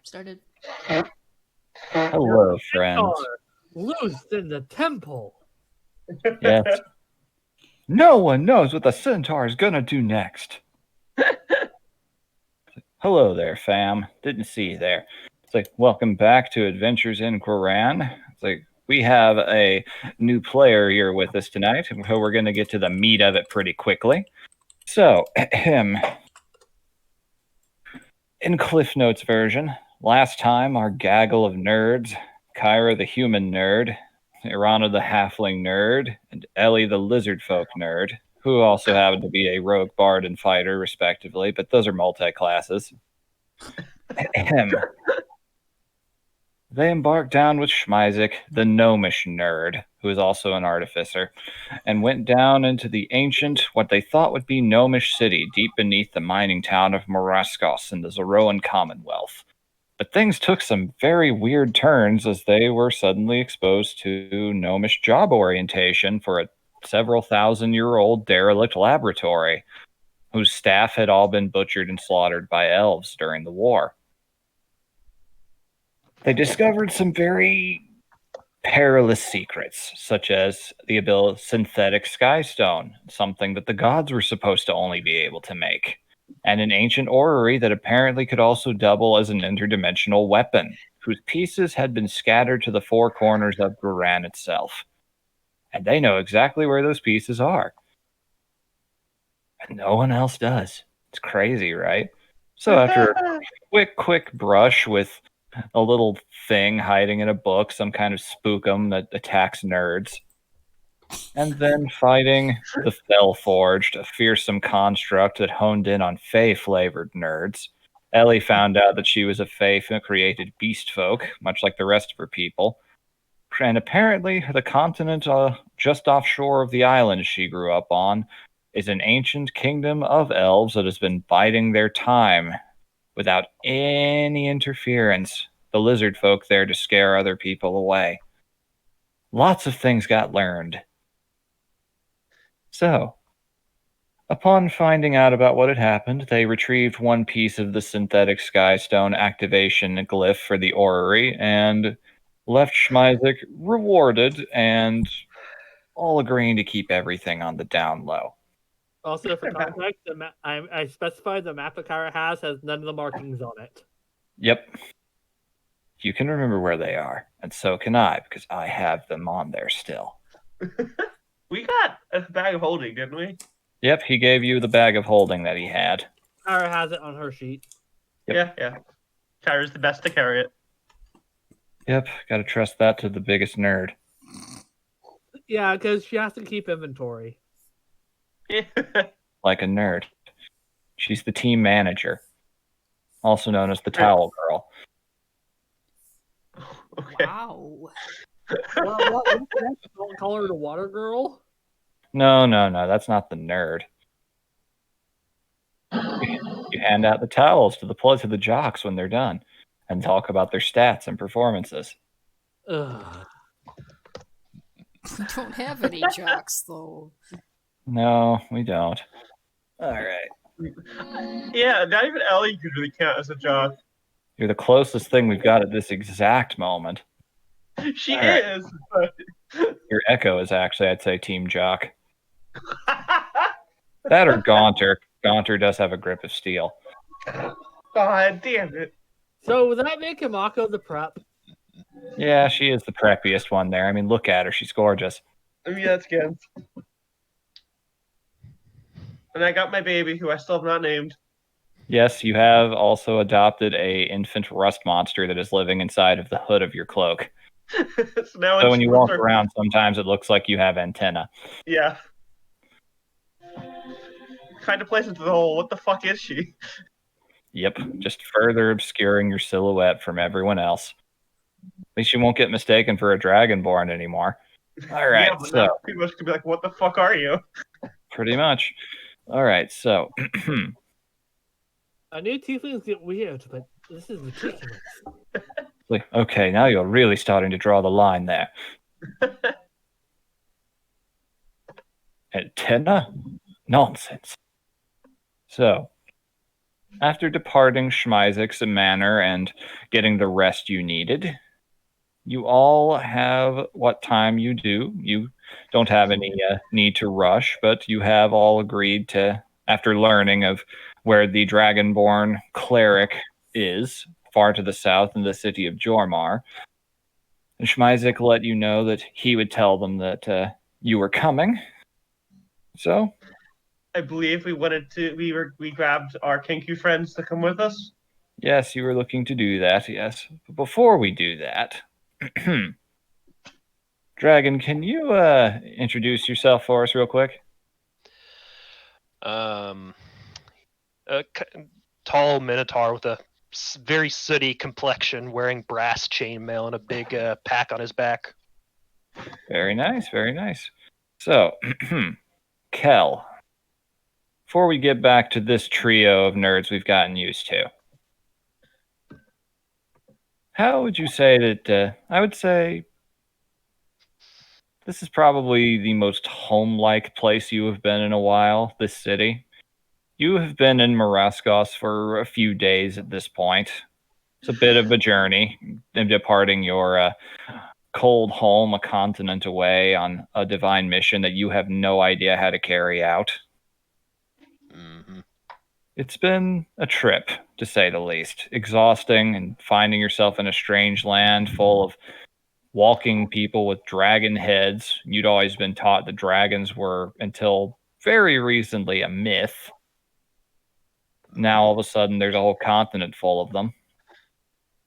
Started. Hello, friends. Loosed in the temple. Yes. No one knows what the centaur is gonna do next. Hello there, fam. Didn't see you there. It's like, welcome back to Adventures in Groran. It's like, we have a new player here with us tonight, and we're going to get to the meat of it pretty quickly. So, in Cliff Notes version, last time our gaggle of nerds, Kyra the human nerd, Irana the halfling nerd, and Ellie the lizard folk nerd, who also happened to be a rogue bard and fighter, respectively, but those are multi-classes. They embarked down with Schmeizik, the gnomish nerd, who is also an artificer, and went down into the ancient, what they thought would be gnomish city, deep beneath the mining town of Moraskos in the Zoroan Commonwealth. But things took some very weird turns as they were suddenly exposed to gnomish job orientation for a several thousand-year-old derelict laboratory, whose staff had all been butchered and slaughtered by elves during the war. They discovered some very perilous secrets, such as the ability synthetic skystone, something that the gods were supposed to only be able to make, and an ancient orrery that apparently could also double as an interdimensional weapon, whose pieces had been scattered to the four corners of Groran itself. And they know exactly where those pieces are. And no one else does. It's crazy, right? So after a quick brush with a little thing hiding in a book, some kind of spookum that attacks nerds, and then fighting the Fellforged, a fearsome construct that honed in on Fey-flavored nerds. Ellie found out that she was a Fey-created beast folk, much like the rest of her people. And apparently, the continent just offshore of the island she grew up on is an ancient kingdom of elves that has been biding their time without any interference. The lizard folk there to scare other people away. Lots of things got learned. So, upon finding out about what had happened, they retrieved one piece of the synthetic skystone activation glyph for the orrery and left Schmeizik rewarded and all agreeing to keep everything on the down low. Also, for context, I specified the map that Kyra has none of the markings on it. Yep. You can remember where they are, and so can I, because I have them on there still. We got a bag of holding, didn't we? Yep, he gave you the bag of holding that he had. Kyra has it on her sheet. Yep. Yeah. Kyra's the best to carry it. Yep, gotta trust that to the biggest nerd. Yeah, because she has to keep inventory. Like a nerd. She's the team manager, also known as the towel girl. Okay. Wow. Don't call her the water girl? No, that's not the nerd. You hand out the towels to the jocks when they're done and talk about their stats and performances. Ugh. We don't have any jocks, though. No, we don't. All right. Yeah, not even Ellie could really count as a jock. You're the closest thing we've got at this exact moment. She is. But... Your Echo is actually, I'd say, Team Jock. That or Gaunter. Gaunter does have a grip of steel. God damn it. So would that make Himako the prep? Yeah, she is the preppiest one there. I mean, look at her. She's gorgeous. I mean, that's good. And I got my baby, who I still have not named. Yes, you have also adopted a infant rust monster that is living inside of the hood of your cloak. So when you walk around, sometimes it looks like you have antenna. Yeah. Kind of plays into the whole, what the fuck is she? Yep, just further obscuring your silhouette from everyone else. At least you won't get mistaken for a Dragonborn anymore. All right, yeah, but so people could be like, what the fuck are you? Pretty much. All right, so... I knew tieflings get weird, but this is ridiculous. Okay, now you're really starting to draw the line there. Antenna? Nonsense. So, After departing Schmizik's manor and getting the rest you needed, you all have what time you do. You don't have any need to rush, but you have all agreed to, after learning of where the Dragonborn cleric is, far to the south in the city of Jormar, Schmizik let you know that he would tell them that you were coming. So, I believe we grabbed our kinky friends to come with us. yes, you were looking to do that, yes. But before we do that, Dragon, can you introduce yourself for us real quick? A tall minotaur with a very sooty complexion, wearing brass chainmail and a big pack on his back. Very nice, very nice. So, Kel, before we get back to this trio of nerds we've gotten used to, how would you say that? I would say this is probably the most home-like place you have been in a while, this city. You have been in Maraskos for a few days at this point. It's a bit of a journey, departing your cold home a continent away on a divine mission that you have no idea how to carry out. Mm-hmm. It's been a trip, to say the least. Exhausting, and finding yourself in a strange land full of walking people with dragon heads. You'd always been taught that dragons were, until very recently, a myth. Now all of a sudden there's a whole continent full of them.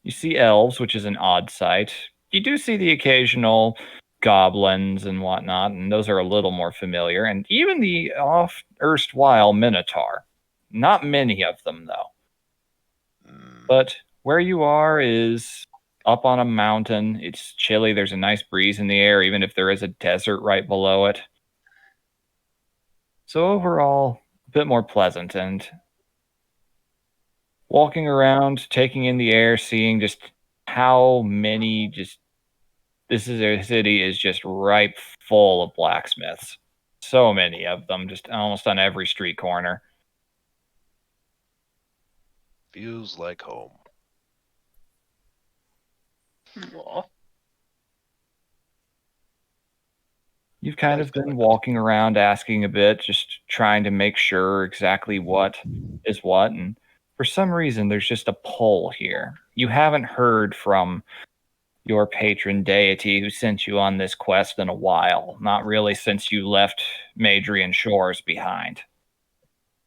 You see elves, which is an odd sight. You do see the occasional goblins and whatnot, and those are a little more familiar. And even the erstwhile minotaur. Not many of them, though. But where you are is up on a mountain. It's chilly. There's a nice breeze in the air, even if there is a desert right below it. So overall, a bit more pleasant. And walking around, taking in the air, seeing just how many this is a city is just ripe full of blacksmiths. So many of them, just almost on every street corner. Feels like home. Aw. You've kind of been walking around asking a bit, just trying to make sure exactly what is what. And for some reason, there's just a pull here. You haven't heard from your patron deity who sent you on this quest in a while. Not really since you left Madrian Shores behind.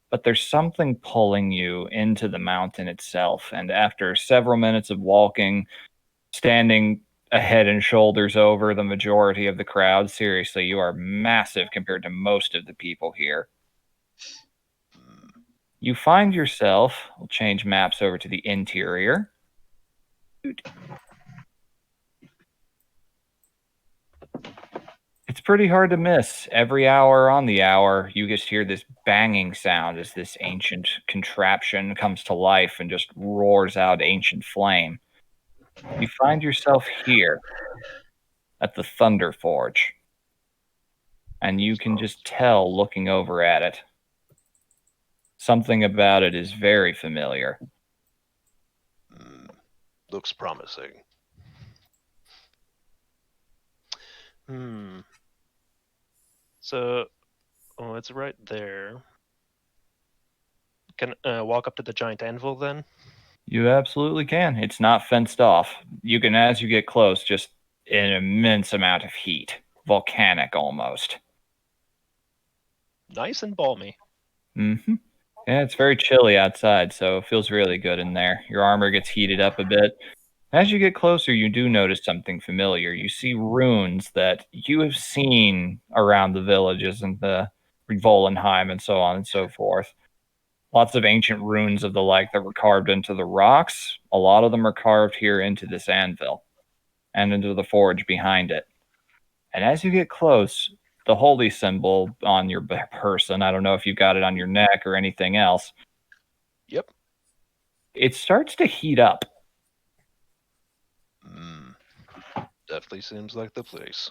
But there's something pulling you into the mountain itself. And after several minutes of walking, standing a head and shoulders over the majority of the crowd. Seriously, you are massive compared to most of the people here. You find yourself, we'll change maps over to the interior. It's pretty hard to miss. Every hour on the hour, you just hear this banging sound as this ancient contraption comes to life and just roars out ancient flame. You find yourself here at the Thunder Forge. And you can just tell looking over at it. Something about it is very familiar. Looks promising. So, it's right there. Can walk up to the giant anvil then? You absolutely can. It's not fenced off. You can, as you get close, just an immense amount of heat. Volcanic almost. Nice and balmy. Mm-hmm. Yeah, it's very chilly outside, so it feels really good in there. Your armor gets heated up a bit. As you get closer, you do notice something familiar. You see runes that you have seen around the villages and the Volenheim and so on and so forth. Lots of ancient runes of the like that were carved into the rocks. A lot of them are carved here into this anvil and into the forge behind it. And as you get close, the holy symbol on your person, I don't know if you got it on your neck or anything else. Yep. It starts to heat up. Definitely seems like the place.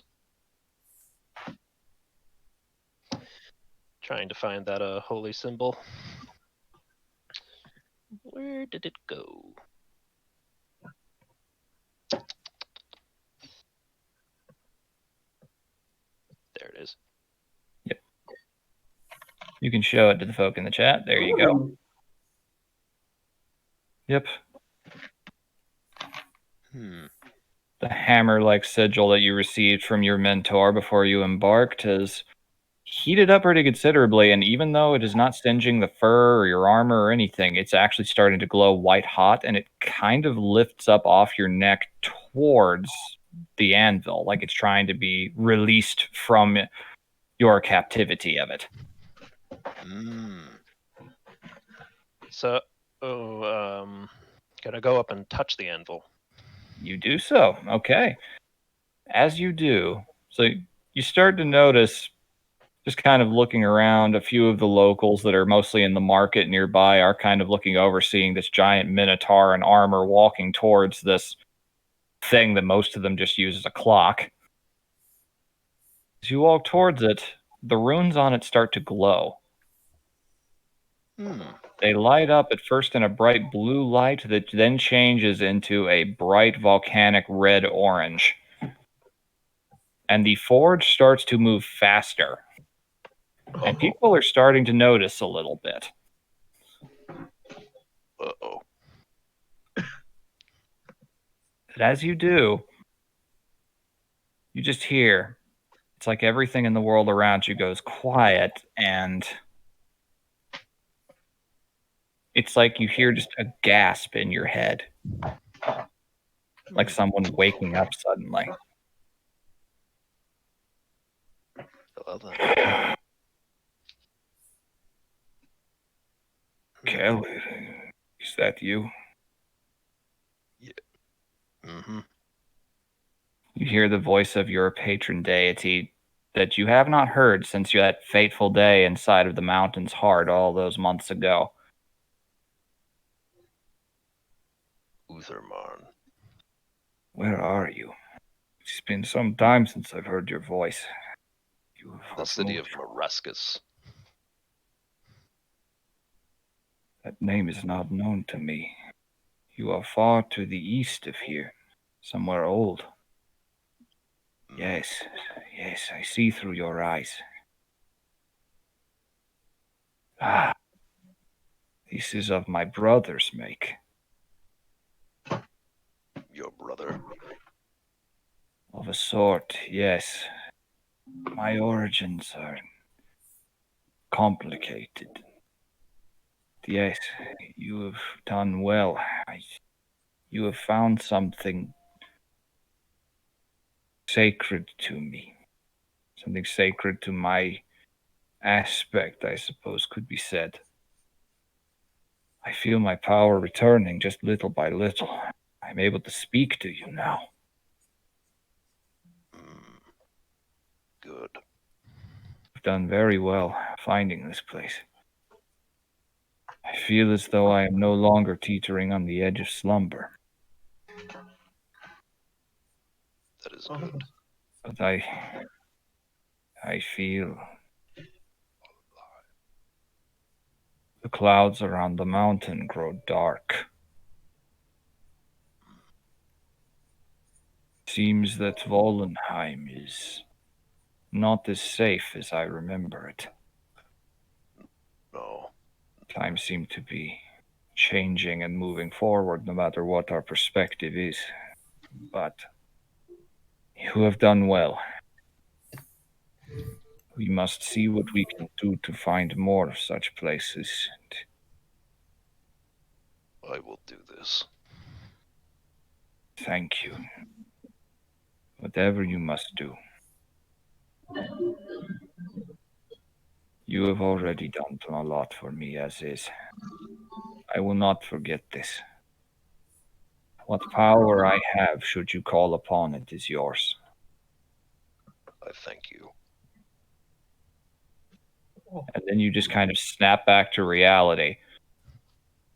Trying to find that holy symbol. Where did it go? There it is. You can show it to the folk in the chat. There you go. Yep. The hammer-like sigil that you received from your mentor before you embarked has heated up pretty considerably, and even though it is not singeing the fur or your armor or anything, it's actually starting to glow white hot, and it kind of lifts up off your neck towards the anvil, like it's trying to be released from your captivity of it. So, gotta go up and touch the anvil. You do so. Okay. As you do, so you start to notice, just kind of looking around, a few of the locals that are mostly in the market nearby are kind of looking over, seeing this giant minotaur in armor walking towards this thing that most of them just use as a clock. As you walk towards it, the runes on it start to glow. They light up at first in a bright blue light that then changes into a bright volcanic red-orange. And the forge starts to move faster. And people are starting to notice a little bit. Uh-oh. But as you do, you just hear, it's like everything in the world around you goes quiet, and it's like you hear just a gasp in your head. Like someone waking up suddenly. Well then. Kelly, is that you? You hear the voice of your patron deity that you have not heard since that fateful day inside of the mountain's heart all those months ago. Uthermarn. Where are you? It's been some time since I've heard your voice. You The city of Maruscus. That name is not known to me. You are far to the east of here, somewhere old. Yes, I see through your eyes. Ah, this is of my brother's make. Your brother? Of a sort, yes. My origins are complicated. Yes, you have done well. You have found something sacred to me. Something sacred to my aspect, I suppose could be said. I feel my power returning just little by little. I'm able to speak to you now. Good. You've done very well finding this place. I feel as though I am no longer teetering on the edge of slumber. That is good. But I feel the clouds around the mountain grow dark. Seems that Vollenheim is not as safe as I remember it. No. Times seem to be changing and moving forward no matter what our perspective is. But you have done well. We must see what we can do to find more of such places. I will do this. Thank you. Whatever you must do. You have already done a lot for me as is. I will not forget this. What power I have, should you call upon it, is yours. I thank you. And then you just kind of snap back to reality.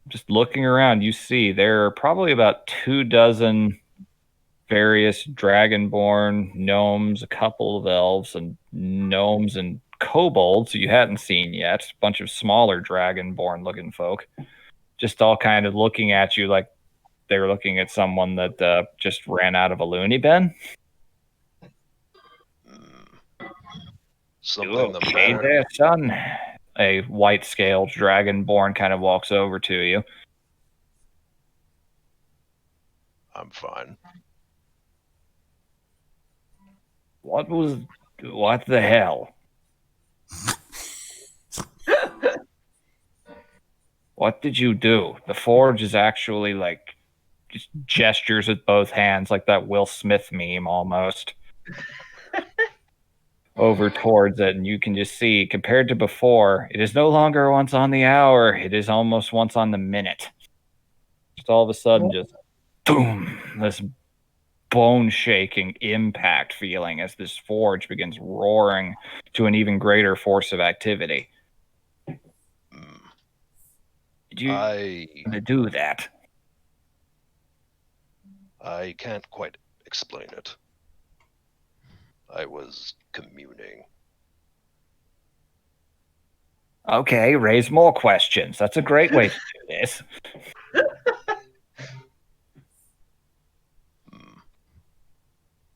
Just looking around, you see there are probably about 24 various dragonborn gnomes, a couple of elves, and gnomes and kobolds you hadn't seen yet. A bunch of smaller dragonborn looking folk. just all kind of looking at you like they were looking at someone that just ran out of a loony bin. Something the Okay matter? there, son. A white-scaled dragonborn kind of walks over to you. I'm fine. What the hell? What did you do? The forge is actually like just gestures with both hands like that Will Smith meme almost. Over towards it, and you can just see, compared to before, it is no longer once on the hour, it is almost once on the minute. Just all of a sudden, just boom, this bone-shaking impact feeling as this forge begins roaring to an even greater force of activity. Did you do that? I can't quite explain it. I was communing. Okay, raise more questions. That's a great way to do this.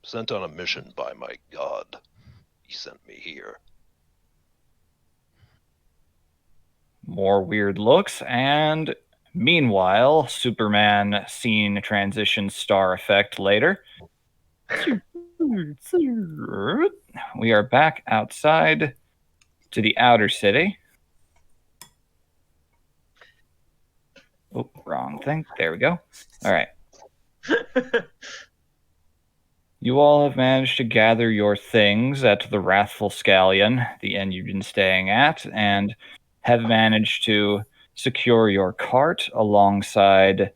Sent on a mission by my god. He sent me here. More weird looks, and meanwhile, Superman scene transition star effect later. We are back outside to the outer city. Oh, wrong thing. There we go. All right. You all have managed to gather your things at the Wrathful Scallion, the inn you've been staying at, and have managed to secure your cart alongside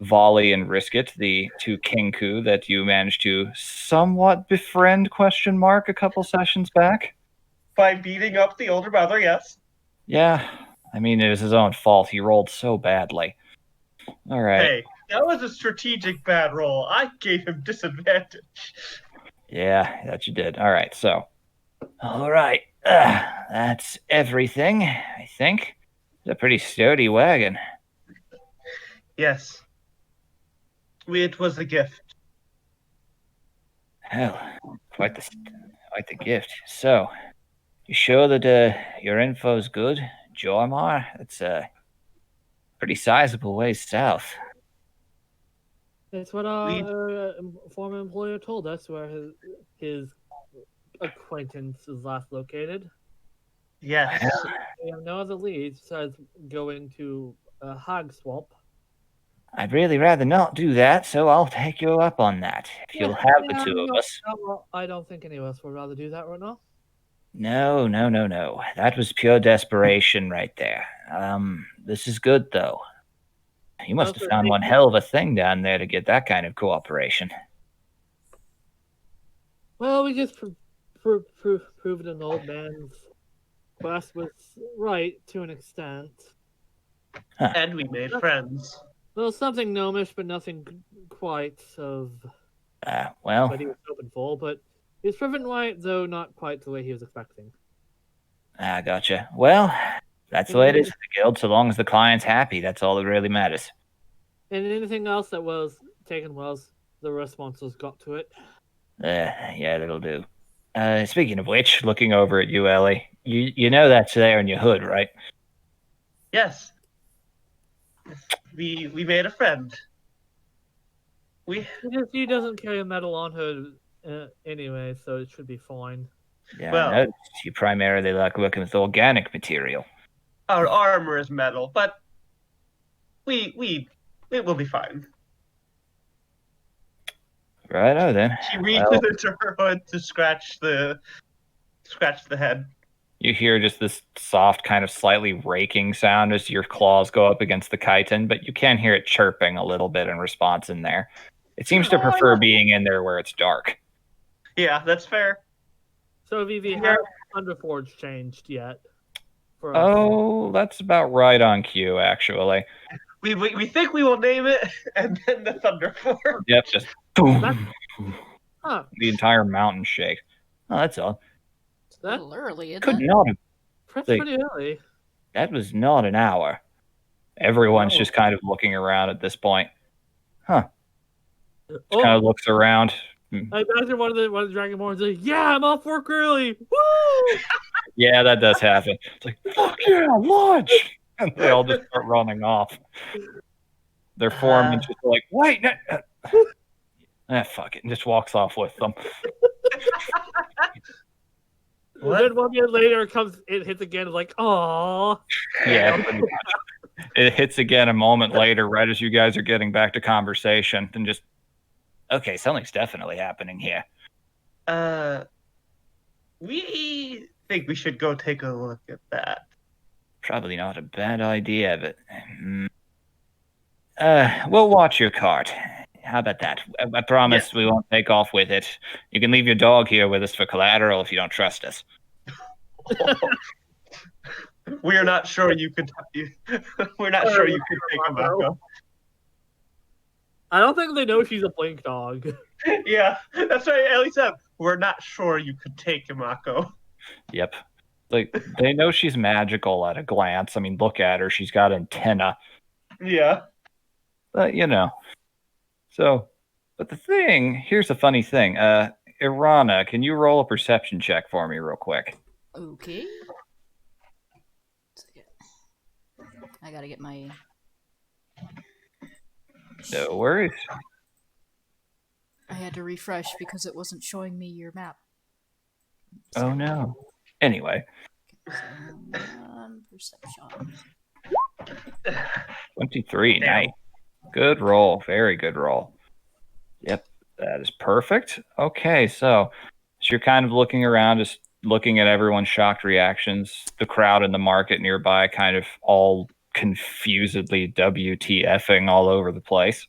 Volley and Risket, the two Kinku that you managed to somewhat befriend, a couple sessions back. By beating up the older brother, yes. Yeah, I mean, it was his own fault. He rolled so badly. All right. Hey, that was a strategic bad roll. I gave him disadvantage. Yeah, that you did. All right, so. All right. That's everything, I think. It's a pretty sturdy wagon. Yes. It was a gift. Hell, quite the gift. So, you sure that your info's good, Jormar? It's a pretty sizable ways south. It's what our former employer told us where his acquaintance is last located. Yes. We have no other leads besides going to Hog Swamp. I'd really rather not do that, so I'll take you up on that. If you'll have the two of us. I don't think any of us would rather do that right now. No. That was pure desperation right there. This is good, though. You must have found one hell of a thing down there to get that kind of cooperation. Well, we just proved an old man's quest was right to an extent. Huh. And we made friends. Well, something gnomish, but nothing quite of Well, what he was hoping for. But he was proven right, though not quite the way he was expecting. Gotcha. Well, that's the way it is for the guild. So long as the client's happy, that's all that really matters. And anything else that was taken was the responses got to it. Yeah, that'll do. Speaking of which, looking over at you, Ellie, you know that's there in your hood, right? Yes. We made a friend. He doesn't carry a metal on her anyway, so it should be fine. Yeah, Well, I noticed you primarily like working with organic material. Our armor is metal, but it will be fine. Righto then. She reaches into her hood to scratch the head. You hear just this soft, kind of slightly raking sound as your claws go up against the chitin, but you can hear it chirping a little bit in response in there. It seems to prefer being in there where it's dark. Yeah, that's fair. So, Vivi, has Thunderforge changed yet? Oh, that's about right on cue, actually. We think we will name it, and then the Thunderforge. Yep, just boom. The entire mountain shake. Oh, that's all. A little early, isn't Could it? not have. That's pretty early. That was not an hour. Everyone's Oh. just kind of looking around at this point. Just Oh, kind of looks around. I imagine one of the Dragonborns like, "Yeah, I'm off work early. Woo!" Yeah, that does happen. It's like, fuck yeah, lunch! And they all just start running off. Their foreman just like, wait, fuck it, and just walks off with them. And then 1 minute later, it hits again. Like, "Aw." Yeah, pretty much. It hits again a moment later, right as you guys are getting back to conversation, and just, okay, something's definitely happening here. We think we should go take a look at that. Probably not a bad idea, but we'll watch your cart. How about that? I promise we won't take off with it. You can leave your dog here with us for collateral if you don't trust us. We are not sure you could. We're not sure you could take a Mako. I don't think they know she's a blink dog. Yeah, that's right. Ellie said, "We're not sure you could take a Mako." Yep. Like, they know she's magical at a glance. I mean, look at her. She's got antenna. Yeah. But, So, but here's the funny thing. Irana, can you roll a perception check for me real quick? Okay. I gotta get my... No worries. I had to refresh because it wasn't showing me your map. Oh, no. Anyway. Perception. 23. Nice. Good roll. Very good roll. Yep, that is perfect. Okay, so you're kind of looking around, just looking at everyone's shocked reactions. The crowd in the market nearby kind of all confusedly WTFing all over the place.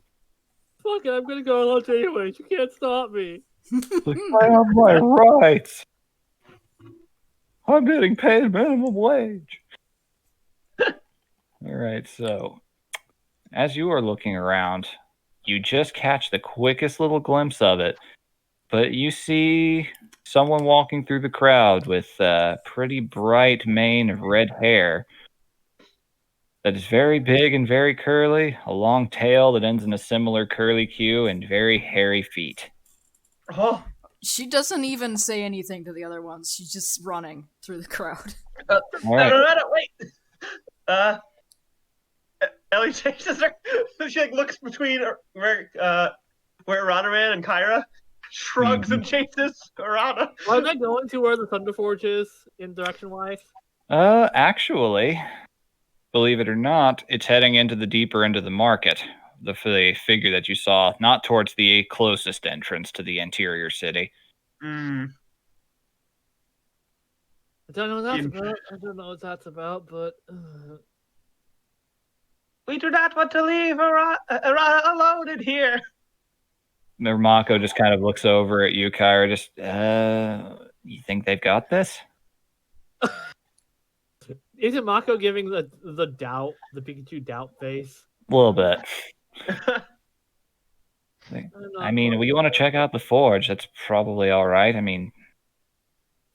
Fuck it, I'm gonna go on lunch anyway. You can't stop me. Like, I have my rights. I'm getting paid minimum wage. All right, so as you are looking around, you just catch the quickest little glimpse of it, but you see someone walking through the crowd with a pretty bright mane of red hair that is very big and very curly, a long tail that ends in a similar curly Q, and very hairy feet. Oh, She doesn't even say anything to the other ones. She's just running through the crowd. All right. no, wait. Ellie chases her. She looks between where Irana ran and Kyra, shrugs and chases Irana. Are they going to where the Thunderforge is in direction-wise? Actually, believe it or not, it's heading into the deeper into the market. The figure that you saw, not towards the closest entrance to the interior city. Mm. I don't know what that's about. But We do not want to leave Irana alone in here. Mako just kind of looks over at you, Kyra. Just, you think they've got this? isn't Mako giving the doubt, the Pikachu doubt face? A little bit. I mean, we want to check out the forge. That's probably all right. I mean,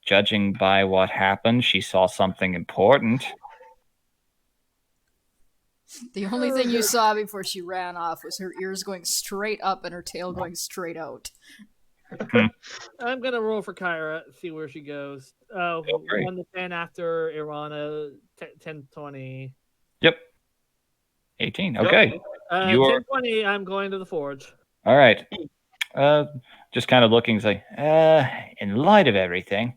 judging by what happened, she saw something important. The only thing you saw before she ran off was her ears going straight up and her tail going straight out. I'm gonna roll for Kyra, see where she goes. Oh, 1 to 10 after Irana, 10 20. Yep. 18. Okay. 10 20, I'm going to the forge. All right. Just kind of looking, like, in light of everything,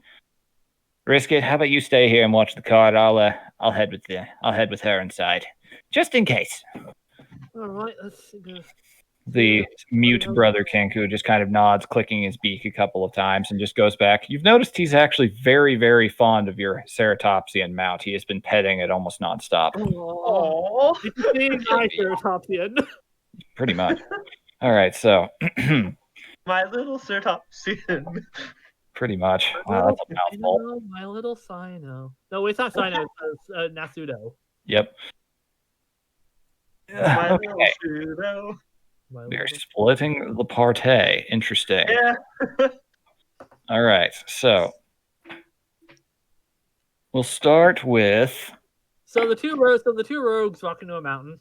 Risket, how about you stay here and watch the card? I'll head with her inside, just in case. All right, let's see. The mute brother Kenku just kind of nods, clicking his beak a couple of times, and just goes back. You've noticed he's actually very, very fond of your Ceratopsian mount. He has been petting it almost nonstop. Oh, it's the same guy, Ceratopsian. Pretty much. All right, so My little Ceratopsian. pretty much. Wow, that's a mouthful. My little Sino. No, it's not Sino. It's Nasudo. Yep. My Okay. little pseudo. We're splitting the party. Interesting. Yeah. All right, so we'll start with So the two rogues walk into a mountain.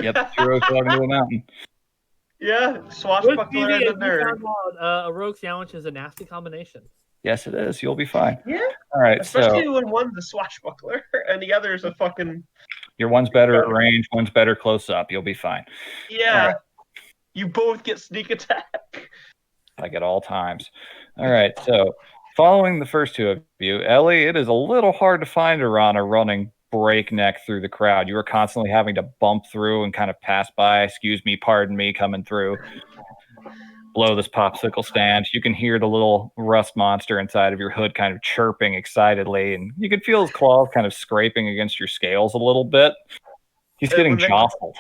Yep, heroes walking to a mountain. Yeah, With swashbuckler and BB, the you nerd. found out a rogue sandwich is a nasty combination. Yes, it is. You'll be fine. Yeah, All right, especially so when one's a swashbuckler and the other's a fucking your one's better at range, one's better close up. You'll be fine. yeah. Alright. You both get sneak attack. Like at all times. All right, so following the first two of you, Ellie, it is a little hard to find Arana running breakneck through the crowd. You are constantly having to bump through and kind of pass by. Excuse me, pardon me, coming through. Below this popsicle stand, you can hear the little rust monster inside of your hood kind of chirping excitedly, and you can feel his claws kind of scraping against your scales a little bit. He's getting jostled.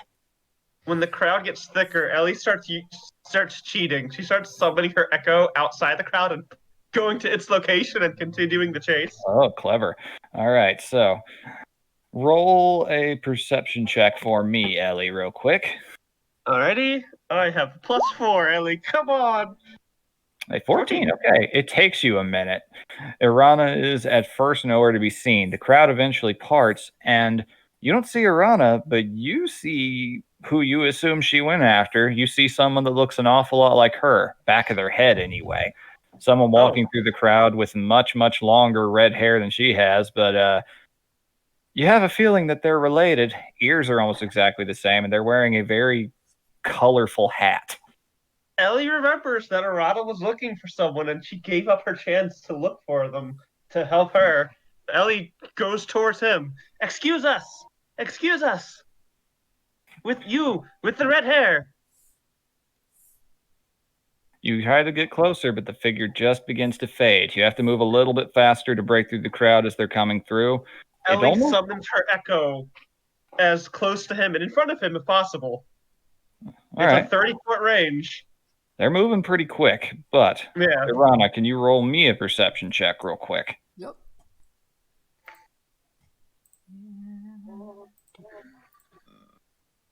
When the crowd gets thicker, Ellie starts cheating. She starts summoning her echo outside the crowd and going to its location and continuing the chase. Oh, clever. All right, so roll a perception check for me, Ellie, real quick. Alrighty, I have +4, Ellie. Come on. A 14, okay. It takes you a minute. Irana is at first nowhere to be seen. The crowd eventually parts, and you don't see Irana, but you see who you assume she went after. You see someone that looks an awful lot like her, back of their head anyway. Someone walking through the crowd with much, much longer red hair than she has, but you have a feeling that they're related. Ears are almost exactly the same, and they're wearing a very colorful hat. Ellie remembers that Arata was looking for someone, and she gave up her chance to look for them to help her. Ellie goes towards him. Excuse us! Excuse us! With the red hair! You try to get closer, but the figure just begins to fade. You have to move a little bit faster to break through the crowd as they're coming through. Ellie summons her echo as close to him and in front of him if possible. It's a 30-foot range. They're moving pretty quick, but yeah. Irana, can you roll me a perception check real quick? Yep.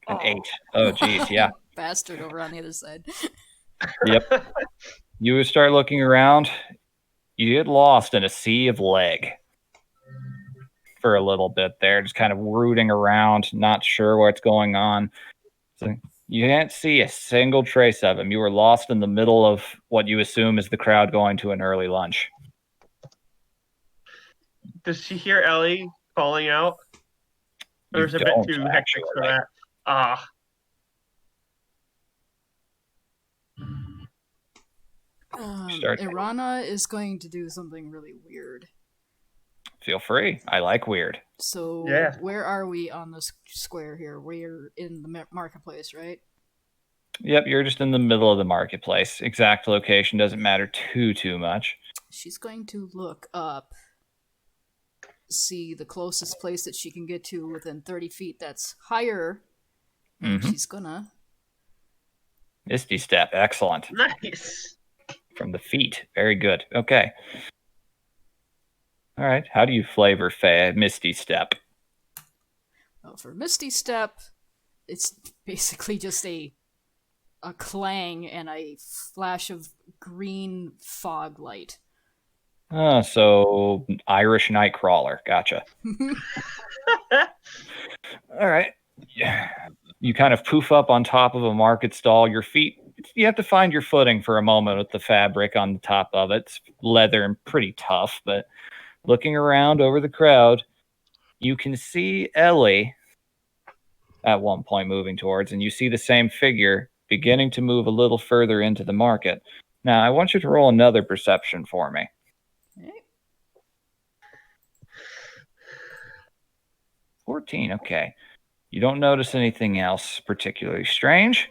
An 8. Oh, geez, yeah. Bastard over on the other side. Yep. You would start looking around. You get lost in a sea of leg for a little bit there, just kind of rooting around, not sure what's going on. So you can't see a single trace of him. You were lost in the middle of what you assume is the crowd going to an early lunch. Does she hear Ellie calling out? Or is it a bit too hectic for that? Irana is going to do something really weird. Feel free. I like weird. So, where are we on this square here? We're in the marketplace, right? Yep, you're just in the middle of the marketplace. Exact location doesn't matter too much. She's going to look up, see the closest place that she can get to within 30 feet that's higher. And she's gonna... Misty Step, excellent. Nice. From the feet, very good. Okay. All right, how do you flavor Misty Step? Well, for Misty Step, it's basically just a clang and a flash of green fog light. So Irish Nightcrawler, gotcha. All right. Yeah. You kind of poof up on top of a market stall. Your feet, you have to find your footing for a moment with the fabric on the top of it. It's leather and pretty tough, but looking around over the crowd, you can see Ellie at one point moving towards, and you see the same figure beginning to move a little further into the market. Now, I want you to roll another perception for me. Okay. 14, okay. You don't notice anything else particularly strange,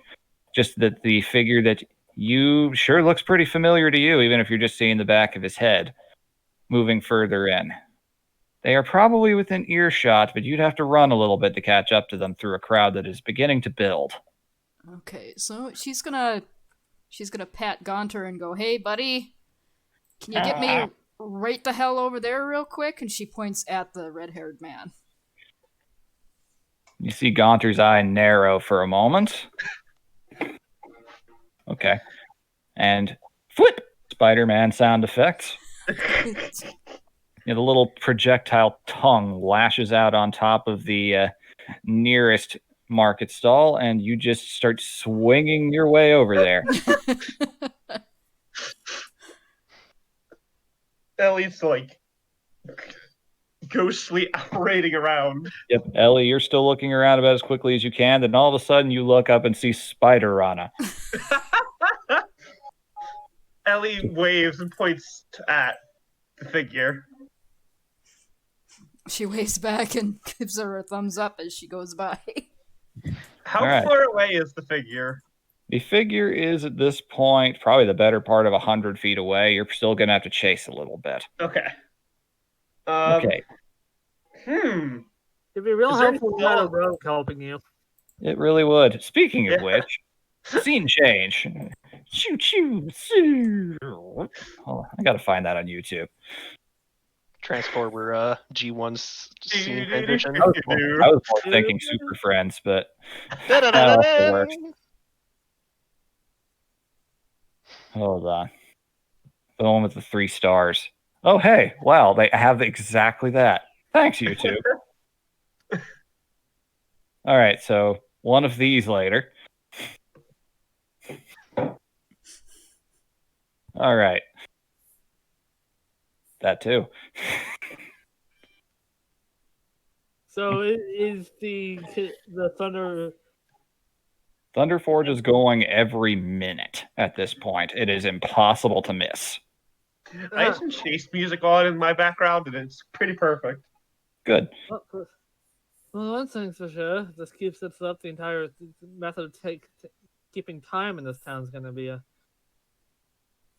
just that the figure that you sure looks pretty familiar to you, even if you're just seeing the back of his head, moving further in. They are probably within earshot, but you'd have to run a little bit to catch up to them through a crowd that is beginning to build. Okay, so she's gonna pat Gaunter and go, "Hey, buddy, can you get me right the hell over there real quick?" And she points at the red-haired man. You see Gaunter's eye narrow for a moment. Okay. And Spider-Man sound effects. the little projectile tongue lashes out on top of the nearest market stall, and you just start swinging your way over there. Ellie's like ghostly operating around. Yep, Ellie, you're still looking around about as quickly as you can. Then all of a sudden, you look up and see Spider-Rana. Ellie waves and points at the figure. She waves back and gives her a thumbs up as she goes by. How All right. far away is the figure? The figure is at this point probably the better part of 100 feet away. You're still going to have to chase a little bit. Okay. Okay. It'd be real Is there helpful to any- have a rogue helping you. It really would. Speaking of Yeah. which, scene change. Choo choo. Choo. Oh, I got to find that on YouTube. Transformer G1's scene transition. I was more thinking Super Friends, but Da-da-da-da-da. it works. Hold on. The one with the 3 stars. Oh, hey. Wow, they have exactly that. Thanks, YouTube. All right, so one of these later. All right. That too. So is the Thunder? Thunder Forge is going every minute at this point. It is impossible to miss. I have some chase music on in my background, and it's pretty perfect. Good. Well, one thing's for sure. This keeps it up. The entire method of keeping time in this town is going to be a.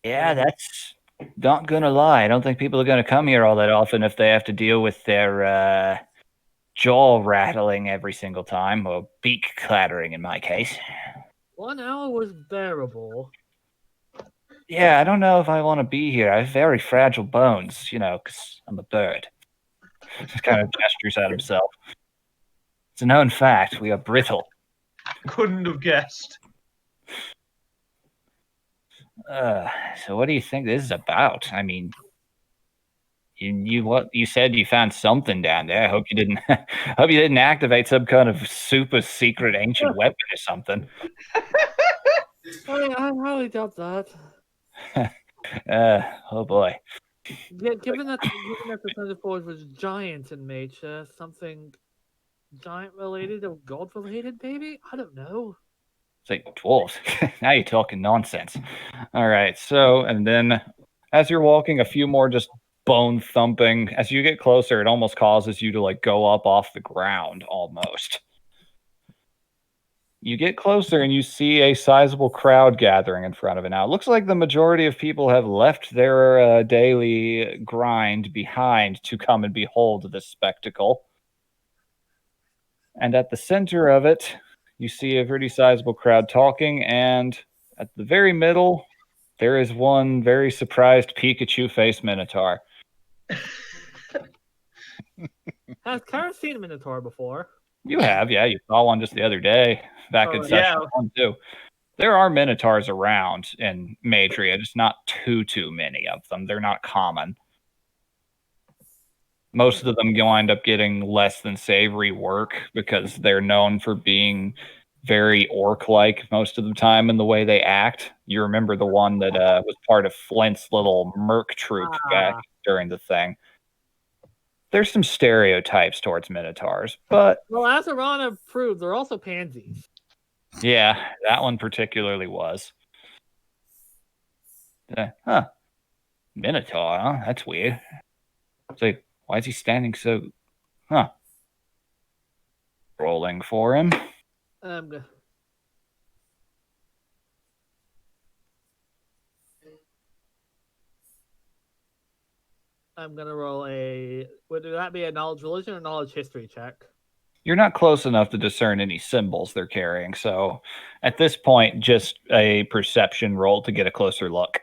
Yeah, that's not gonna lie. I don't think people are gonna come here all that often if they have to deal with their jaw rattling every single time, or beak clattering in my case. 1 hour was bearable. Yeah, I don't know if I want to be here. I have very fragile bones, because I'm a bird. Just kind of gestures at himself. It's a known fact. We are brittle. Couldn't have guessed. So what do you think this is about? I mean, you said you found something down there. I hope you didn't. Hope you didn't activate some kind of super secret ancient weapon or something. I highly doubt that. Oh boy. Yeah, given that the Thunder Forge was giant in nature, something giant related or god related, maybe? I don't know. It's like dwarves. Now you're talking nonsense. All right. So, and then as you're walking, a few more just bone thumping. As you get closer, it almost causes you to like go up off the ground almost. You get closer and you see a sizable crowd gathering in front of it. Now, it looks like the majority of people have left their daily grind behind to come and behold this spectacle. And at the center of it, you see a pretty sizable crowd talking, and at the very middle, there is one very surprised Pikachu face Minotaur. Has Kara seen a Minotaur before? You have, yeah. You saw one just the other day, back in session 1, too. There are Minotaurs around in Madria, just not too many of them. They're not common. Most of them wind up getting less than savory work because they're known for being very orc-like most of the time in the way they act. You remember the one that was part of Flint's little merc troop back during the thing. There's some stereotypes towards Minotaurs, but... Well, as Arana proved, they're also pansies. Yeah, that one particularly was. Minotaur, huh? That's weird. So, why is he standing so... Rolling for him. I'm gonna roll a. Would that be a knowledge religion or knowledge history check? You're not close enough to discern any symbols they're carrying, so at this point, just a perception roll to get a closer look.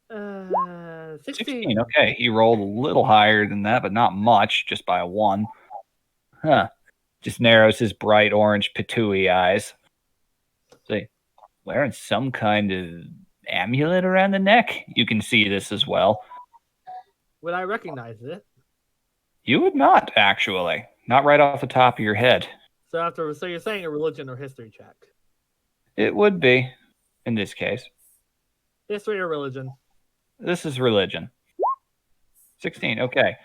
16. Okay, he rolled a little higher than that, but not much, just by a 1. Just narrows his bright orange patooey eyes. See, wearing some kind of amulet around the neck? You can see this as well. Would I recognize it? You would not, actually. Not right off the top of your head. So you're saying a religion or history check? It would be, in this case. History or religion? This is religion. 16, okay.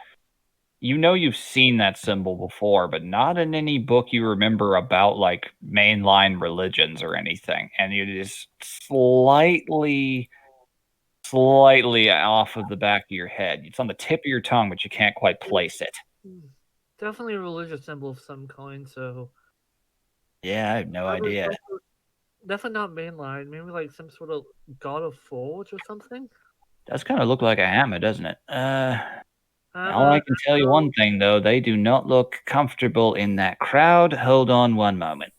You know you've seen that symbol before, but not in any book you remember about, like, mainline religions or anything. And it is slightly off of the back of your head. It's on the tip of your tongue, but you can't quite place it. Definitely a religious symbol of some kind, so... Yeah, I have no idea. Definitely not mainline. Maybe like some sort of god of forge or something? Does kind of look like a hammer, doesn't it? All Hammer, I can tell you one thing, though. They do not look comfortable in that crowd. Hold on one moment.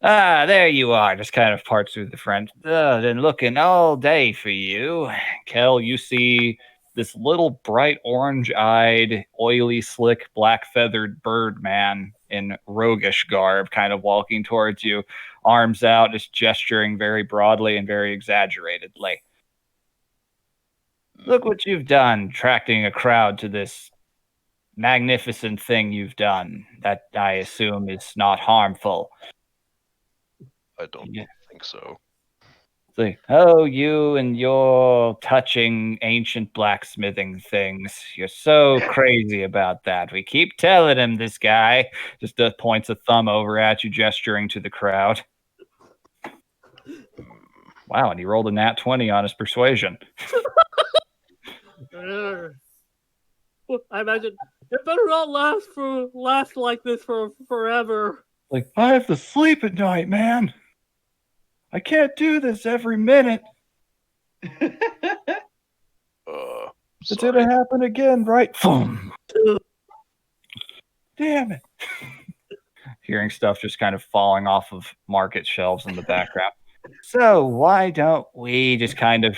There you are. Just kind of parts through the front. Been looking all day for you. Kel, you see this little bright orange-eyed, oily, slick, black-feathered bird man in roguish garb kind of walking towards you, arms out, just gesturing very broadly and very exaggeratedly. Look what you've done, attracting a crowd to this magnificent thing you've done that I assume is not harmful. I don't Yeah. think so. It's like, oh, you and your touching ancient blacksmithing things. You're so crazy about that. We keep telling him, this guy just points a thumb over at you, gesturing to the crowd. Wow, and he rolled a nat 20 on his persuasion. I imagine it better not last like this for forever. Like, I have to sleep at night, man. I can't do this every minute. It's Sorry. gonna happen again, right? Boom. Damn it. Hearing stuff just kind of falling off of market shelves in the background. So why don't we just kind of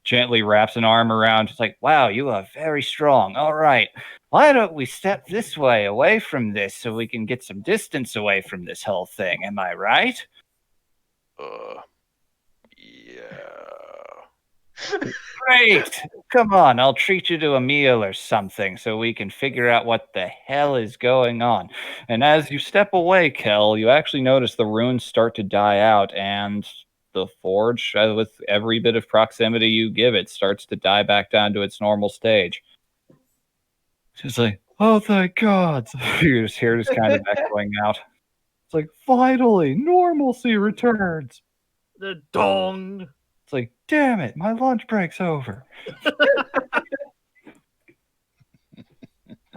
gently wraps an arm around, just like, wow, you are very strong. All right. Why don't we step this way away from this so we can get some distance away from this whole thing? Am I right? Yeah. Great. Come on, I'll treat you to a meal or something so we can figure out what the hell is going on. And as you step away, Kel, you actually notice the runes start to die out, and the forge, with every bit of proximity you give it, starts to die back down to its normal stage. She's like, oh, thank God. You just hear this kind of echoing out. It's like, finally, normalcy returns. The dong. It's like, damn it, my lunch break's over.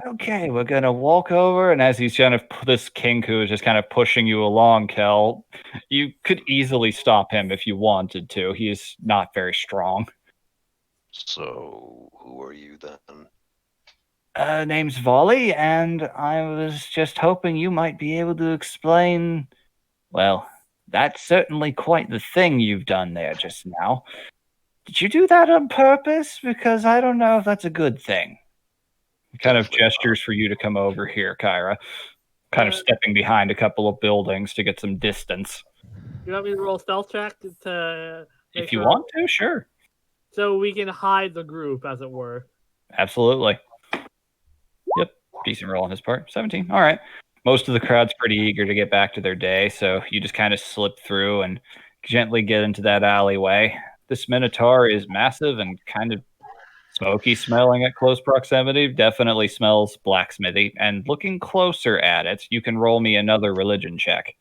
Okay, we're gonna walk over, and as he's kind of this Kinku is just kind of pushing you along, Kel, you could easily stop him if you wanted to. He is not very strong. So, who are you then? Name's Volley, and I was just hoping you might be able to explain. Well, that's certainly quite the thing you've done there just now. Did you do that on purpose? Because I don't know if that's a good thing. He kind of Definitely gestures for you to come over here, Kyra. Kind of stepping behind a couple of buildings to get some distance. You want me to roll stealth check to make If you sure- want to, sure. So we can hide the group, as it were. Absolutely. Yep. Decent roll on his part. 17. All right. Most of the crowd's pretty eager to get back to their day, so you just kind of slip through and gently get into that alleyway. This Minotaur is massive and kind of smoky smelling at close proximity. Definitely smells blacksmithy. And looking closer at it, you can roll me another religion check.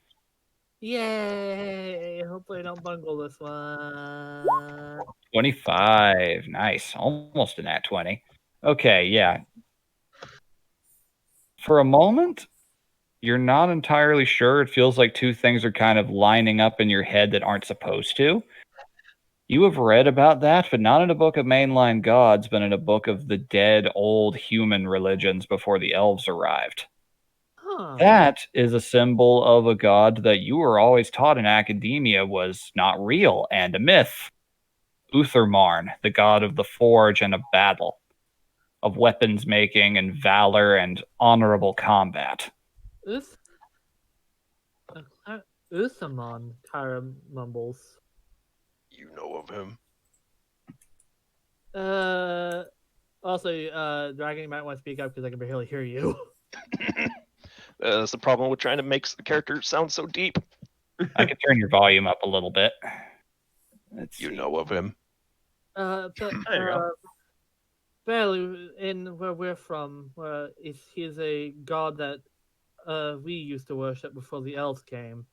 Yay! Hopefully I don't bungle this one. 25. Nice. Almost a nat 20. Okay, yeah. For a moment, you're not entirely sure. It feels like two things are kind of lining up in your head that aren't supposed to. You have read about that, but not in a book of mainline gods, but in a book of the dead old human religions before the elves arrived. Huh. That is a symbol of a god that you were always taught in academia was not real and a myth. Uthermarn, the god of the forge and of battle, of weapons making and valor and honorable combat. Uthamon, Kyra mumbles. You know of him? Also, Dragon, you might want to speak up because I can barely hear you. That's the problem with trying to make the character sound so deep. I can turn your volume up a little bit. Let's You see. know of him? But There you go. barely in where we're from, he's a god that we used to worship before the elves came.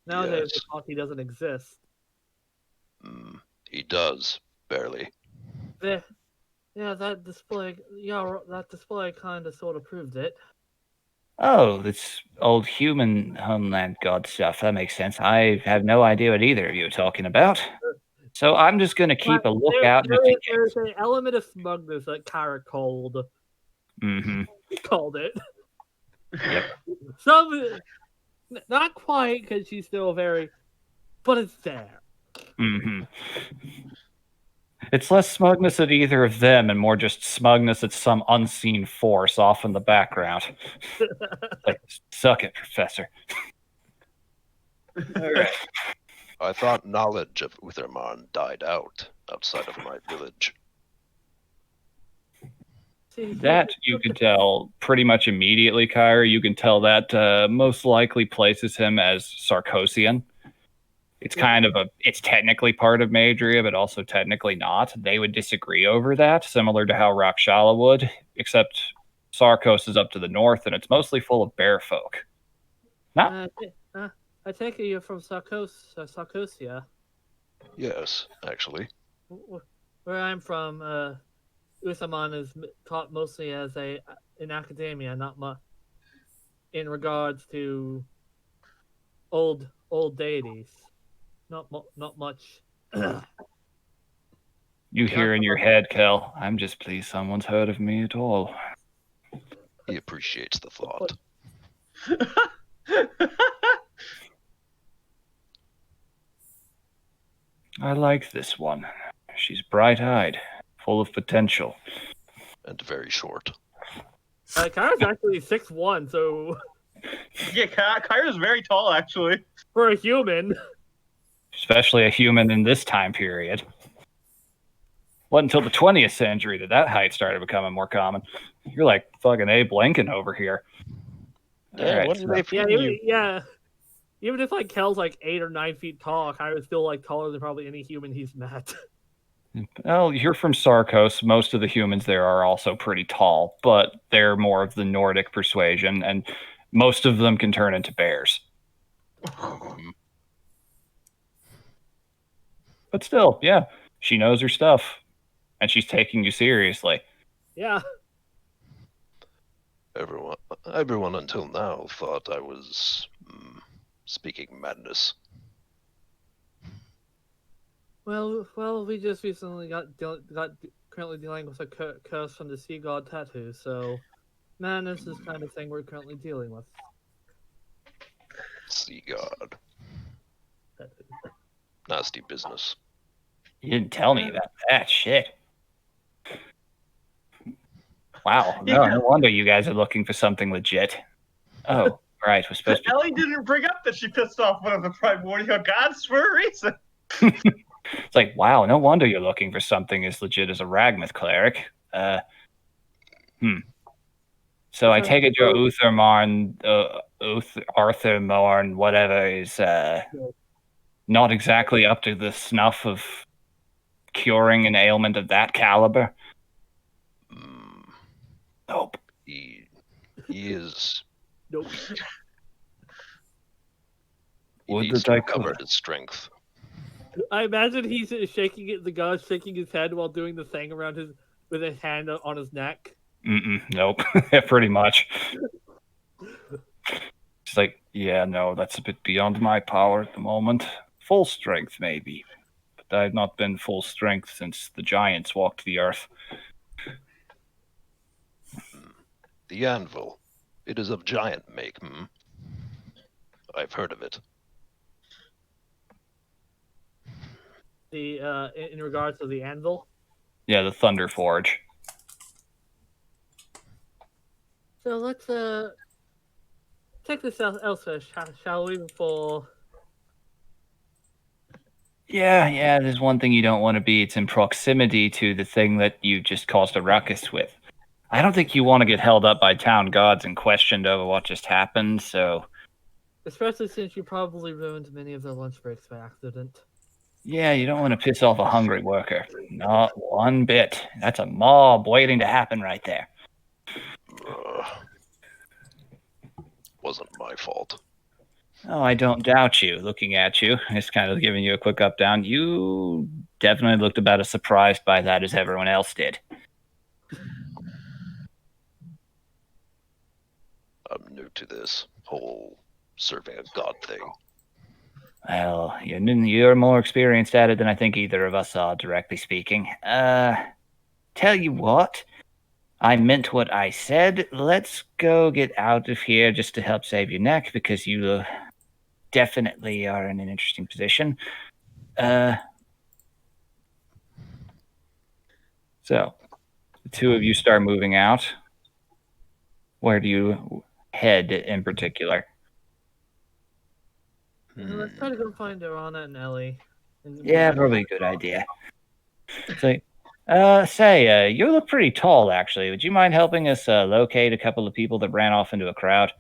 Nowadays, Yes. we thought he doesn't exist. He does, barely. Yeah, that display kind of sort of proved it. Oh, this old human homeland god stuff. That makes sense. I have no idea what either of you are talking about. So I'm just going to keep a lookout just in There's case. an element of smugness that Kara called it. Yep. Some, not quite, because she's still very, but it's there. It's less smugness at either of them and more just smugness at some unseen force off in the background. Like, suck it, Professor. All right. I thought knowledge of Utherman died out outside of my village. That you can tell pretty much immediately, Kyra. You can tell that most likely places him as Sarkosian. It's kind of it's technically part of Madria, but also technically not. They would disagree over that, similar to how Rakshala would, except Sarkos is up to the north, and it's mostly full of bear folk. I take it you're from Sarkosia. Yes, actually. Where I'm from, Utherman is taught mostly as in academia, not much in regards to old deities. Not much. You hear in your head, Kel, I'm just pleased someone's heard of me at all. He appreciates the thought. I like this one. She's bright-eyed, full of potential. And very short. Kyra's actually 6'1", so Yeah, Kyra's very tall, actually. for a human. Especially a human in this time period. Wasn't until the 20th century that height started becoming more common. You're like fucking Abe Lincoln over here. Yeah, Alright, what so- are they feeding you? Even if like Kel's like 8 or 9 feet tall, Kyra's still like taller than probably any human he's met. Well, you're from Sarkos. Most of the humans there are also pretty tall, but they're more of the Nordic persuasion, and most of them can turn into bears. But still, yeah, she knows her stuff, and she's taking you seriously. Yeah. Everyone until now thought I was speaking madness. Well, we just recently got currently dealing with a curse from the sea god tattoo, so madness is kind of thing we're currently dealing with. Sea god. Nasty business. You didn't tell me about that shit. Wow, no wonder you guys are looking for something legit. Oh, right, we're supposed to. Ellie didn't bring up that she pissed off one of the primordial gods for a reason. It's like, wow, no wonder you're looking for something as legit as a Ragmath cleric. So I take it your Arthur Morn, whatever, is not exactly up to the snuff of curing an ailment of that caliber. Nope. He is. Nope. He Would needs that I to recover could. his strength. I imagine he's the god shaking his head while doing the thing around with his hand on his neck. Nope. Pretty much. It's like, yeah, no, that's a bit beyond my power at the moment. Full strength, maybe. But I've not been full strength since the giants walked the earth. The anvil. It is of giant make, I've heard of it. In regards to the anvil. Yeah, the Thunder Forge. So let's take this elsewhere, shall we? Before Yeah, there's one thing you don't want to be. It's in proximity to the thing that you just caused a ruckus with. I don't think you want to get held up by town guards and questioned over what just happened, so... Especially since you probably ruined many of their lunch breaks by accident. Yeah, you don't want to piss off a hungry worker. Not one bit. That's a mob waiting to happen right there. Wasn't my fault. Oh, I don't doubt you. Looking at you, just kind of giving you a quick up down. You definitely looked about as surprised by that as everyone else did. I'm new to this whole serving a god thing. Well, you're more experienced at it than I think either of us are, directly speaking. Tell you what, I meant what I said. Let's go get out of here just to help save your neck, because you definitely are in an interesting position. So, the two of you start moving out. Where do you head in particular? Let's try to go find Arana and Ellie. Yeah, probably a good idea. So, you look pretty tall, actually. Would you mind helping us locate a couple of people that ran off into a crowd?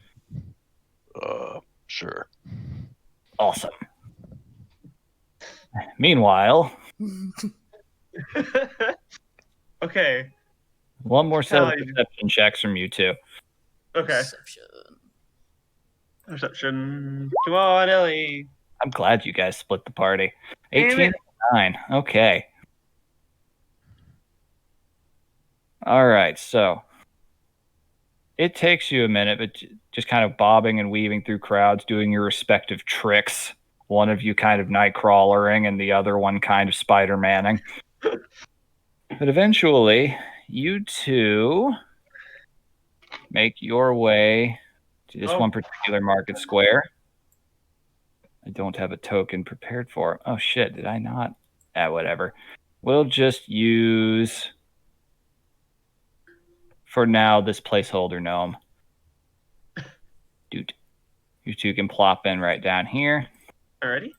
Sure. Awesome. Meanwhile, Okay. one more set of Tell you. perception checks from you two. Okay. Perception. Come on, Ellie. I'm glad you guys split the party. Damn 18 it. 9. Okay. All right, so it takes you a minute, but just kind of bobbing and weaving through crowds, doing your respective tricks. One of you kind of night crawlering and the other one kind of Spider-Manning. But eventually, you two make your way to this one particular market square. I don't have a token prepared for it. Oh, shit, did I not? Whatever. We'll just use... for now, this placeholder gnome. Dude, you two can plop in right down here. Alrighty.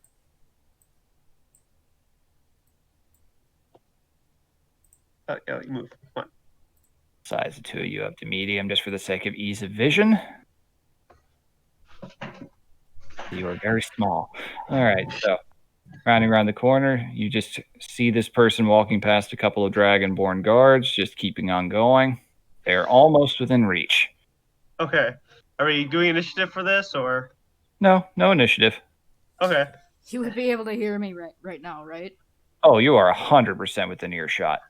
Yeah, you move. Come on. Size the two of you up to medium, just for the sake of ease of vision. You are very small. All right, so rounding around the corner, you just see this person walking past a couple of Dragonborn guards, just keeping on going. They're almost within reach. Okay. Are we doing initiative for this, or? No initiative. Okay. You would be able to hear me right now, right? Oh, you are 100% within earshot.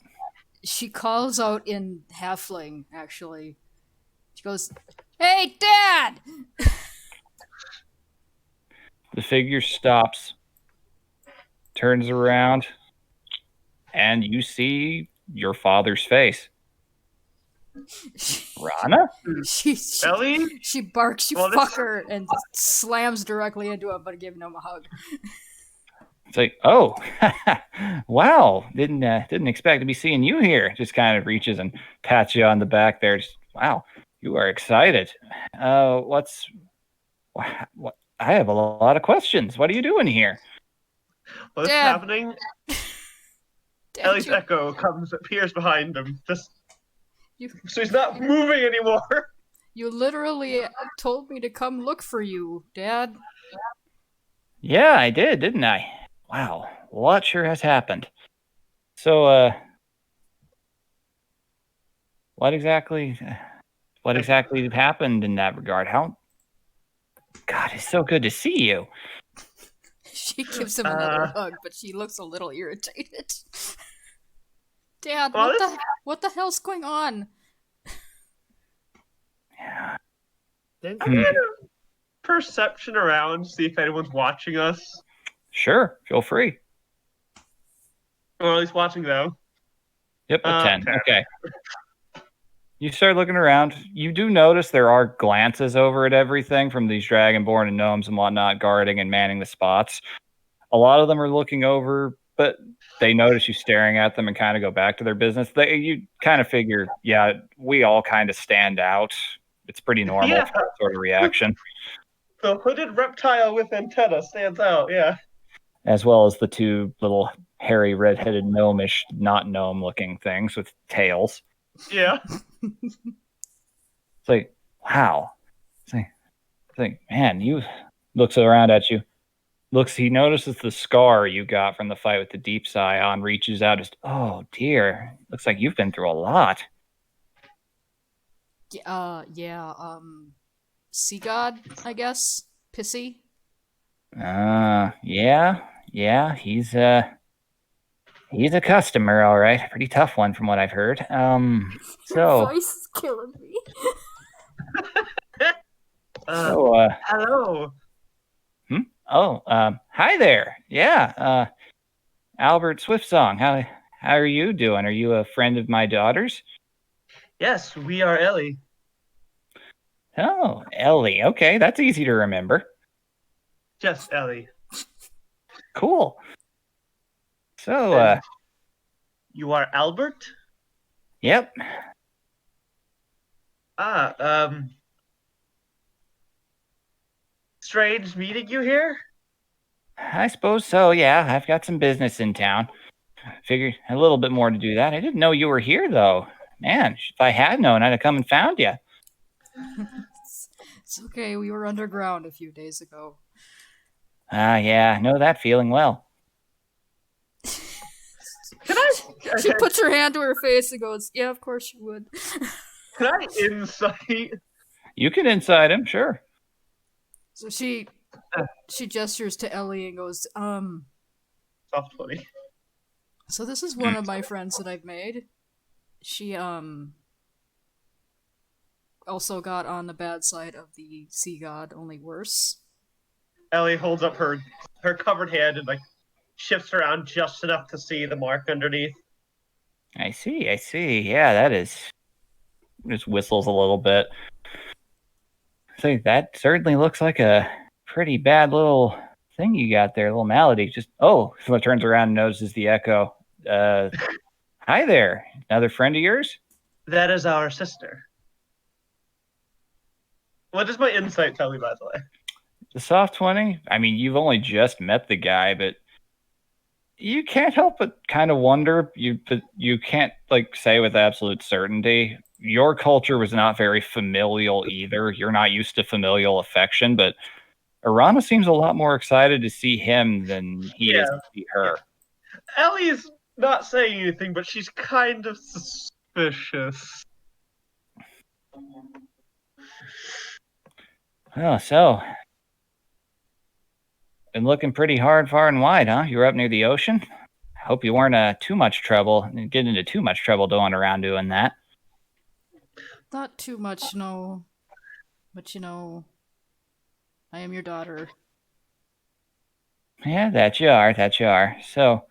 She calls out in Halfling, actually. She goes, "Hey, Dad!" The figure stops, turns around, and you see your father's face. Rana? Ellie? She barks, "You Well, this- fucker," and slams directly into him, but giving him a hug. It's like, oh, wow, didn't expect to be seeing you here. Just kind of reaches and pats you on the back there. Just, wow, you are excited. What? I have a lot of questions. What are you doing here? What's Dad. happening? Dad, Ellie's you- echo appears behind him. you- So he's not moving anymore. You literally told me to come look for you, Dad. Yeah, I did, didn't I? Wow, a lot sure has happened. So, what exactly happened in that regard? God, it's so good to see you. She gives him another hug, but she looks a little irritated. Dad, Well, what the hell's going on? Yeah. Then I'm gonna perception around, see if anyone's watching us. Sure, feel free. Or at least watching them. Yep, a 10. 10. Okay. You start looking around. You do notice there are glances over at everything from these Dragonborn and gnomes and whatnot, guarding and manning the spots. A lot of them are looking over, but they notice you staring at them and kind of go back to their business. You kind of figure, yeah, we all kind of stand out. It's pretty normal Yeah. for that sort of reaction. The hooded reptile with antenna stands out, yeah. as well as the two little hairy, red-headed gnomish, not gnome-looking things with tails. Yeah. It's like, wow. It's like, man, you looks around at you. He notices the scar you got from the fight with the deep scion, reaches out, just, oh dear. Looks like you've been through a lot. Yeah, sea god, I guess? Pissy? Yeah, he's a customer, all right. Pretty tough one from what I've heard. So, voice is killing me. so, Hello. hi there. Yeah, Albert Swiftsong. How are you doing? Are you a friend of my daughter's? Yes, we are Ellie. Oh, Ellie. Okay, that's easy to remember. Just Ellie. Cool. So, And you are Albert? yep. Strange meeting you here? I suppose so, yeah. I've got some business in town. Figured a little bit more to do that. I didn't know you were here, though. Man, if I had known, I'd have come and found you. It's okay, we were underground a few days ago. Yeah, I know that feeling well. Can I? She puts her hand to her face and goes, yeah, of course you would. Can I insight? You can inside him, sure. So she gestures to Ellie and goes, Soft 20. so this is one of my friends that I've made. She, also got on the bad side of the sea god, only worse. Ellie holds up her covered hand and like shifts around just enough to see the mark underneath. I see. Yeah, that is. Just whistles a little bit. So that certainly looks like a pretty bad little thing you got there, little malady. Just, someone turns around and notices the echo. Hi there. Another friend of yours? That is our sister. What does my insight tell me, by the way? The soft 20? I mean, you've only just met the guy, but you can't help but kind of wonder. But you can't like say with absolute certainty. Your culture was not very familial either. You're not used to familial affection, but Arana seems a lot more excited to see him than he is to see her. Yeah. Ellie's not saying anything, but she's kind of suspicious. Oh, so been looking pretty hard, far and wide, huh? You were up near the ocean. I hope you weren't getting into too much trouble going around doing that. Not too much, no. But I am your daughter. Yeah, that you are. So,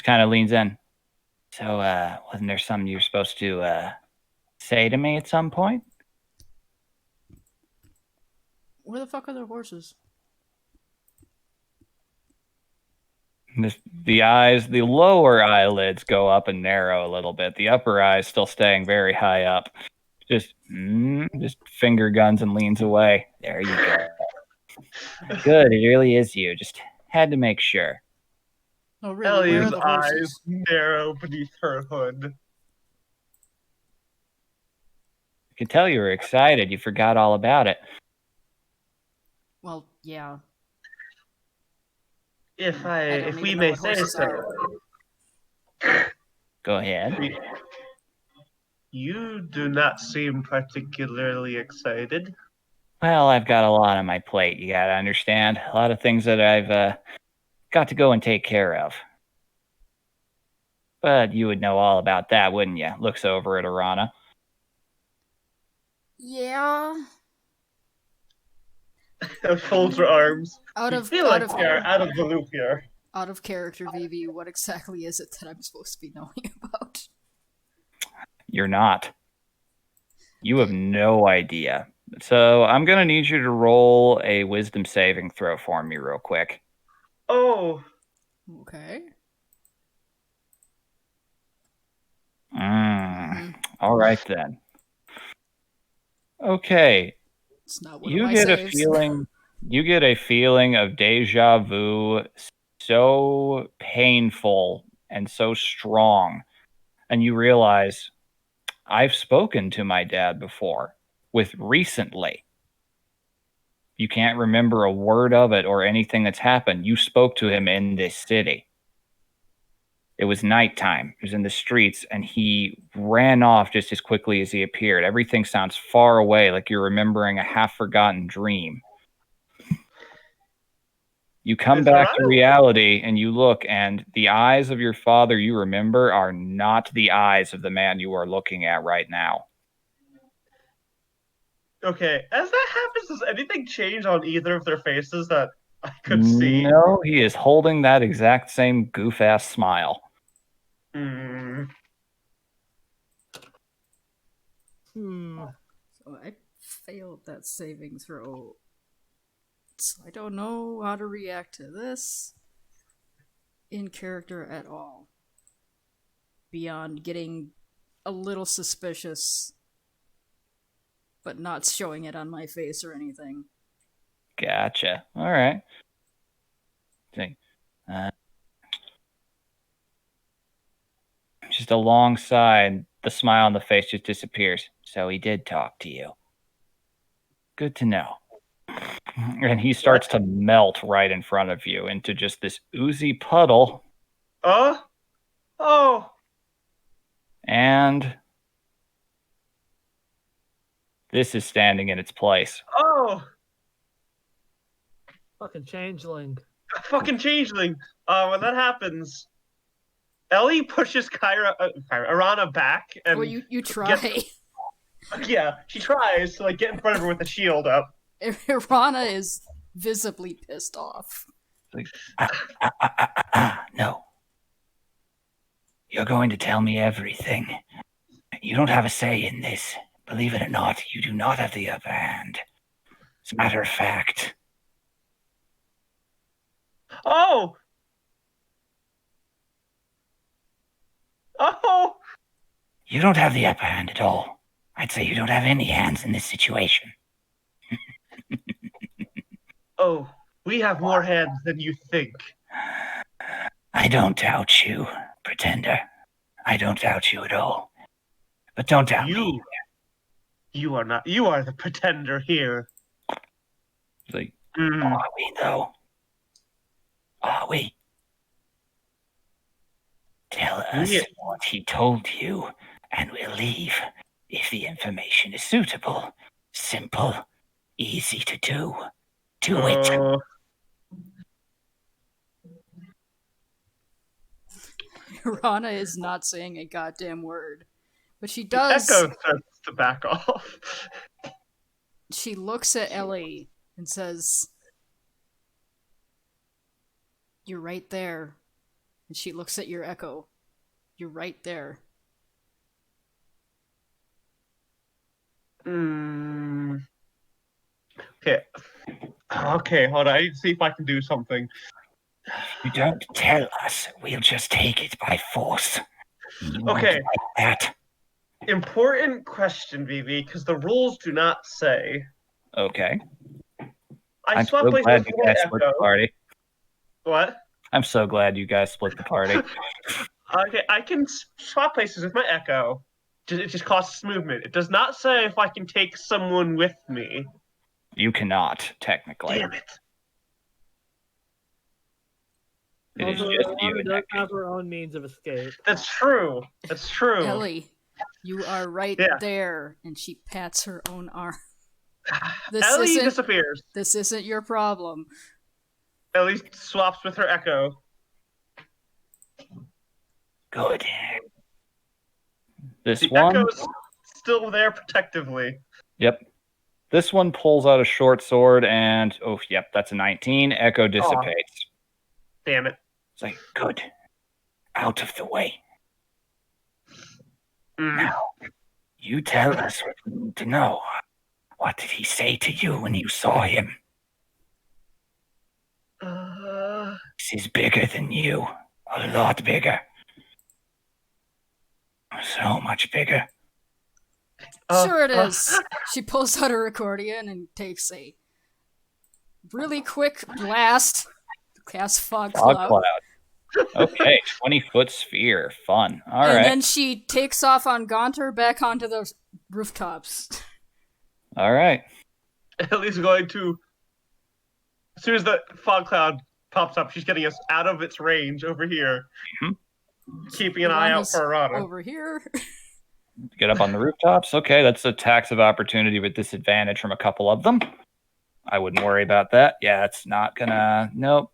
kind of leans in. So, wasn't there something you were supposed to say to me at some point? Where the fuck are the horses? The lower eyelids go up and narrow a little bit. The upper eyes still staying very high up. Just finger guns and leans away. There you go. Good, it really is you. Just had to make sure. Oh, really? Where are Ellie's the horses? eyes narrow beneath her hood. I could tell you were excited. You forgot all about it. Well, yeah. If don't we even may know what say horses so. Go ahead. You do not seem particularly excited. Well, I've got a lot on my plate, you gotta understand. A lot of things that I've got to go and take care of. But you would know all about that, wouldn't you? Looks over at Arana. Yeah. Folds her arms. Out You of feel out like of you're out of the loop here. out of character, Vivi, what exactly is it that I'm supposed to be knowing about? You're not. You have no idea. So I'm going to need you to roll a wisdom saving throw for me real quick. Oh, Okay. All right then. Okay. It's not one You of my get a saves. feeling You get a feeling of deja vu so painful and so strong. And you realize, I've spoken to my dad before, with recently. You can't remember a word of it or anything that's happened. You spoke to him in this city. It was nighttime. He was in the streets, and he ran off just as quickly as he appeared. Everything sounds far away, like you're remembering a half-forgotten dream. You come Is back to Arano- reality, and you look, and the eyes of your father you remember are not the eyes of the man you are looking at right now. Okay, as that happens, does anything change on either of their faces that I could see? No, he is holding that exact same goof-ass smile. Hmm. So I failed that saving throw. So I don't know how to react to this in character at all. Beyond getting a little suspicious, but not showing it on my face or anything. Gotcha. All right. See. Just alongside, the smile on the face just disappears. So he did talk to you. Good to know. And he starts to melt right in front of you into just this oozy puddle. Oh, And this is standing in its place. oh, Fucking changeling. a fucking changeling. When that happens, Ellie pushes Arana back, and Well, you try. yeah, she tries to like get in front of her with the shield up. Irana is visibly pissed off. Like, no. You're going to tell me everything. You don't have a say in this. Believe it or not, you do not have the upper hand. As a matter of fact. Oh, oh. You don't have the upper hand at all. I'd say you don't have any hands in this situation. Oh, we have more hands than you think. I don't doubt you, pretender. I don't doubt you at all. But don't doubt me. You are not. You are the pretender here. Like, Mm. are we though? Are we? Tell us what he told you, and we'll leave. If the information is suitable, simple, easy to do. Do it. Irana is not saying a goddamn word. But she does. Echo starts to back off. She looks at Ellie and says, "You're right there." And she looks at your Echo. "You're right there." Okay. Okay, hold on. I need to see if I can do something. You don't tell us. We'll just take it by force. Okay. Like that. Important question, Vivi, because the rules do not say. Okay. I'm so places glad with you my guys split the Echo. party. What? I'm so glad you guys split the party. Okay, I can swap places with my Echo. It just costs movement. It does not say if I can take someone with me. You cannot, technically. Damn it. It is Also, just you Alana and does Echo. have her own means of escape. That's true. That's true. Ellie, you are right Yeah. there. And she pats her own arm. Ellie disappears. This isn't your problem. Ellie swaps with her Echo. Good. This The one. Echo's still there protectively. Yep. This one pulls out a short sword and, oh, yep, that's a 19. Echo dissipates. Damn it. It's like, good. Out of the way. Mm. Now, you tell us what we need to know. What did he say to you when you saw him? This is bigger than you. A lot bigger. So much bigger. Sure it is. She pulls out her accordion and takes a really quick blast. Cast fog Fog cloud. cloud. Okay, 20-foot sphere. Fun. All and right. then she takes off on Gaunter back onto the rooftops. All right. Ellie's going to, as soon as the fog cloud pops up, she's getting us out of its range over here, keeping an eye out Piranha's for Arana. over here. Get up on the rooftops. Okay, that's attacks of opportunity with disadvantage from a couple of them. I wouldn't worry about that. Yeah, it's not gonna. Nope.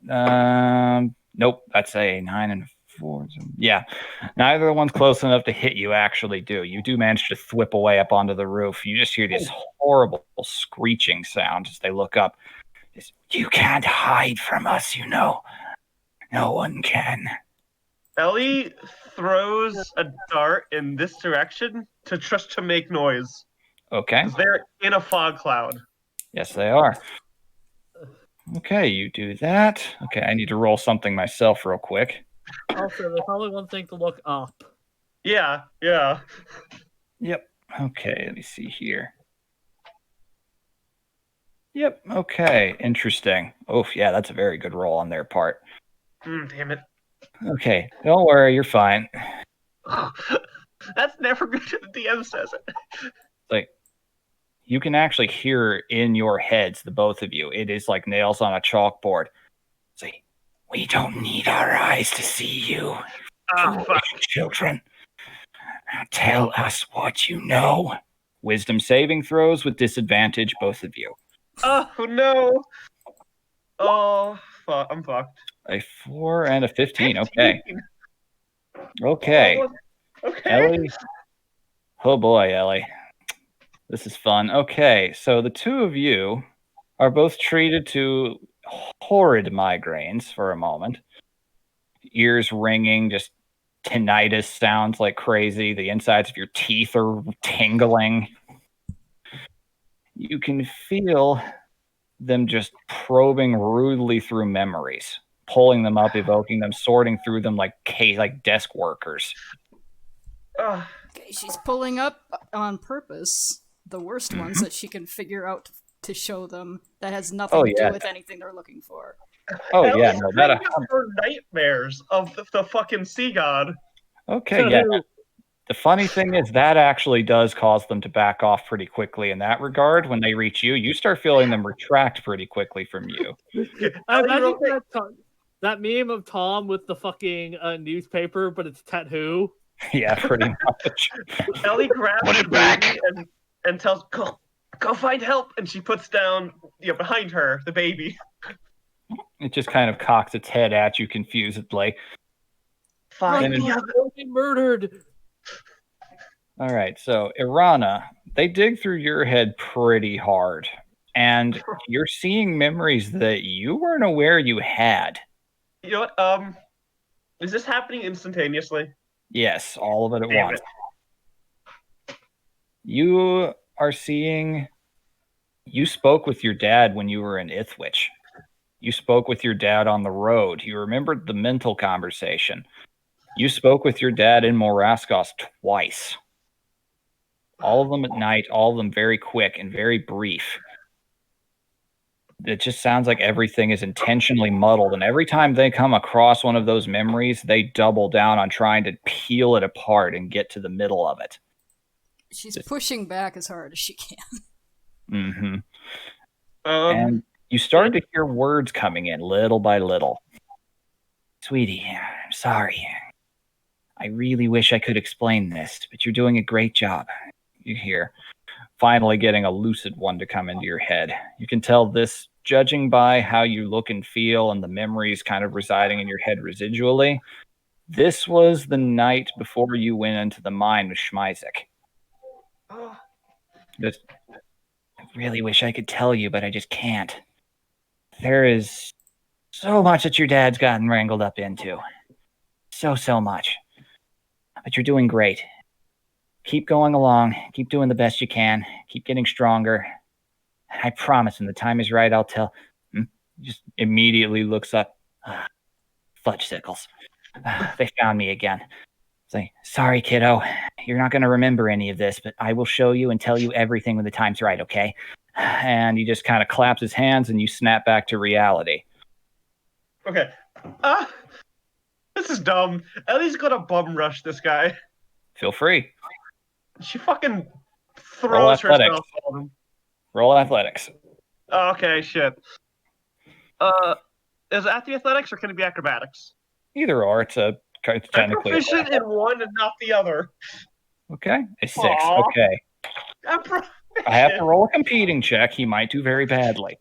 Nope. That's a 9 and a 4. Yeah, neither one's close enough to hit you. Actually, you do manage to thwip away up onto the roof. You just hear this horrible screeching sound as they look up. You can't hide from us, you know. No one can. Ellie throws a dart in this direction to just to make noise. Okay. Because they're in a fog cloud. Yes, they are. Okay, you do that. Okay, I need to roll something myself real quick. Also, there's only one thing to look up. Yeah. Yep. Okay, let me see here. Yep. Okay, interesting. Oh, yeah, that's a very good roll on their part. Damn it. Okay, don't worry, you're fine. That's never good if the DM says it. Like, you can actually hear in your heads, the both of you. It is like nails on a chalkboard. Say, we don't need our eyes to see you, Ah, fuck. children. Tell us what you know. Wisdom saving throws with disadvantage, both of you. Oh, no. Oh, fuck. I'm fucked. A 4 and a 15. Okay. Okay. Okay. Ellie. Oh boy, Ellie. This is fun. Okay, so the two of you are both treated to horrid migraines for a moment. Ears ringing, just tinnitus sounds like crazy. The insides of your teeth are tingling. You can feel them just probing rudely through memories, pulling them up, evoking them, sorting through them like desk workers. Ugh. Okay, she's pulling up on purpose the worst ones Mm-hmm. that she can figure out to show them that has nothing to do with anything they're looking for. Oh Ellie's yeah, no, that. bringing up her nightmares of the fucking sea god. Okay, yeah. The funny thing is that actually does cause them to back off pretty quickly in that regard. When they reach you, you start feeling them retract pretty quickly from you. I Ellie, real imagine quick. that meme of Tom with the fucking newspaper, but it's tattoo. Yeah, pretty much. Ellie grabs Put the it back. baby and tells, go find help. And she puts down, behind her, the baby. It just kind of cocks its head at you confusedly. Find Then the in- other. Murdered. All right, so Irana, they dig through your head pretty hard, and you're seeing memories that you weren't aware you had. You know what? Is this happening instantaneously? Yes, all of it at Damn once. it. You are seeing. You spoke with your dad when you were in Ithwich. You spoke with your dad on the road. You remembered the mental conversation. You spoke with your dad in Moraskos twice. All of them at night, all of them very quick and very brief. It just sounds like everything is intentionally muddled. And every time they come across one of those memories, they double down on trying to peel it apart and get to the middle of it. She's pushing back as hard as she can. Mm-hmm. Um, You started to hear words coming in little by little. Sweetie, I'm sorry. I really wish I could explain this, but you're doing a great job. You hear, finally getting a lucid one to come into your head. You can tell this, judging by how you look and feel and the memories kind of residing in your head residually, this was the night before you went into the mine with Schmeisek. oh, I really wish I could tell you, but I just can't. There is so much that your dad's gotten wrangled up into. So much. But you're doing great. Keep going along. Keep doing the best you can. Keep getting stronger. I promise when the time is right, I'll tell. Just immediately looks up. Fudge sickles. They found me again. Say, sorry, kiddo. You're not going to remember any of this, but I will show you and tell you everything when the time's right, okay? and he just kind of claps his hands, and you snap back to reality. Okay. This is dumb. Ellie's gonna bum rush this guy. Feel free. She fucking Roll throws athletics. herself on him. Roll athletics. Okay, shit. Is it at the athletics or can it be acrobatics? Either or. It's I'm technically proficient in one and not the other. okay. A 6. Aw. Okay. I'm proficient. I have to roll a competing check. He might do very badly.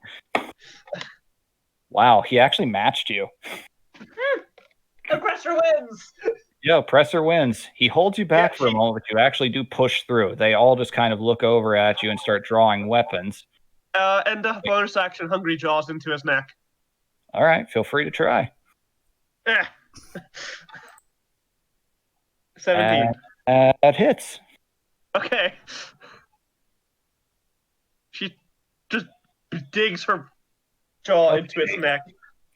Wow, he actually matched you. Aggressor wins. Yo, Presser wins. He holds you back Yeah, for a moment, but you actually do push through. They all just kind of look over at you and start drawing weapons. And bonus action, Hungry Jaws into his neck. All right, feel free to try. Eh. 17. That hits. Okay. She just digs her jaw into its neck.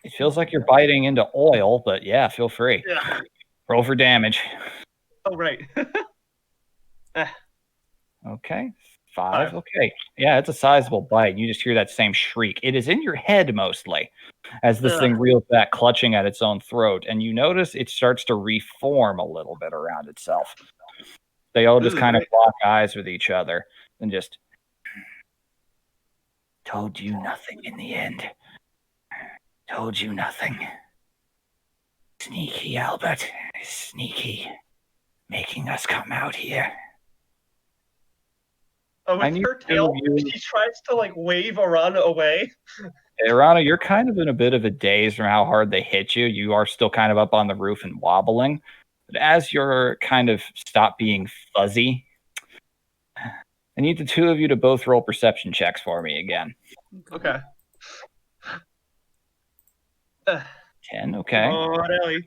It feels like you're biting into oil, but yeah, feel free. Yeah. Roll for damage. Oh, right. Okay. 5. Five. Okay. Yeah, it's a sizable bite. You just hear that same shriek. It is in your head mostly as this thing reels back, clutching at its own throat. And you notice it starts to reform a little bit around itself. They all just kind of lock eyes with each other and just told you nothing in the end. Told you nothing. Sneaky, Albert. Sneaky. Making us come out here. Oh, I with need her two tail, of you- she tries to like wave Arana away. Rana, you're kind of in a bit of a daze from how hard they hit you. You are still kind of up on the roof and wobbling. But as you're kind of stop being fuzzy, I need the two of you to both roll perception checks for me again. Okay. 10, okay. Oh, Ellie.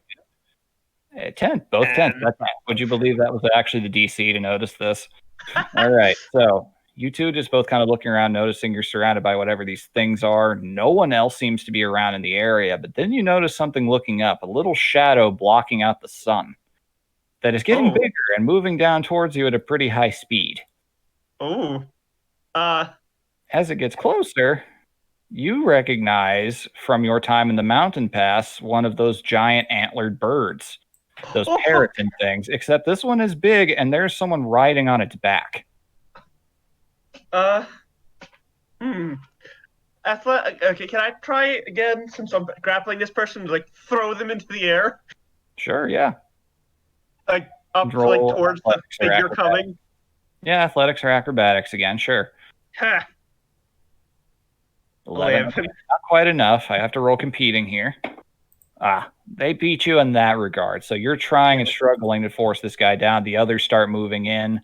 10, both 10. Would you believe that was actually the DC to notice this? All right, so you two just both kind of looking around, noticing you're surrounded by whatever these things are. No one else seems to be around in the area, but then you notice something looking up, a little shadow blocking out the sun that is getting bigger and moving down towards you at a pretty high speed. Oh. As it gets closer, you recognize from your time in the mountain pass one of those giant antlered birds, those parrots and things, except this one is big and there's someone riding on its back. Okay, can I try again since I'm grappling this person to like throw them into the air? Sure, yeah. Like up Roll like towards the athletics or figure acrobatics. coming. Yeah, athletics or acrobatics again, sure. Ha. 11. Okay, not quite enough. I have to roll competing here. They beat you in that regard. So you're trying and struggling to force this guy down. The others start moving in.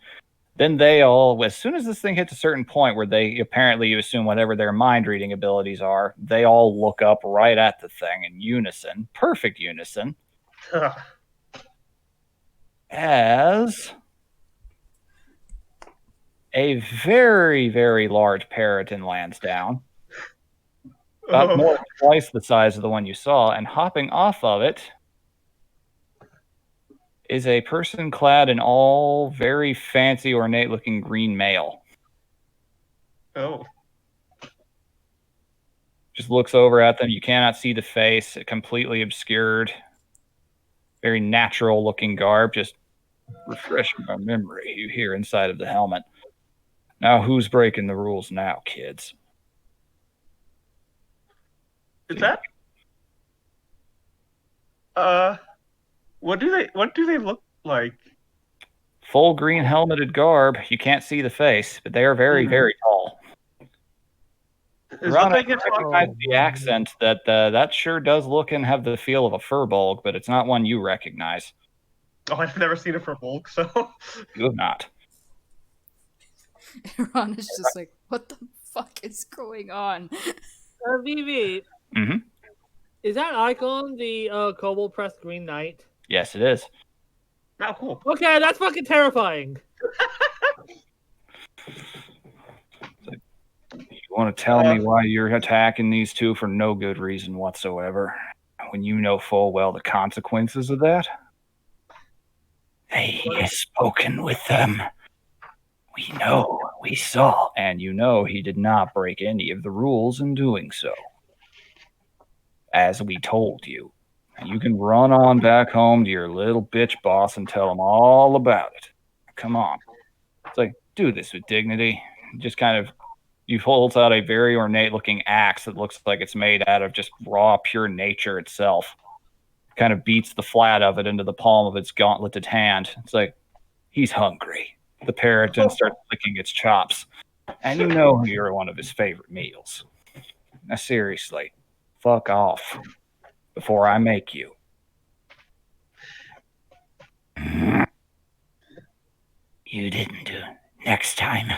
Then they all, as soon as this thing hits a certain point where they apparently, you assume whatever their mind reading abilities are, they all look up right at the thing in unison, perfect unison, as a very, very large parrotin lands down. About more than twice the size of the one you saw, and hopping off of it is a person clad in all very fancy, ornate-looking green mail. Oh. Just looks over at them. You cannot see the face, completely obscured. Very natural-looking garb. Just refresh my memory, you hear inside of the helmet. Now, who's breaking the rules now, kids? Is that? What do they look like? Full green helmeted garb. You can't see the face, but they are very, very tall. Ron, I recognize the accent that sure does look and have the feel of a furbolg, but it's not one you recognize. Oh, I've never seen a furbolg, so You have not. Ron is just like, what the fuck is going on? VV. Mm-hmm. Is that icon the Kobold Press Green Knight? Yes, it is. Oh, cool. Okay, that's fucking terrifying. You want to tell me why you're attacking these two for no good reason whatsoever, when you know full well the consequences of that? He has spoken with them. We know We saw, and you know he did not break any of the rules in doing so. As we told you. You can run on back home to your little bitch boss and tell him all about it. Come on. It's like, do this with dignity. Just kind of, he holds out a very ornate looking axe that looks like it's made out of just raw, pure nature itself. Kind of beats the flat of it into the palm of its gauntleted hand. It's like, he's hungry. The parrot then starts licking its chops. And you know you're one of his favorite meals. Now, seriously, fuck off before I make you. You didn't do it. Next time,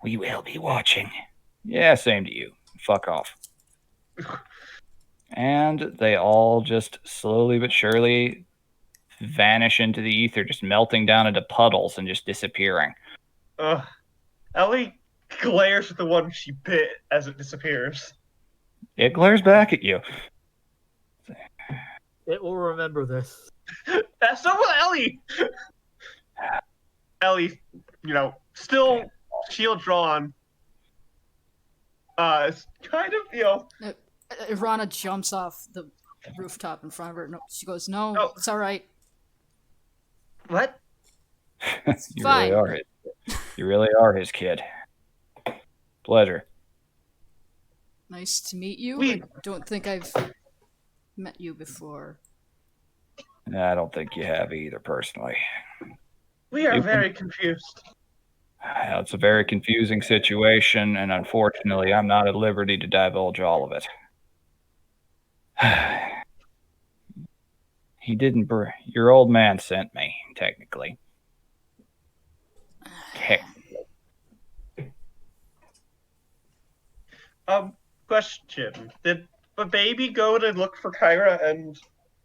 we will be watching. Yeah, same to you. Fuck off. And they all just slowly but surely vanish into the ether, just melting down into puddles and just disappearing. Ellie glares at the one she bit as it disappears. It glares back at you. It will remember this. So will Ellie! Ellie, still shield drawn. It's kind of, Rana jumps off the rooftop in front of her. No, she goes, "No, Oh. it's all right. What? You Fine. You really are his kid. Pleasure. Nice to meet you. We- I don't think I've met you before." I don't think you have either, personally. We are You- very confused. It's a very confusing situation, and unfortunately, I'm not at liberty to divulge all of it. He didn't. Your old man sent me, technically. Question. Did the baby go to look for Kyra and...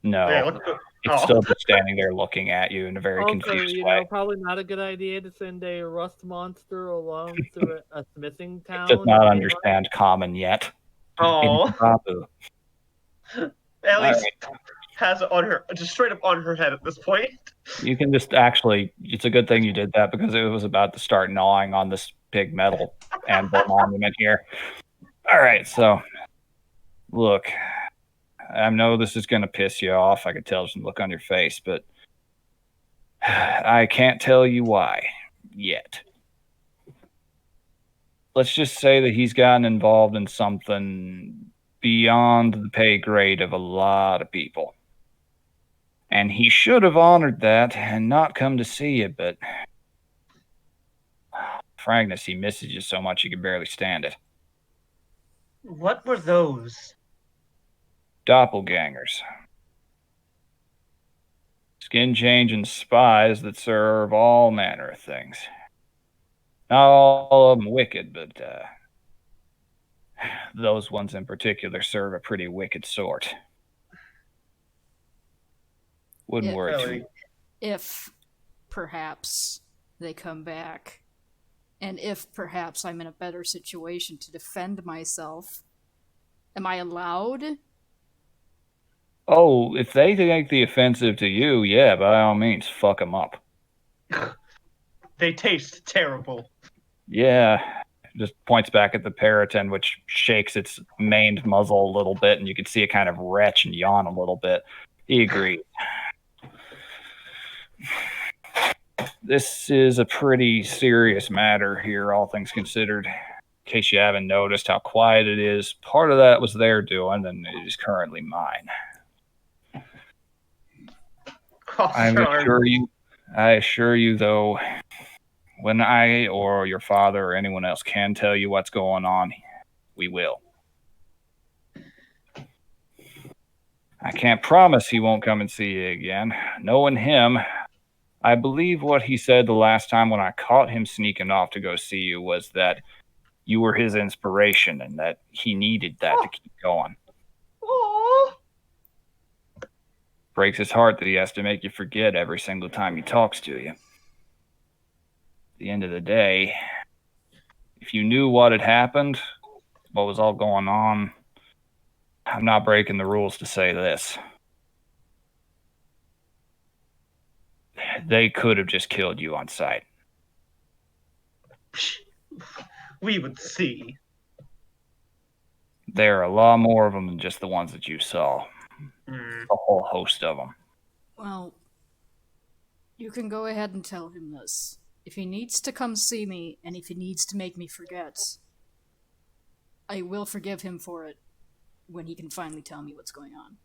No, Yeah, look for... it's still just standing there looking at you in a very Also, confused way. probably not a good idea to send a rust monster alone to a smithing town. It does not understand common yet. Oh. Babu. Ellie has it on her, just straight up on her head at this point. You can just actually, it's a good thing you did that because it was about to start gnawing on this big metal anvil monument here. All right, so look, I know this is going to piss you off. I could tell from the look on your face, but I can't tell you why yet. Let's just say that he's gotten involved in something beyond the pay grade of a lot of people. And he should have honored that and not come to see you, but frankness, he misses you so much he can barely stand it. What were those? Doppelgangers. Skin-changing spies that serve all manner of things. Not all of them wicked, but those ones in particular serve a pretty wicked sort. Wouldn't worry too much. If perhaps they come back, and if perhaps I'm in a better situation to defend myself, am I allowed? Oh, if they take the offensive to you, yeah, by all means, fuck them up. They taste terrible. Yeah. Just points back at the parrotin, which shakes its maned muzzle a little bit, and you can see it kind of retch and yawn a little bit. He agreed. This is a pretty serious matter here, all things considered. In case you haven't noticed how quiet it is, part of that was their doing, and it is currently mine. Oh, I assure you, though, when I or your father or anyone else can tell you what's going on, we will. I can't promise he won't come and see you again. Knowing him, I believe what he said the last time when I caught him sneaking off to go see you was that you were his inspiration and that he needed that to keep going. Aww. Breaks his heart that he has to make you forget every single time he talks to you. At the end of the day, if you knew what had happened, what was all going on, I'm not breaking the rules to say this. They could have just killed you on sight. We would see. There are a lot more of them than just the ones that you saw. Hmm. A whole host of them. Well, you can go ahead and tell him this. If he needs to come see me, and if he needs to make me forget, I will forgive him for it when he can finally tell me what's going on.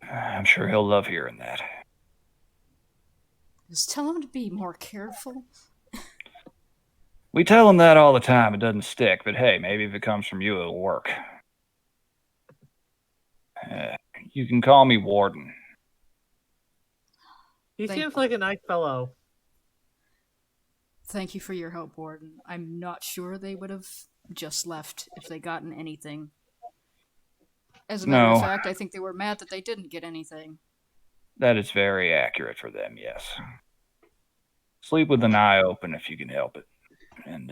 I'm sure he'll love hearing that. Just tell him to be more careful. We tell him that all the time. It doesn't stick, but hey, maybe if it comes from you, it'll work. You can call me Warden. He Thank- seems like a nice fellow. Thank you for your help, Warden. I'm not sure they would have just left if they gotten anything. As a matter of No. fact, I think they were mad that they didn't get anything. That is very accurate for them, yes. Sleep with an eye open if you can help it. And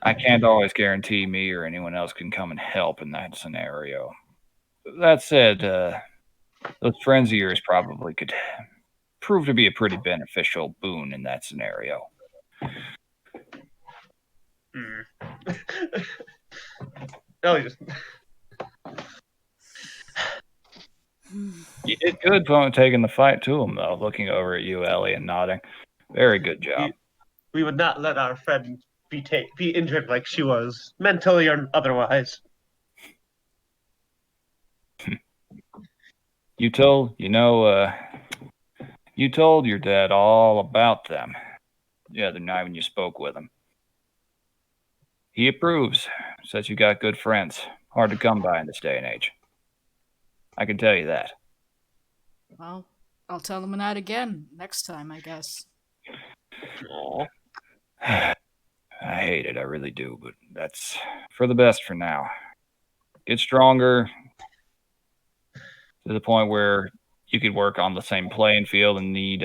I can't always guarantee me or anyone else can come and help in that scenario. That said, those friends of yours probably could prove to be a pretty beneficial boon in that scenario. Ellie just. You did good taking the fight to him, though, looking over at you, Ellie, and nodding. Very good job. We would not let our friend be injured like she was, mentally or otherwise. You told your dad all about them the other night when you spoke with him. He approves. Says you got good friends. Hard to come by in this day and age. I can tell you that. Well, I'll tell him that again next time, I guess. Aw. I hate it, I really do, but that's for the best for now. Get stronger to the point where you could work on the same playing field and need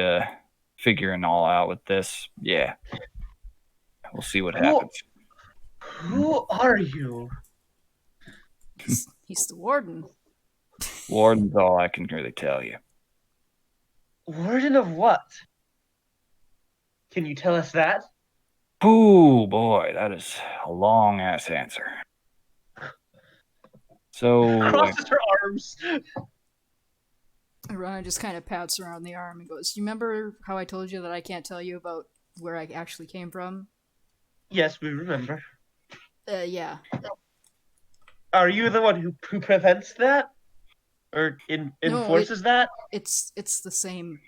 figuring all out with this. Yeah. We'll see what happens. Who are you? He's the warden. Warden's all I can really tell you. Warden of what? Can you tell us that? Ooh, boy, that is a long ass answer. So, Crosses her arms. Rana just kind of pats around the arm and goes, "You remember how I told you that I can't tell you about where I actually came from?" Yes, we remember. Yeah. Are you the one who prevents that? Or enforces that? It's the same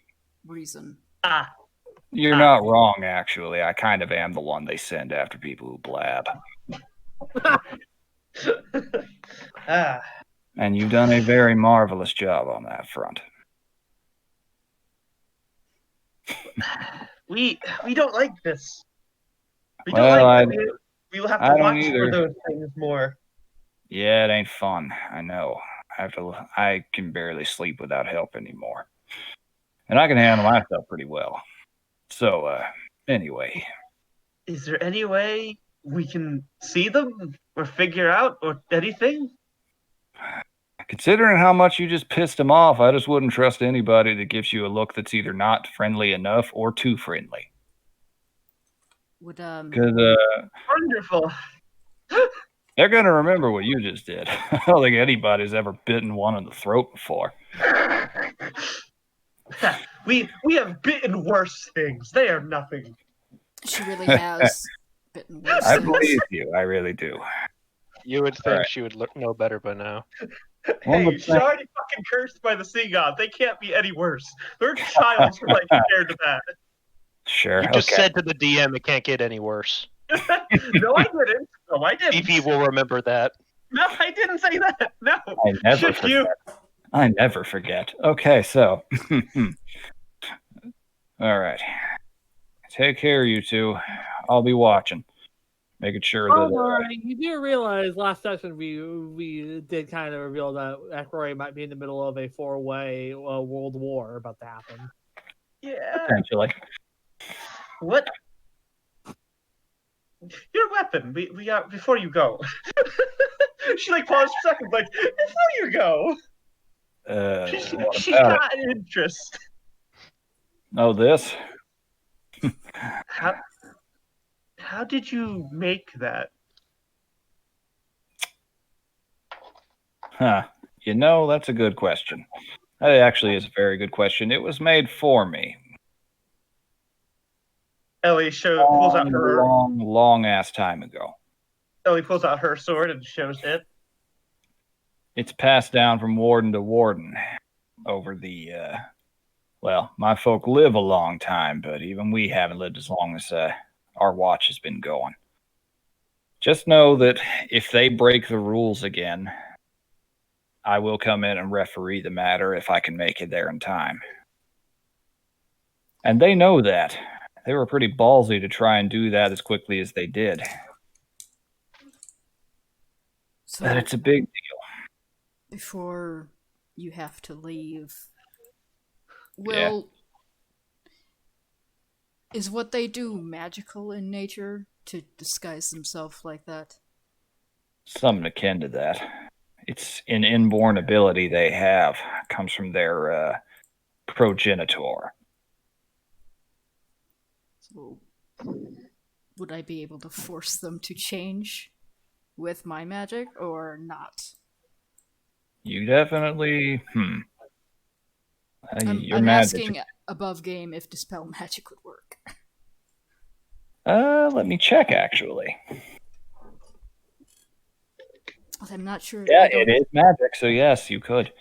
reason. Ah. you're not wrong, actually. I kind of am the one they send after people who blab. Ah. And you've done a very marvelous job on that front. We don't like this. We Well, don't like that we'll have I to don't watch either. for those things more. Yeah, it ain't fun. I know. I can barely sleep without help anymore. And I can handle myself pretty well. So, anyway. Is there any way we can see them or figure out or anything? Considering how much you just pissed him off, I just wouldn't trust anybody that gives you a look that's either not friendly enough or too friendly. Would Because Wonderful. they're going to remember what you just did. I don't think anybody's ever bitten one in the throat before. we have bitten worse things. They are nothing. she really has bitten worse I things. believe you. I really do. You would think Alright. she would know better by now. One Hey, would she's think- already fucking cursed by the sea god. They can't be any worse. They're child's play compared to that. Sure. You just okay. said to the DM it can't get any worse. No, I didn't. No, I didn't. BP will remember that. No, I didn't say that. No. I never Should forget. you? I never forget. Okay, so. All right. Take care, you two. I'll be watching. Making sure that. You do realize last session we did kind of reveal that Eckroy might be in the middle of a four-way world war about to happen. Yeah. Potentially. What? Your weapon. We got before you go. She like paused for a second, like before you go. What She about it? got an interest. Oh, this? How did you make that? Huh. You know, that's a good question. That actually is a very good question. It was made for me. Ellie pulls out her Long ass time ago. sword and shows it. It's passed down from warden to warden over the, well, my folk live a long time, but even we haven't lived as long as our watch has been going. Just know that if they break the rules again, I will come in and referee the matter if I can make it there in time. And they know that. They were pretty ballsy to try and do that as quickly as they did. So But it's a big deal. before you have to leave, Yeah. is what they do magical in nature to disguise themselves like that? Something akin to that. It's an inborn ability they have. It comes from their progenitor. So would I be able to force them to change with my magic or not? You definitely, your I'm magic. asking above game if dispel magic would work. Let me check actually. I'm not sure. Yeah, it is magic, so yes, you could.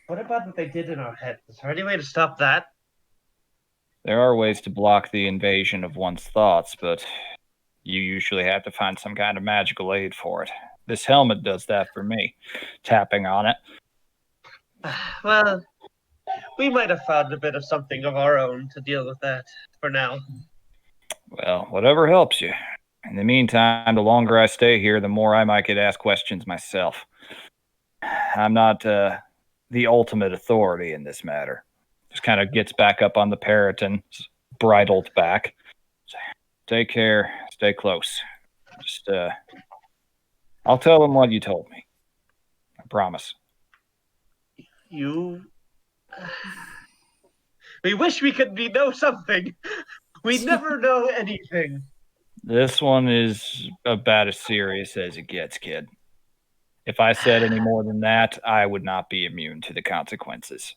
What about what they did in our heads? Is there any way to stop that? There are ways to block the invasion of one's thoughts, but you usually have to find some kind of magical aid for it. This helmet does that for me, tapping on it. Well, we might have found a bit of something of our own to deal with that for now. Well, whatever helps you. In the meantime, the longer I stay here, the more I might get asked questions myself. I'm not the ultimate authority in this matter. Just kind of gets back up on the parrot and bridled back. Take care. Stay close. Just, I'll tell them what you told me. I promise. We wish we could know something. We never know anything. This one is about as serious as it gets, kid. If I said any more than that, I would not be immune to the consequences.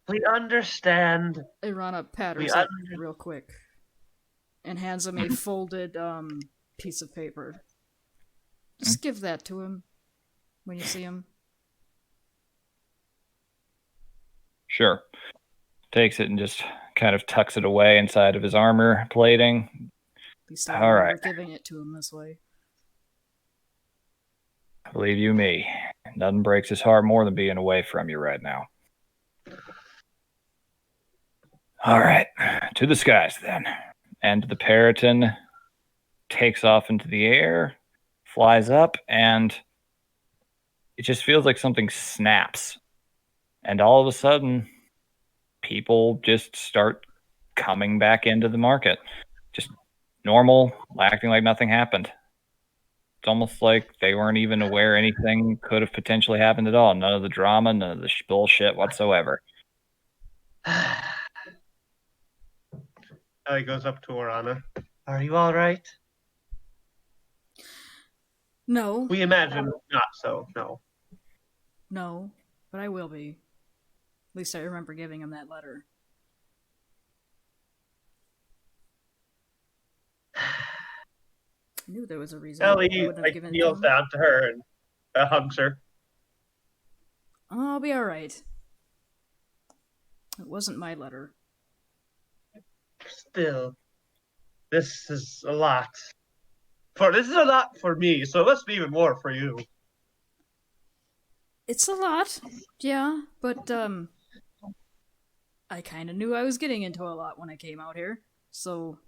We understand. Irana patters it real quick and hands him a folded piece of paper. Just give that to him when you see him. Sure. Takes it and just kind of tucks it away inside of his armor plating. At least I remember giving it to him this way. Believe you me, nothing breaks his heart more than being away from you right now. All right, to the skies then. And the Peryton takes off into the air, flies up, and it just feels like something snaps. And all of a sudden, people just start coming back into the market. Just normal, acting like nothing happened. It's almost like they weren't even aware anything could have potentially happened at all. None of the drama, none of the bullshit whatsoever. He goes up to Orana. Are you all right? No. We imagine not so, no. No, but I will be. At least I remember giving him that letter. I knew there was a reason. Ellie kneels down to her and hugs her. I'll be alright. It wasn't my letter. Still, this is a lot. This is a lot for me, so it must be even more for you. It's a lot, yeah, but I kind of knew I was getting into a lot when I came out here, so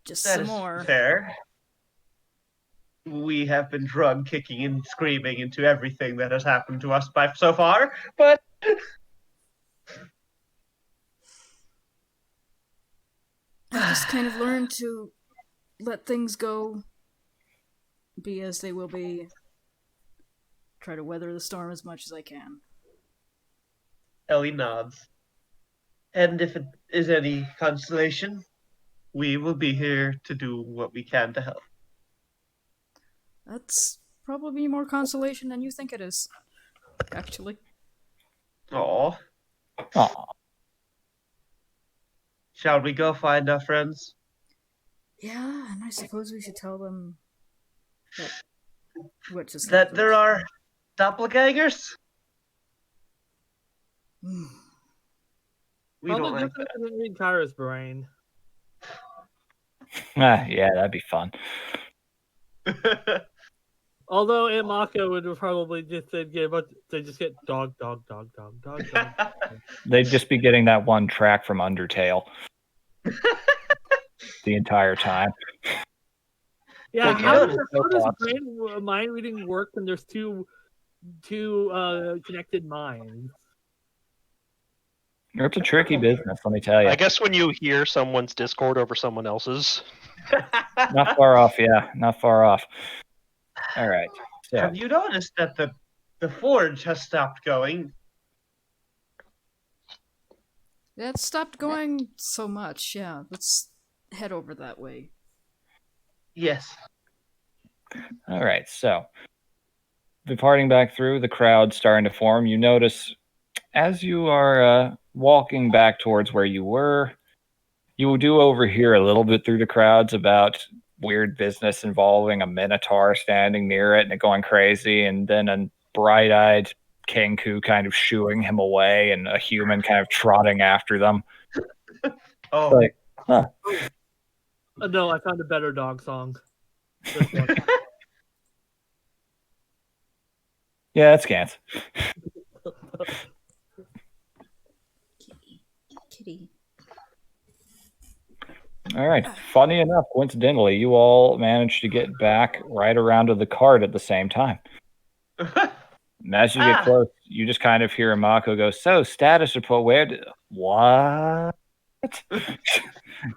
just some more. Fair. We have been drug kicking and screaming into everything that has happened to us by so far, but I've just kind of learned to let things go, be as they will be, try to weather the storm as much as I can. Ellie nods. And if it is any consolation, we will be here to do what we can to help. That's probably more consolation than you think it is, actually. Aw. Aw. Shall we go find our friends? Yeah, and I suppose we should tell them what just That happened. there are doppelgangers? Hmm. We Probably don't like good that I didn't read Kyra's brain. Yeah, that'd be fun. that. Although in Mako would probably just they'd just get dog, dog, dog, dog, dog, dog. They'd just be getting that one track from Undertale the entire time. Yeah, Well, you how notice does mind reading work when there's two connected minds? It's a tricky business, let me tell you. I guess when you hear someone's Discord over someone else's, Not far off, yeah. Not far off. All right. So, Have you noticed that the forge has stopped going? That stopped going so much, yeah. Let's head over that way. Yes. all right. So, departing back through, the crowd starting to form. You notice as you are walking back towards where you were, you do overhear a little bit through the crowds about weird business involving a minotaur standing near it and it going crazy, and then a bright-eyed Kenku kind of shooing him away, and a human kind of trotting after them. Oh, Like, huh. No, I found a better dog song. This one. Yeah, that's Gantz. Kitty. All right. Funny enough, coincidentally, you all managed to get back right around to the cart at the same time. And as you get close, you just kind of hear Mako go, "So, status report, what?"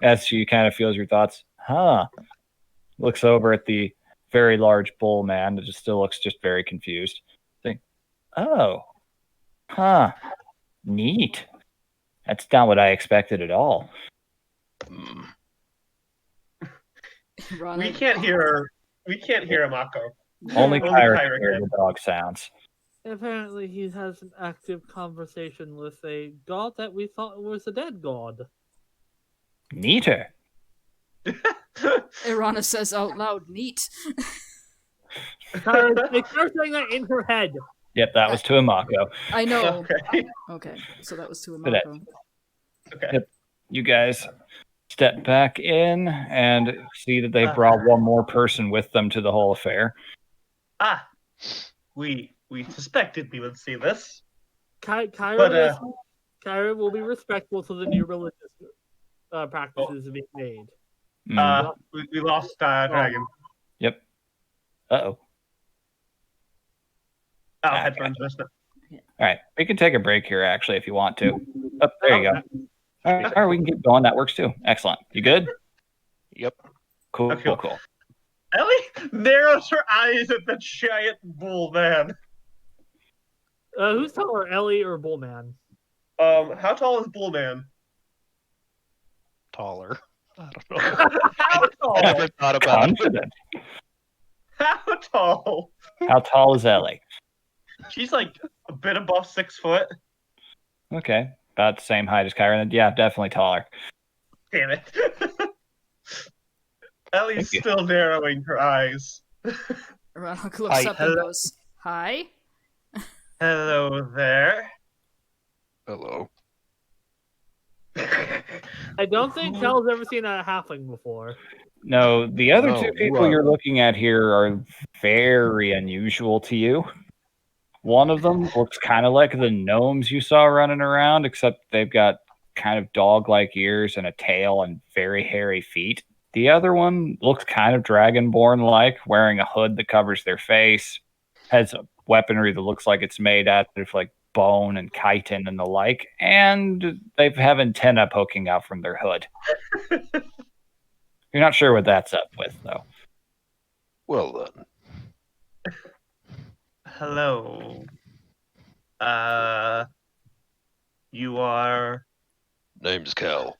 As she kind of feels your thoughts. Huh. Looks over at the very large bull man that just still looks just very confused. Think, oh, huh. Neat. That's not what I expected at all. Hmm. Rana, we can't hear Amako. Only Only Kyra Kyra can hear can. the dog sounds. Apparently, he has an active conversation with a god that we thought was a dead god. Neater. Irana says out loud, neat. Kyra's saying that in her head. Yep, that was to Mako. I know. Okay. Okay, so that was to But Amako. Okay. Yep. You guys step back in and see that they brought one more person with them to the whole affair. Ah, we suspected we would see this. Kyra will be respectful to the new religious practices being made. We lost Dragon. Yep. Uh-oh. Oh, headphones missed it. All right. We can take a break here, actually, if you want to. Oh, there you go. All right, we can keep going. That works, too. Excellent. You good? yep. Cool, Okay. cool. Ellie narrows her eyes at the giant bull man. Who's taller, Ellie or Bullman? How tall is Bull Man? Taller. I don't know. How I tall? never thought about it. Confident. How tall? How tall is Ellie? She's like a bit above 6 foot. Okay. About the same height as Kyra. Yeah, definitely taller. Damn it. Ellie's Thank you. still narrowing her eyes. Irana looks Hi. up and goes, hi? Hello there. Hello. I don't think Kel's ever seen a halfling before. No, the other No, two you people are. you're looking at here are very unusual to you. One of them looks kind of like the gnomes you saw running around, except they've got kind of dog-like ears and a tail and very hairy feet. The other one looks kind of dragonborn-like, wearing a hood that covers their face, has a weaponry that looks like it's made out of like bone and chitin and the like, and they have antenna poking out from their hood. You're not sure what that's up with, though. Well then. Hello. You are. Name's Cal.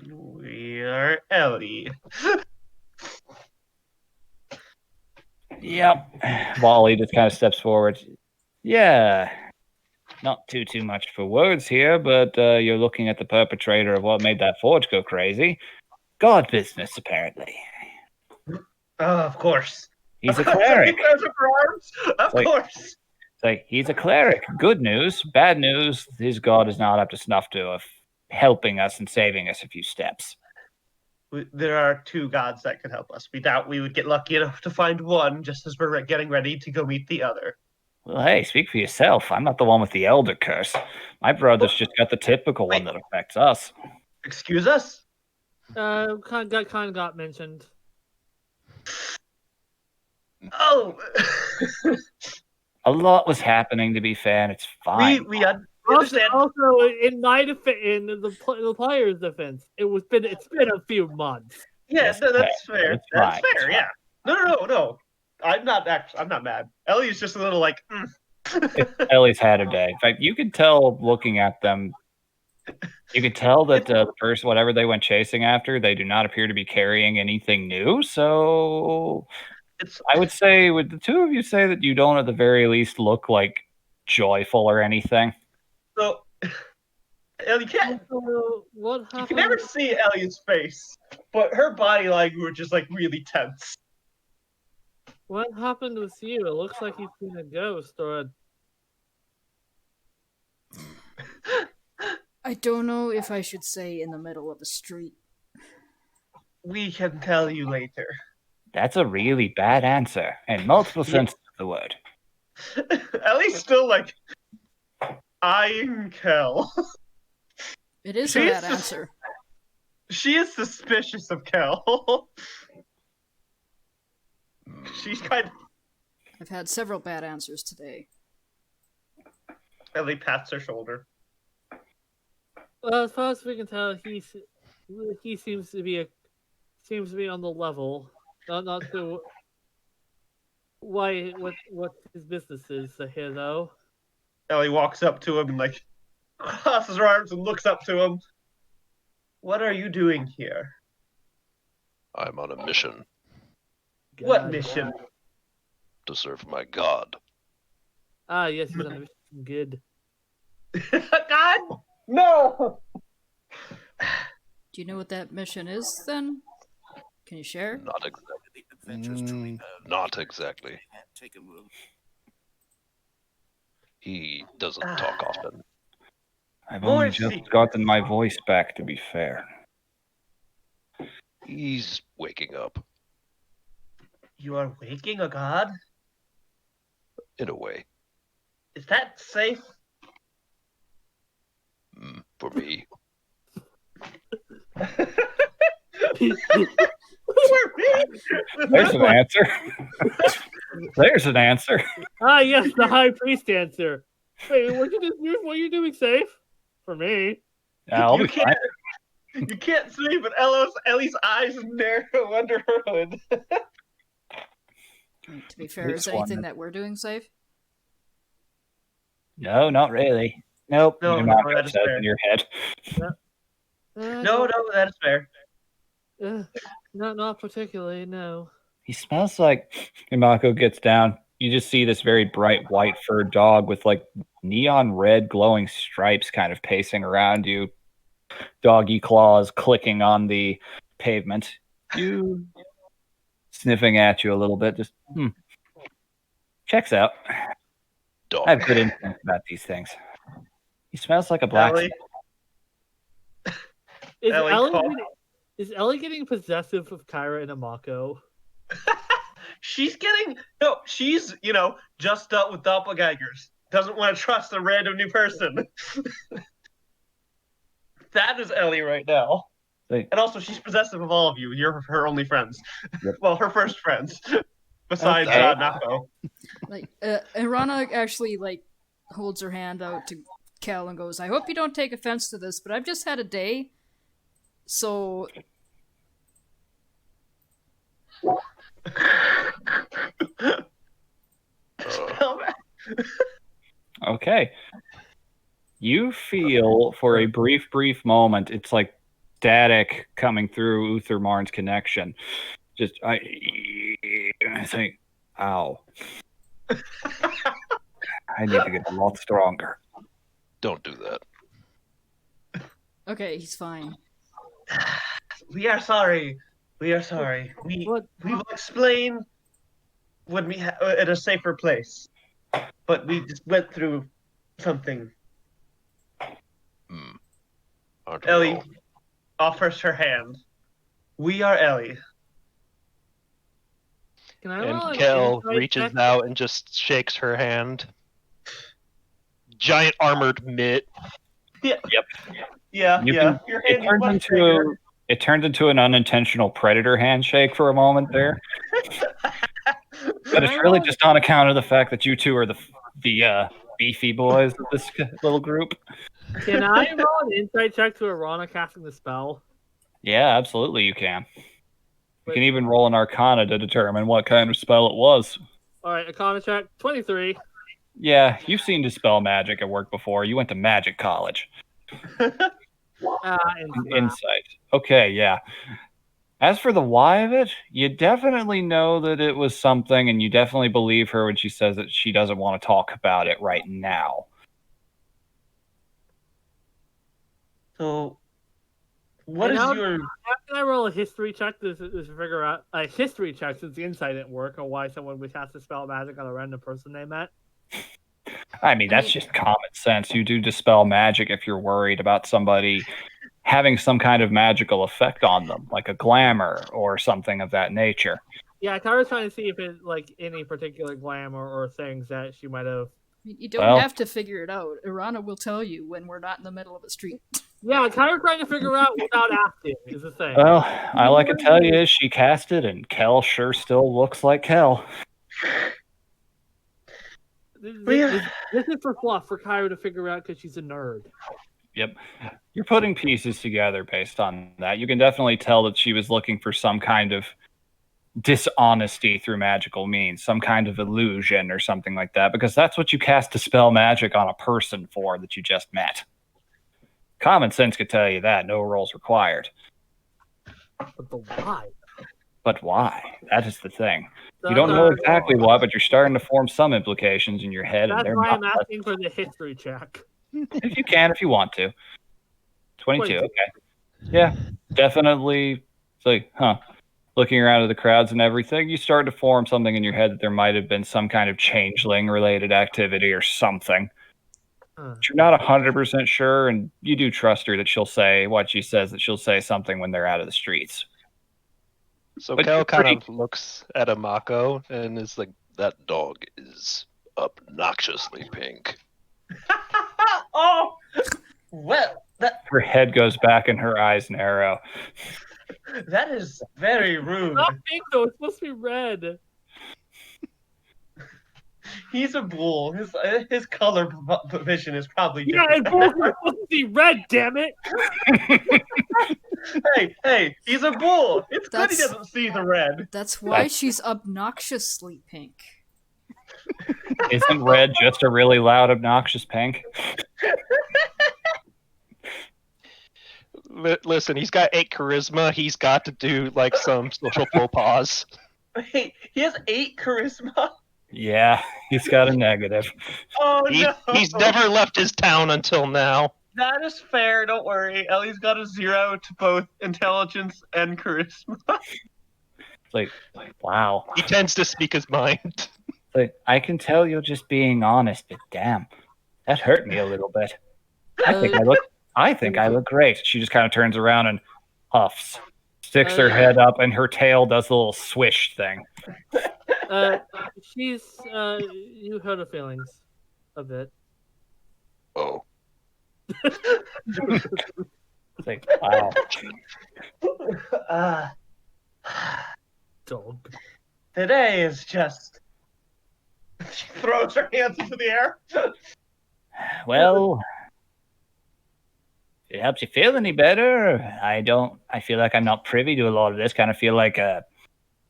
We are Ellie. Yep. Wally just kind of steps forward. Yeah. Not too much for words here, but you're looking at the perpetrator of what made that forge go crazy. God business, apparently. Of course. He's a Of course, cleric. there's a arms. Of Like- course. It's like, he's a cleric. Good news. Bad news, his god is not up to snuff to helping us and saving us a few steps. There are 2 gods that can help us. We doubt we would get lucky enough to find one just as we're getting ready to go meet the other. Well, hey, speak for yourself. I'm not the one with the elder curse. My brother's just got the typical one that affects us. Excuse us? Kind of got mentioned. Oh, A lot was happening, to be fair, and it's fine. we understand. Also, in my defense, in the player's defense, it's been a few months. Yeah, Yes, no, that's fair. it's That's fine, fair. it's Yeah. No. I'm not mad. Ellie's just a little like. Ellie's had her day. In fact, you could tell looking at them. You could tell that the person, whatever they went chasing after, they do not appear to be carrying anything new. So, I would say, would the two of you say that you don't, at the very least, look like joyful or anything? So, Ellie can't. What You happened? can never see Ellie's face, but her body language is like really tense. What happened with you? It looks like you've seen a ghost or a... I don't know if I should say in the middle of the street. We can tell you later. That's a really bad answer, in multiple senses of the word. Ellie's still like eyeing Kel. It is a She's bad just- answer. She is suspicious of Kel. She's kind of. I've had several bad answers today. Ellie pats her shoulder. Well, as far as we can tell, he seems to be on the level. Not sure what his business is here though. Ellie walks up to him and like crosses her arms and looks up to him. What are you doing here? I'm on a mission What God. mission? to serve my god. Ah, yes, he's on a mission. Good. God, no. Do you know what that mission is then? Can you share? Not exactly. He doesn't talk often. I've More only just secret. gotten my voice back, to be fair. He's waking up, You are waking a god? in a way. Is that safe? For me. For me? There's an answer. There's an answer. Ah, yes, the high priest answer. Wait, what are you doing safe? For me. I'll You be fine. You can't see, but Ellie's eyes narrow under her hood. To be fair, This is anything one- that we're doing safe? No, not really. Nope. No, Your no, mom that is says fair. in your head. No, that is fair. Not particularly. No. He smells like. Imako gets down. You just see this very bright white furred dog with like neon red glowing stripes kind of pacing around you. Doggy claws clicking on the pavement. You sniffing at you a little bit. Just checks out. Dog. I have good instinct about these things. He smells like a black. Ellie, Is Ellie, Ellie, call- getting, is Ellie getting possessive of Kyra and Amako? she's just up with doppelgangers. Doesn't want to trust a random new person. That is Ellie right now. Like, And also, she's possessive of all of you. You're her only friends. Yep. Well, her first friends. Besides Okay. Nako. Like, and Rana actually like holds her hand out to Kel and goes, "I hope you don't take offense to this, but I've just had a day, so Uh, okay. You feel for a brief moment, it's like static coming through Uthermarn's connection. Just I think, ow, I need to get a lot stronger. Don't do that. Okay, he's fine. We are sorry. We are sorry. We will explain when we at a safer place. But we just went through something. Aren't we Ellie all? offers her hand. We are Ellie. Can I roll And an Kel insight reaches check? out and just shakes her hand. Giant armored mitt. Yeah. Yep. Yeah. You Yeah. can- Your It hand is turns much into bigger. it turns into an unintentional predator handshake for a moment there, but it's really just on account of the fact that you two are the beefy boys of this little group. Can I roll an insight check to Arana casting the spell? Yeah, absolutely, you can. You Wait. can even roll an Arcana to determine what kind of spell it was. All right, Arcana check 23. Yeah, you've seen Dispel Magic at work before. You went to magic college. Insight. Okay, yeah. As for the why of it, you definitely know that it was something, and you definitely believe her when she says that she doesn't want to talk about it right now. So, what is And your? How can I roll a history check to figure out a history check since the insight didn't work, or why someone would cast a spell magic on a random person they met? I mean, that's just common sense. You do dispel magic if you're worried about somebody having some kind of magical effect on them, like a glamour or something of that nature. Yeah, I was trying to see if it like any particular glamour or things that she might have. You don't have to figure it out. Irana will tell you when we're not in the middle of a street. Yeah, kind of trying to figure out without asking is the thing. Well, all I can tell you is she cast it, and Kel sure still looks like Kel. This is for fluff for Kyra to figure out because she's a nerd. Yep. You're putting pieces together based on that. You can definitely tell that she was looking for some kind of dishonesty through magical means, some kind of illusion or something like that, because that's what you cast Dispel Magic on a person for that you just met. Common sense could tell you that. No rolls required. But the why? But why? That is the thing. So You don't know exactly why, but you're starting to form some implications in your head. That's and they're why not I'm asking for the history check. If you can, if you want to. 22, 22. okay. Yeah, definitely. It's like, looking around at the crowds and everything, you start to form something in your head that there might have been some kind of changeling-related activity or something. But you're not 100% sure, and you do trust her that she'll say what she says, that she'll say something when they're out of the streets. So But Kel you're kind pretty- of looks at Amako and is like, That dog is obnoxiously pink. Oh, well, Her head goes back and her eyes narrow. that is very rude. Not pink though, it's supposed to be red. He's a bull. His color vision is probably Yeah, different. it's supposed to be red, damn it! Hey, he's a bull. It's good he That's- doesn't see the red. That's why she's obnoxiously pink. Isn't red just a really loud, obnoxious pink? listen, he's got 8 charisma. He's got to do like some social faux pas. Wait, he has 8 charisma? Yeah, he's got a negative. Oh, no. He's never left his town until now. That is fair, don't worry. Ellie's got a 0 to both intelligence and charisma. It's like, wow. He tends to speak his mind. Like, I can tell you're just being honest, but damn, that hurt me a little bit. I think I look great. She just kind of turns around and huffs, sticks her head up, and her tail does the little swish thing. She's you hurt her feelings a bit. Oh, It's like, wow. Dog. Today is just. She throws her hands into the air. Well, if it helps you feel any better, I feel like I'm not privy to a lot of this. Kind of feel like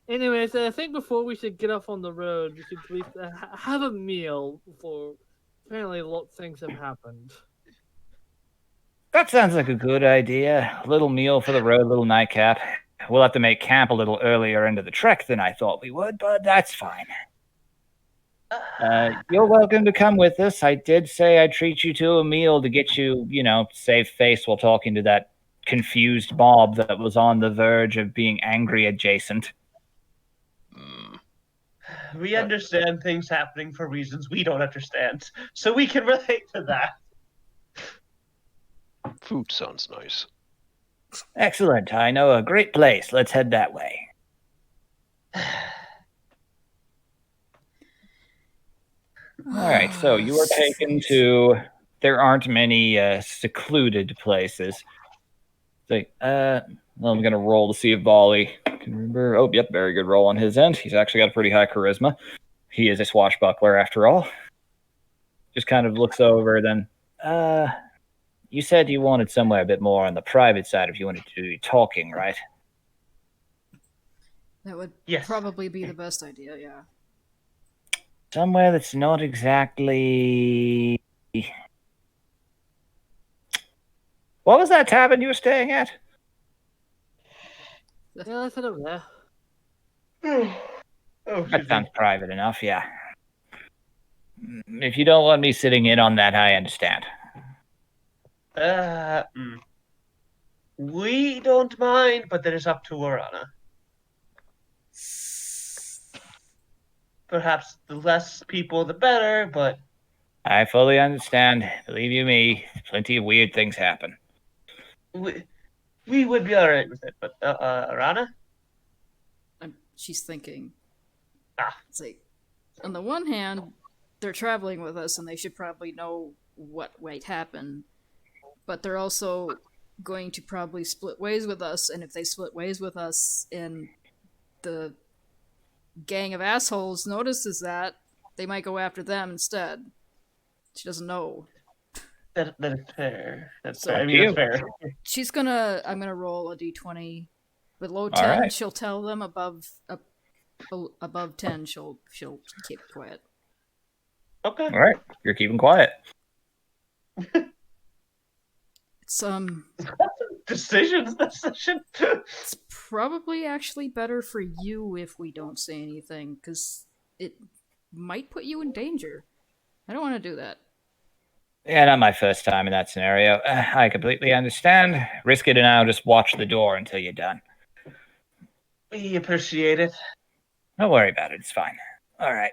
Anyways, I think before we should get off on the road, we should at least have a meal before apparently a lot of things have happened. That sounds like a good idea. A little meal for the road, little nightcap. We'll have to make camp a little earlier into the trek than I thought we would, but that's fine. You're welcome to come with us. I did say I'd treat you to a meal to get you, save face while talking to that confused mob that was on the verge of being angry adjacent. We understand things happening for reasons we don't understand, so we can relate to that. Food sounds nice. Excellent. I know a great place. Let's head that way. All right, so you are taken to. There aren't many secluded places. It's like, well, I'm gonna roll to see if Volley can remember. Oh, yep, very good roll on his end. He's actually got a pretty high charisma. He is a swashbuckler after all. Just kind of looks over, then. You said you wanted somewhere a bit more on the private side if you wanted to do talking, right? That would Yes. probably be the best idea, yeah. Somewhere that's not exactly. What was that tavern you were staying at? Yeah, I said over there. Oh, That excuse me. sounds private enough, yeah. If you don't want me sitting in on that, I understand. We don't mind, but that is up to Warana. Perhaps the less people, the better, but I fully understand. Believe you me, plenty of weird things happen. we would be alright with it. But, Arana? She's thinking. Ah. It's like, on the one hand, they're traveling with us and they should probably know what might happen. But they're also going to probably split ways with us, and if they split ways with us and the gang of assholes notices that, they might go after them instead. She doesn't know. That is fair. That's So- fair. I mean, that's fair. I'm gonna roll a d20. Below All 10, right. she'll tell them. Above 10, she'll keep quiet. Okay. All right, you're keeping quiet. It's Decision. it's probably actually better for you if we don't say anything, because it might put you in danger. I don't want to do that. Yeah, not my first time in that scenario. I completely understand. Risk it and I'll just watch the door until you're done. We appreciate it. Don't worry about it. It's fine. All right.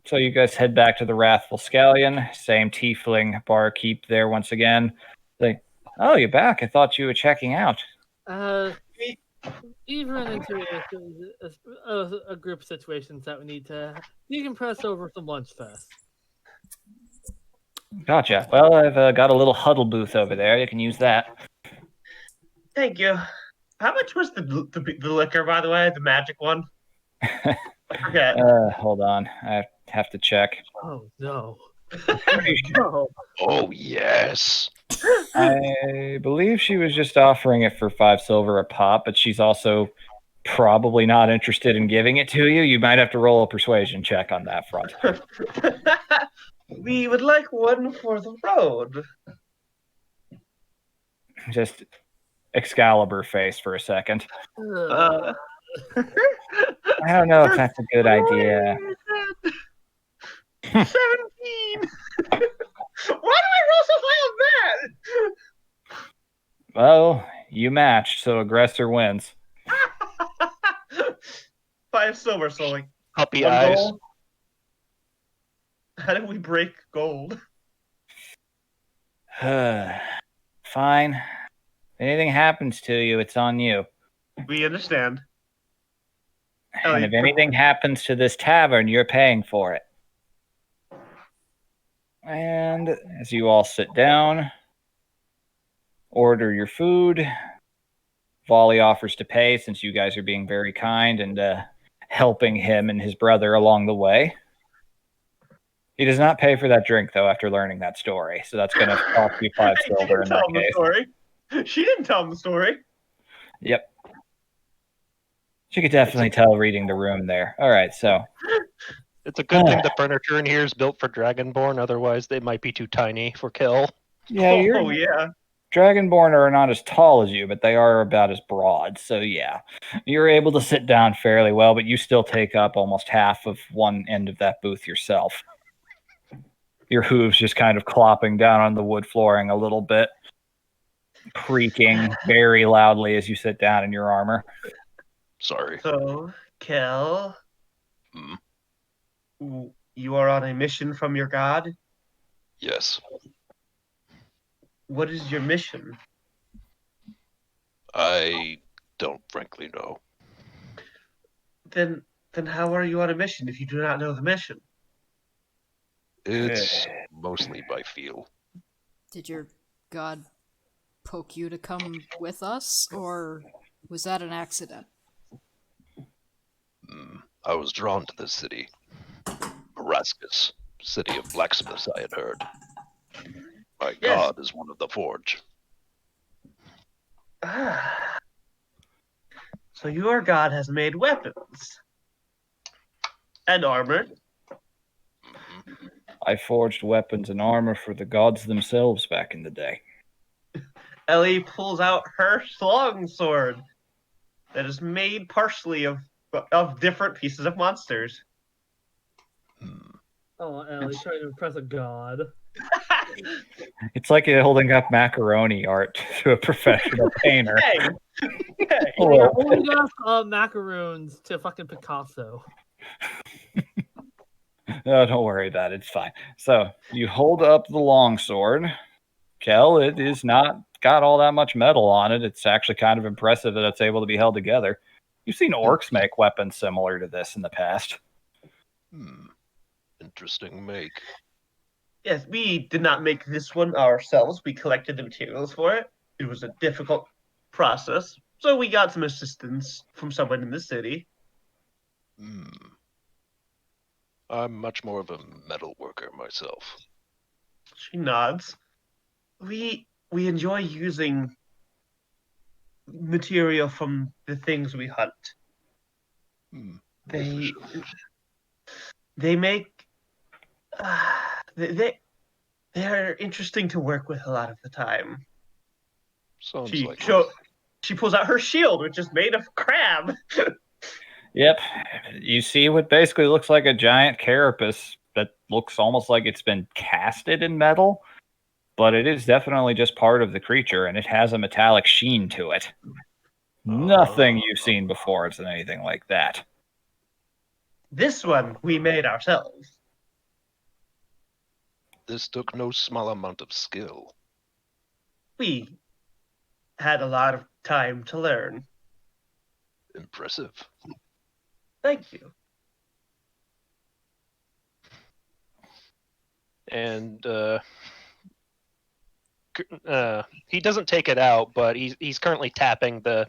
So you guys head back to the Wrathful Scallion. Same tiefling barkeep there once again. Like, oh, you're back. I thought you were checking out. We've run into a group of situations that we need to decompress over some lunch first. Gotcha. Well, I've got a little huddle booth over there. You can use that. Thank you. How much was the liquor, by the way? The magic one? I forget. Hold on. I have to check. Oh no! No. Oh, yes. I believe she was just offering it for 5 silver a pop, but she's also probably not interested in giving it to you. You might have to roll a persuasion check on that front. We would like one for the road. Just Excalibur face for a second. Uh, I don't know if that's a good idea. 17! Why do I roll so high on that? Well, you matched, so aggressor wins. 5 silver, so like Puppy one eyes. gold. How did we break gold? Fine. If anything happens to you, it's on you. We understand. And if anything happens to this tavern, you're paying for it. And as you all sit down, order your food. Volley offers to pay since you guys are being very kind and helping him and his brother along the way. He does not pay for that drink, though, after learning that story. So that's going to cost you 5 She silver didn't in tell that him the case. story. She didn't tell him the story. Yep. She could definitely tell reading the room there. All right, so It's a good thing the furniture in here is built for Dragonborn, otherwise they might be too tiny for Kill. Yeah, Oh yeah. Dragonborn are not as tall as you, but they are about as broad. So yeah, you're able to sit down fairly well, but you still take up almost half of one end of that booth yourself. Your hooves just kind of clopping down on the wood flooring a little bit, creaking very loudly as you sit down in your armor. Sorry. So, Kel, Hmm. you are on a mission from your god. Yes. What is your mission? I don't frankly know. Then how are you on a mission if you do not know the mission? It's mostly by feel. Did your god poke you to come with us, or was that an accident? I was drawn to this city. Marascus, city of blacksmiths, I had heard. My Yes. god is one of the forge. Ah. So your god has made weapons and armor. Mhm. I forged weapons and armor for the gods themselves back in the day. Ellie pulls out her long sword that is made partially of different pieces of monsters. Hmm. Oh, Ellie, trying to impress a god. It's like holding up macaroni art to a professional painter. Hey, hey. A little Holding up macaroons to fucking Picasso. Oh, don't worry about it. It's fine. So you hold up the longsword. Kel, it is not got all that much metal on it. It's actually kind of impressive that it's able to be held together. You've seen orcs make weapons similar to this in the past. Interesting make. Yes, we did not make this one ourselves. We collected the materials for it. It was a difficult process, so we got some assistance from someone in the city. I'm much more of a metal worker myself. She nods. We enjoy using material from the things we hunt. They they make they're interesting to work with a lot of the time. Sounds She like she pulls out her shield, which is made of crab. Yep. You see what basically looks like a giant carapace that looks almost like it's been casted in metal, but it is definitely just part of the creature, and it has a metallic sheen to it. Nothing you've seen before is anything like that. This one we made ourselves. this took no small amount of skill. We had a lot of time to learn. Impressive. Thank you. And he doesn't take it out, but he's currently tapping the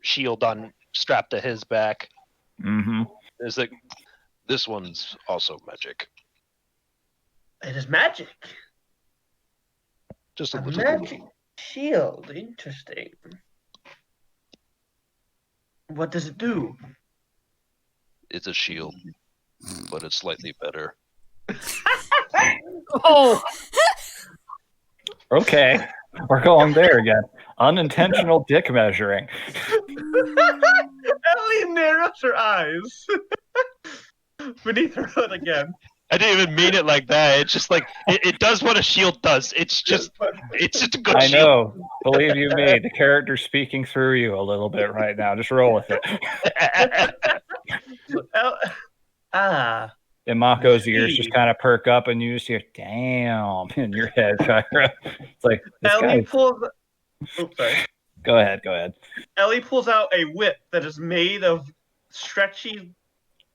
shield on strapped to his back. Mm-hmm. Is it? This one's also magic. It is magic. Just a A little. magic shield. Interesting. What does it do? It's a shield, but it's slightly better. Oh, Okay. We're going there again. Unintentional dick measuring. Ellie narrows her eyes beneath her hood again. I didn't even mean it like that. It's just like it does what a shield does. It's just a good I shield. know. Believe you me, the character's speaking through you a little bit right now. Just roll with it. Imako's ears just kind of perk up, and you just hear "damn" in your head, Kyra. It's like this Ellie guy. pulls. Oops, sorry. Go ahead. Ellie pulls out a whip that is made of stretchy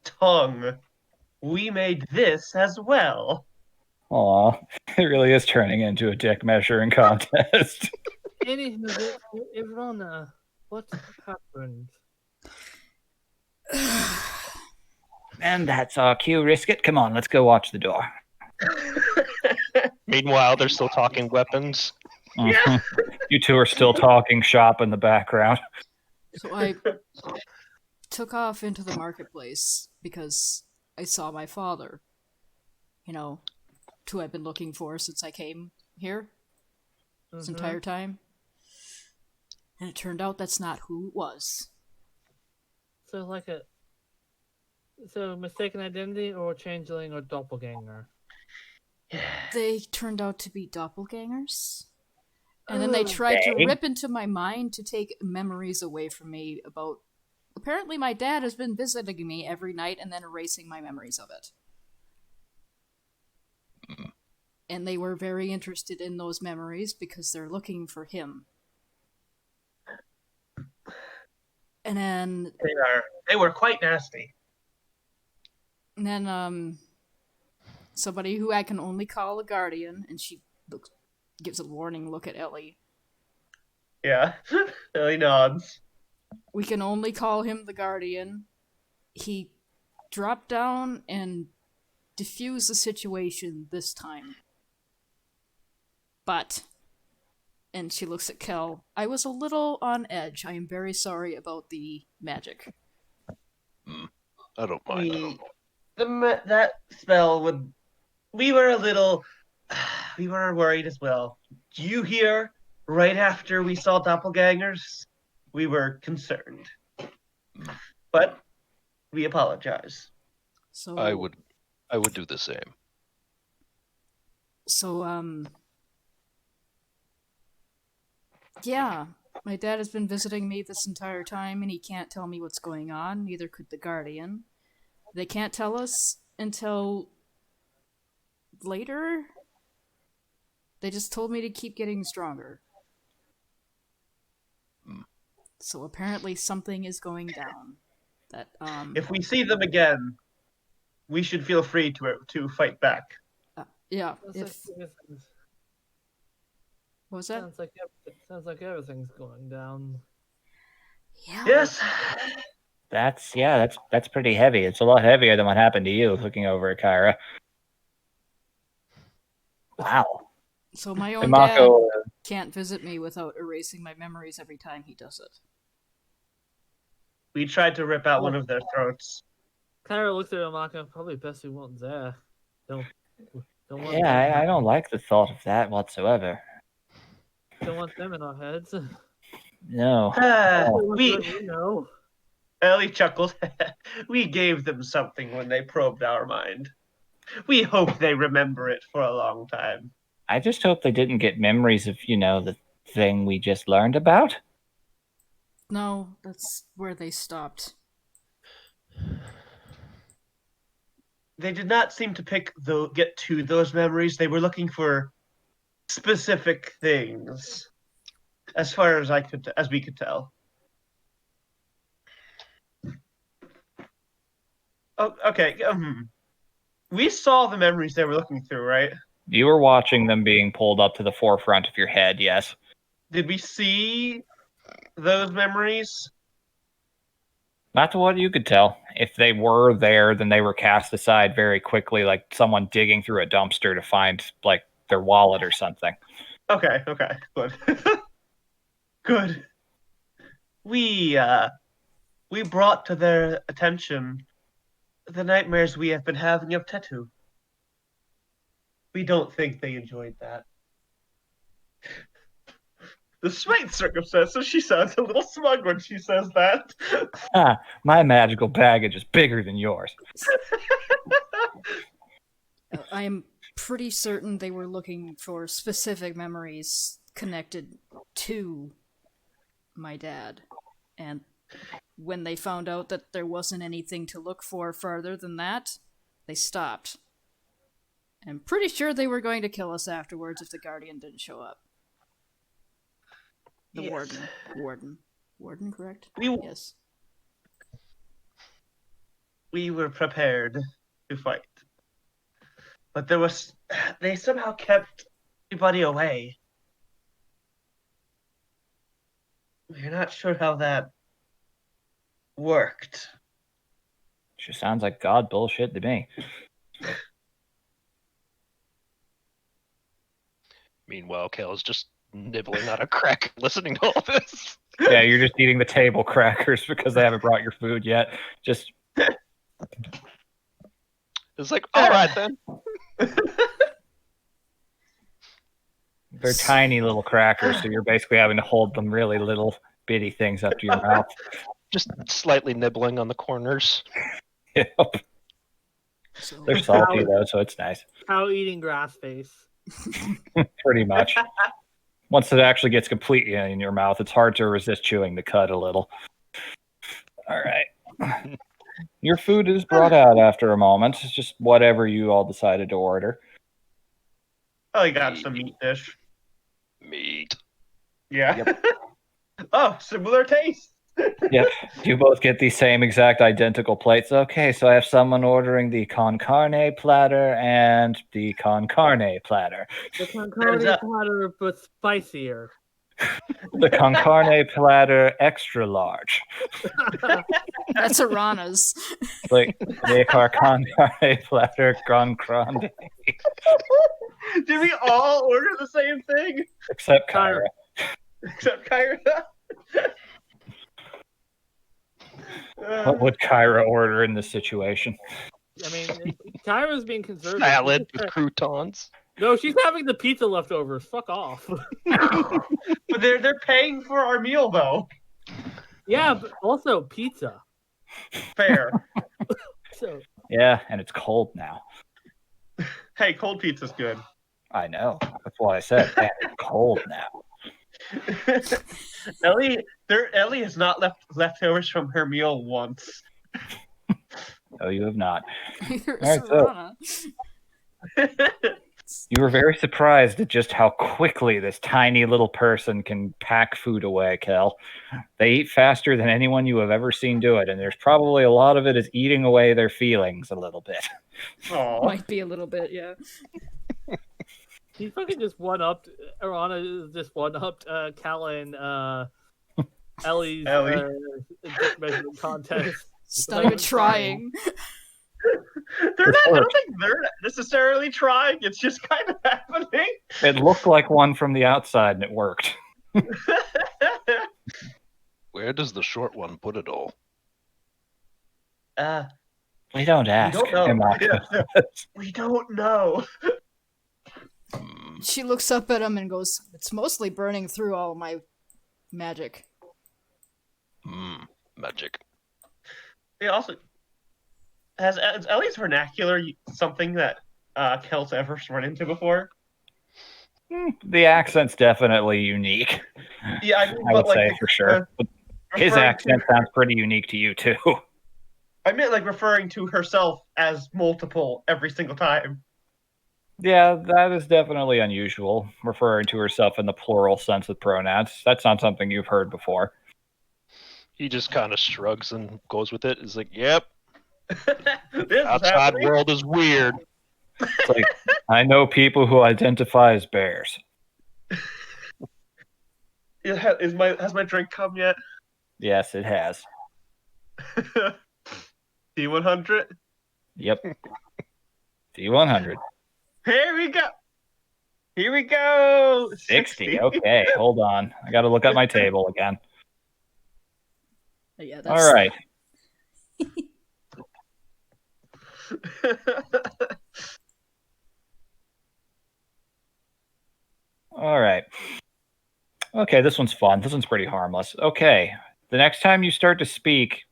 tongue. We made this as well. Aw, it really is turning into a dick measuring contest. anywho, Ivana, what happened? And that's our cue, Risket. Come on, let's go watch the door. Meanwhile, they're still talking weapons. Mhm. You two are still talking shop in the background. So I took off into the marketplace because I saw my father. You know, who I've been looking for since I came here. this entire time. And it turned out that's not who it was. So like a mistaken identity or changeling or doppelganger. They turned out to be doppelgangers. And then they tried to rip into my mind to take memories away from me about... Apparently my dad has been visiting me every night and then erasing my memories of it. And they were very interested in those memories because they're looking for him. And then... They were quite nasty. And then, somebody who I can only call a guardian, and she gives a warning look at Ellie. Yeah. Ellie nods. We can only call him the guardian. He dropped down and diffused the situation this time. But, and she looks at Kel, I was a little on edge. I am very sorry about the magic. I don't mind. That spell would... We were a little... We were worried as well. You hear, right after we saw doppelgangers, we were concerned. But we apologize. So I would do the same. So, yeah, my dad has been visiting me this entire time, and he can't tell me what's going on, neither could the Guardian. They can't tell us until later. They just told me to keep getting stronger. So apparently something is going down. That If we see them again, we should feel free to fight back. yeah. Sounds If like everything's- what was that? sounds like everything's going down. Yeah. Yes. That's pretty heavy. It's a lot heavier than what happened to you. Looking over at Kyra. Wow. So my own And dad Mako, can't visit me without erasing my memories every time he does it. We tried to rip out one of their throats. Kyra looked at Amaka. Probably best he wasn't there. Don't want I don't like the thought of that whatsoever. don't want them in our heads. No. We... know. Ellie chuckled. We gave them something when they probed our mind. We hope they remember it for a long time. I just hope they didn't get memories of, the thing we just learned about. No, that's where they stopped. They did not seem to get to those memories. They were looking for specific things, as far as we could tell. Oh, okay. We saw the memories they were looking through, right? You were watching them being pulled up to the forefront of your head, yes. Did we see those memories? Not to what you could tell. If they were there, then they were cast aside very quickly, like someone digging through a dumpster to find, like, their wallet or something. Okay, good. Good. We brought to their attention the nightmares we have been having of Tetu. We don't think they enjoyed that. Despite circumstances, she sounds a little smug when she says that. My magical baggage is bigger than yours. I am pretty certain they were looking for specific memories connected to my dad. And when they found out that there wasn't anything to look for farther than that, they stopped. I'm pretty sure they were going to kill us afterwards if the Guardian didn't show up. The Yes. Warden, correct? Yes. We were prepared to fight. But they somehow kept everybody away. We're not sure how that worked. Sure sounds like God bullshit to me. Meanwhile, Kale's just nibbling on a crack, listening to all this. Yeah, you're just eating the table crackers because they haven't brought your food yet. Just It's like, all right then. They're tiny little crackers, so you're basically having to hold them really little bitty things up to your mouth. Just slightly nibbling on the corners. Yep. So They're salty though, so it's nice. Cow eating grass face. Pretty much. Once it actually gets completely in your mouth, it's hard to resist chewing the cud a little. All right. Your food is brought out after a moment. It's just whatever you all decided to order. Oh, you got some meat dish. Meat. Yeah. Oh, similar taste. Yep. You both get the same exact identical plates. Okay, so I have someone ordering the con carne platter and the con carne platter. The con carne platter, but spicier. The con carne platter extra large. that's Arana's. Like the con carne platter con grande. Did we all order the same thing? Except Kyra. Except Kyra. What would Kyra order in this situation? I mean, Kyra's being conservative. Salad with croutons. No, she's having the pizza leftovers. Fuck off. But they're paying for our meal though. Yeah, but also pizza. Fair. So Yeah, and it's cold now. Hey, cold pizza's good. I know. That's why I said man, it's cold now. Ellie has not left leftovers from her meal once. No, you have not. Neither All is right, so- Arana. You were very surprised at just how quickly this tiny little person can pack food away, Kel. They eat faster than anyone you have ever seen do it, and there's probably a lot of it is eating away their feelings a little bit. Aw. Might be a little bit, yeah. he fucking just one-upped. Arana just one-upped Cal and Ellie's dick measurement contest. It's not even trying. I don't think they're necessarily trying. It's just kind of happening. It looked like one from the outside, and it worked. Where does the short one put it all? We don't ask. don't know. Emma. Yeah. We don't know. Hmm. She looks up at him and goes, "It's mostly burning through all my magic." Magic. They also has Ellie's vernacular something that Kel's ever run into before. The accent's definitely unique. Yeah, I mean, I but would say like for sure. But his referring accent sounds pretty unique to you too. I meant like referring to herself as multiple every single time. Yeah, that is definitely unusual. Referring to herself in the plural sense of pronouns. That's not something you've heard before. He just kind of shrugs and goes with it. He's like, "Yep, This is outside happening. world is weird." It's like, I know people who identify as bears. Has my drink come yet? Yes, it has. D100. Yep. D100. Here we go. Here we go. 60. Okay, hold on. I got to look at my table again. Yeah, that's All right. All right. Okay, this one's fun. This one's pretty harmless. Okay, the next time you start to speak,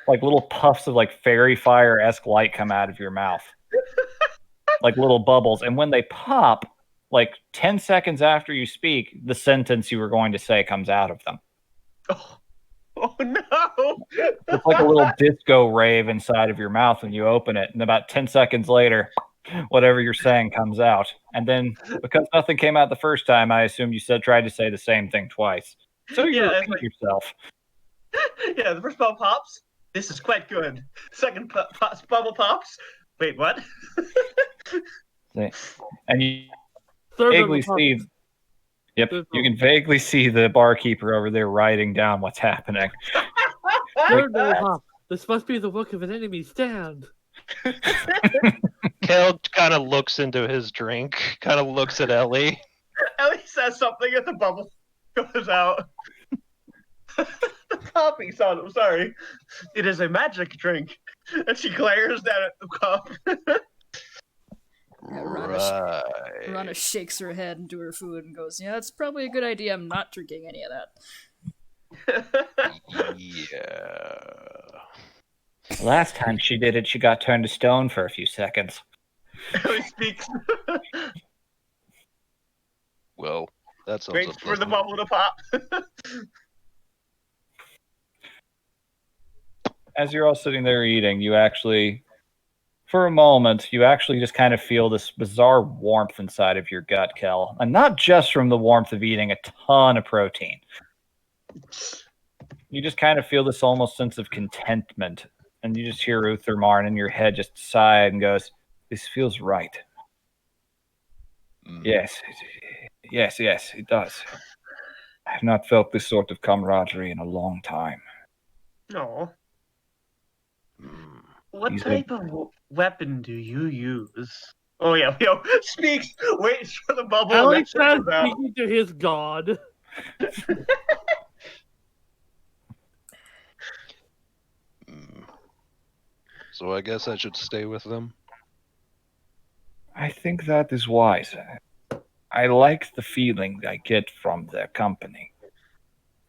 like little puffs of like fairy fire-esque light come out of your mouth. Like little bubbles. And when they pop, like 10 seconds after you speak, the sentence you were going to say comes out of them. Oh no! It's like a little disco rave inside of your mouth when you open it. And about 10 seconds later, whatever you're saying comes out. And then because nothing came out the first time, I assume you tried to say the same thing twice. So you Yeah, it's repeat like- yourself. Yeah, the first bubble pops. This is quite good. Second bubble pops. Wait, what? And you Third vaguely bubble pop. see. Yep, Third you can vaguely see the barkeeper over there writing down what's happening. Third bubble pop. This must be the work of an enemy stand. Kel kind of looks into his drink, kind of looks at Ellie. Ellie says something and the bubble goes out. The popping sound, I'm sorry. It is a magic drink. And she glares down at the cup. Rubbish. Right. Rana shakes her head into her food and goes, "Yeah, it's probably a good idea. I'm not drinking any of that." Yeah. Last time she did it, she got turned to stone for a few seconds. Ellie speaks. Well, that sounds Waits for the unpleasant. bubble to pop. As you're all sitting there eating, you actually, for a moment, you actually just kind of feel this bizarre warmth inside of your gut, Kel. And not just from the warmth of eating a ton of protein. You just kind of feel this almost sense of contentment. And you just hear Uthermarn in your head just sigh and goes, "This feels right. Mm. Yes, it does. I have not felt this sort of camaraderie in a long time." No. Mm. What He's type of weapon do you use? Oh yeah, speaks, waits for the bubble, and Ellie then tries shuts out. speaking to his god. Mm. So I guess I should stay with them. I think that is wise. I like the feeling I get from their company.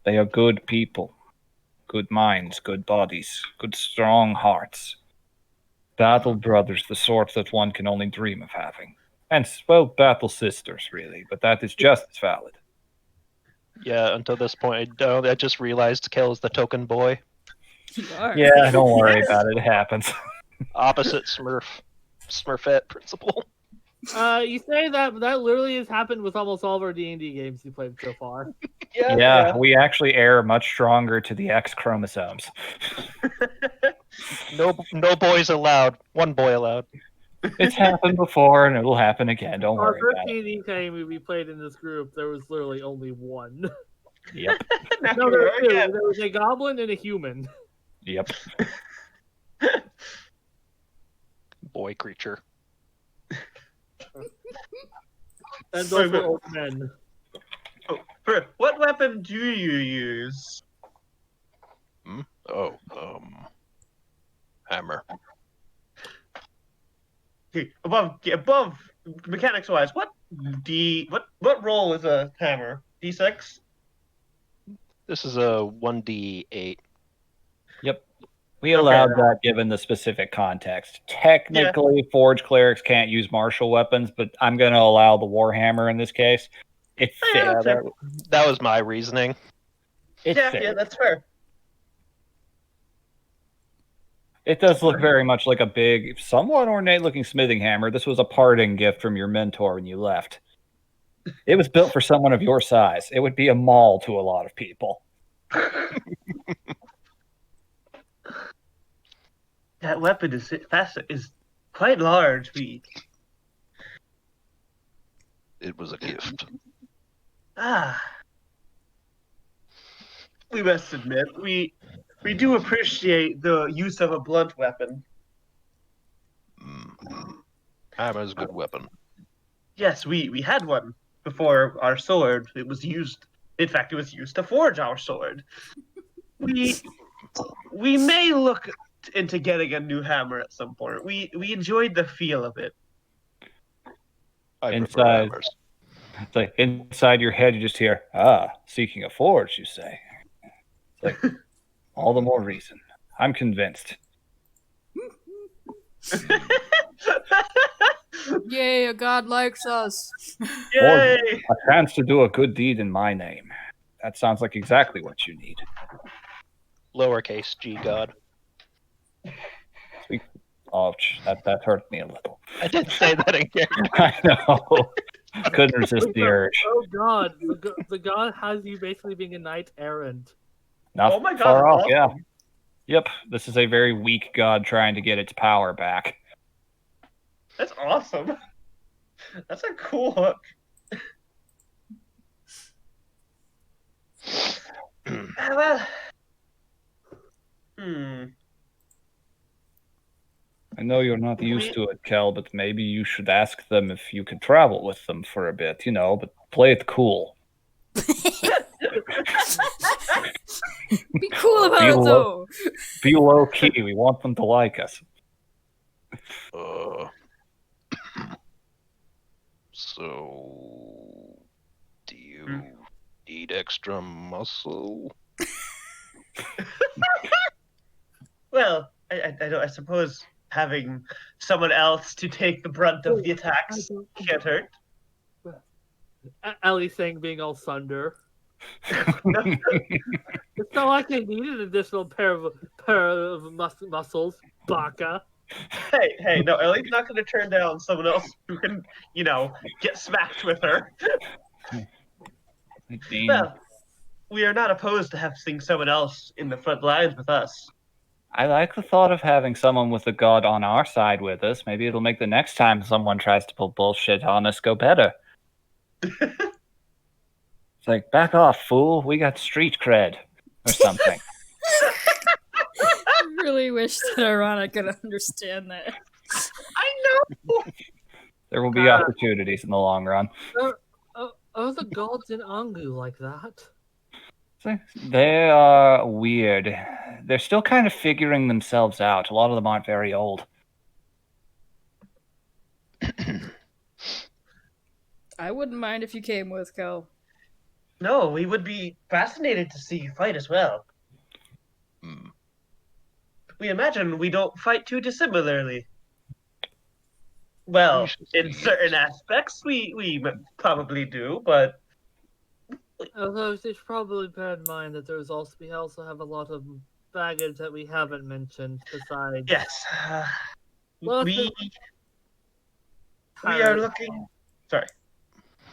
They are good people, good minds, good bodies, good strong hearts. Battle brothers, the sort that one can only dream of having. And, well, battle sisters, really, but that is just as valid. Yeah, until this point, I just realized Kel is the token boy. You are. Yeah, don't worry Yes. about it. It happens. Opposite Smurfette principle. You say that, but that literally has happened with almost all of our D&D games you played so far. Yeah, we actually err much stronger to the X chromosomes. No boys allowed. One boy allowed. It's happened before, and it'll happen again. Don't Our worry first about it. D&D game we played in this group, there was literally only one. Yep, No, there were two. There was a goblin and a human. yep. Boy creature. And those were old men. What weapon do you use? Oh, hammer. Okay, above mechanics wise, what roll is a hammer? D6? This is a 1d8. We allowed that given the specific context. Technically, Forge clerics can't use martial weapons, but I'm going to allow the Warhammer in this case. It fits. Yeah, that's fair. That was my reasoning. It Yeah, fits. yeah, that's fair. It does look very much like a big, somewhat ornate-looking smithing hammer. This was a parting gift from your mentor when you left. It was built for someone of your size. It would be a maul to a lot of people. That weapon is quite large. It was a gift. We must admit, we do appreciate the use of a blunt weapon. Hammer is a good weapon. Yes, we had one before our sword. It was used. In fact, it was used to forge our sword. We may look into getting a new hammer at some point. We enjoyed the feel of it. I prefer Inside. hammers. It's like inside your head, you just hear, seeking a forge, you say. It's like, all the more reason. I'm convinced. Yay, a god likes us. Yay! A chance to do a good deed in my name. That sounds like exactly what you need. Lowercase g god. Ouch, that hurt me a little. I didn't say that again. I know. Couldn't resist the urge. Oh god, the god has you basically being a knight errant. Not Oh my god, far that's off, yeah. awesome. Yep, this is a very weak god trying to get its power back. That's awesome. That's a cool hook. Well, I know you're not used to it, Kel, but maybe you should ask them if you could travel with them for a bit, but play it cool. Be cool about Be it, low- though. Be low key. We want them to like us. So, do you need extra muscle? Well, I suppose having someone else to take the brunt of the attacks can't hurt. Ellie saying being all thunder. No, It's not like they need an additional pair of muscles, Baka. hey, no, Ellie's not going to turn down someone else who can, get smacked with her. Dean, Well, we are not opposed to having someone else in the front lines with us. I like the thought of having someone with the god on our side with us. Maybe it'll make the next time someone tries to pull bullshit on us go better. It's like, back off, fool. We got street cred. Or something. I really wish that Arana could understand that. I know. There will be opportunities in the long run. Are the gods in Angu like that? They are weird. They're still kind of figuring themselves out. A lot of them aren't very old. I wouldn't mind if you came with, Kel. No, we would be fascinated to see you fight as well. Hmm. We imagine we don't fight too dissimilarly. Well, We should in see. certain aspects, we probably do, but Although you should probably bear in mind that we also have a lot of baggage that we haven't mentioned besides. yes, Well, we kind are of, looking. Sorry.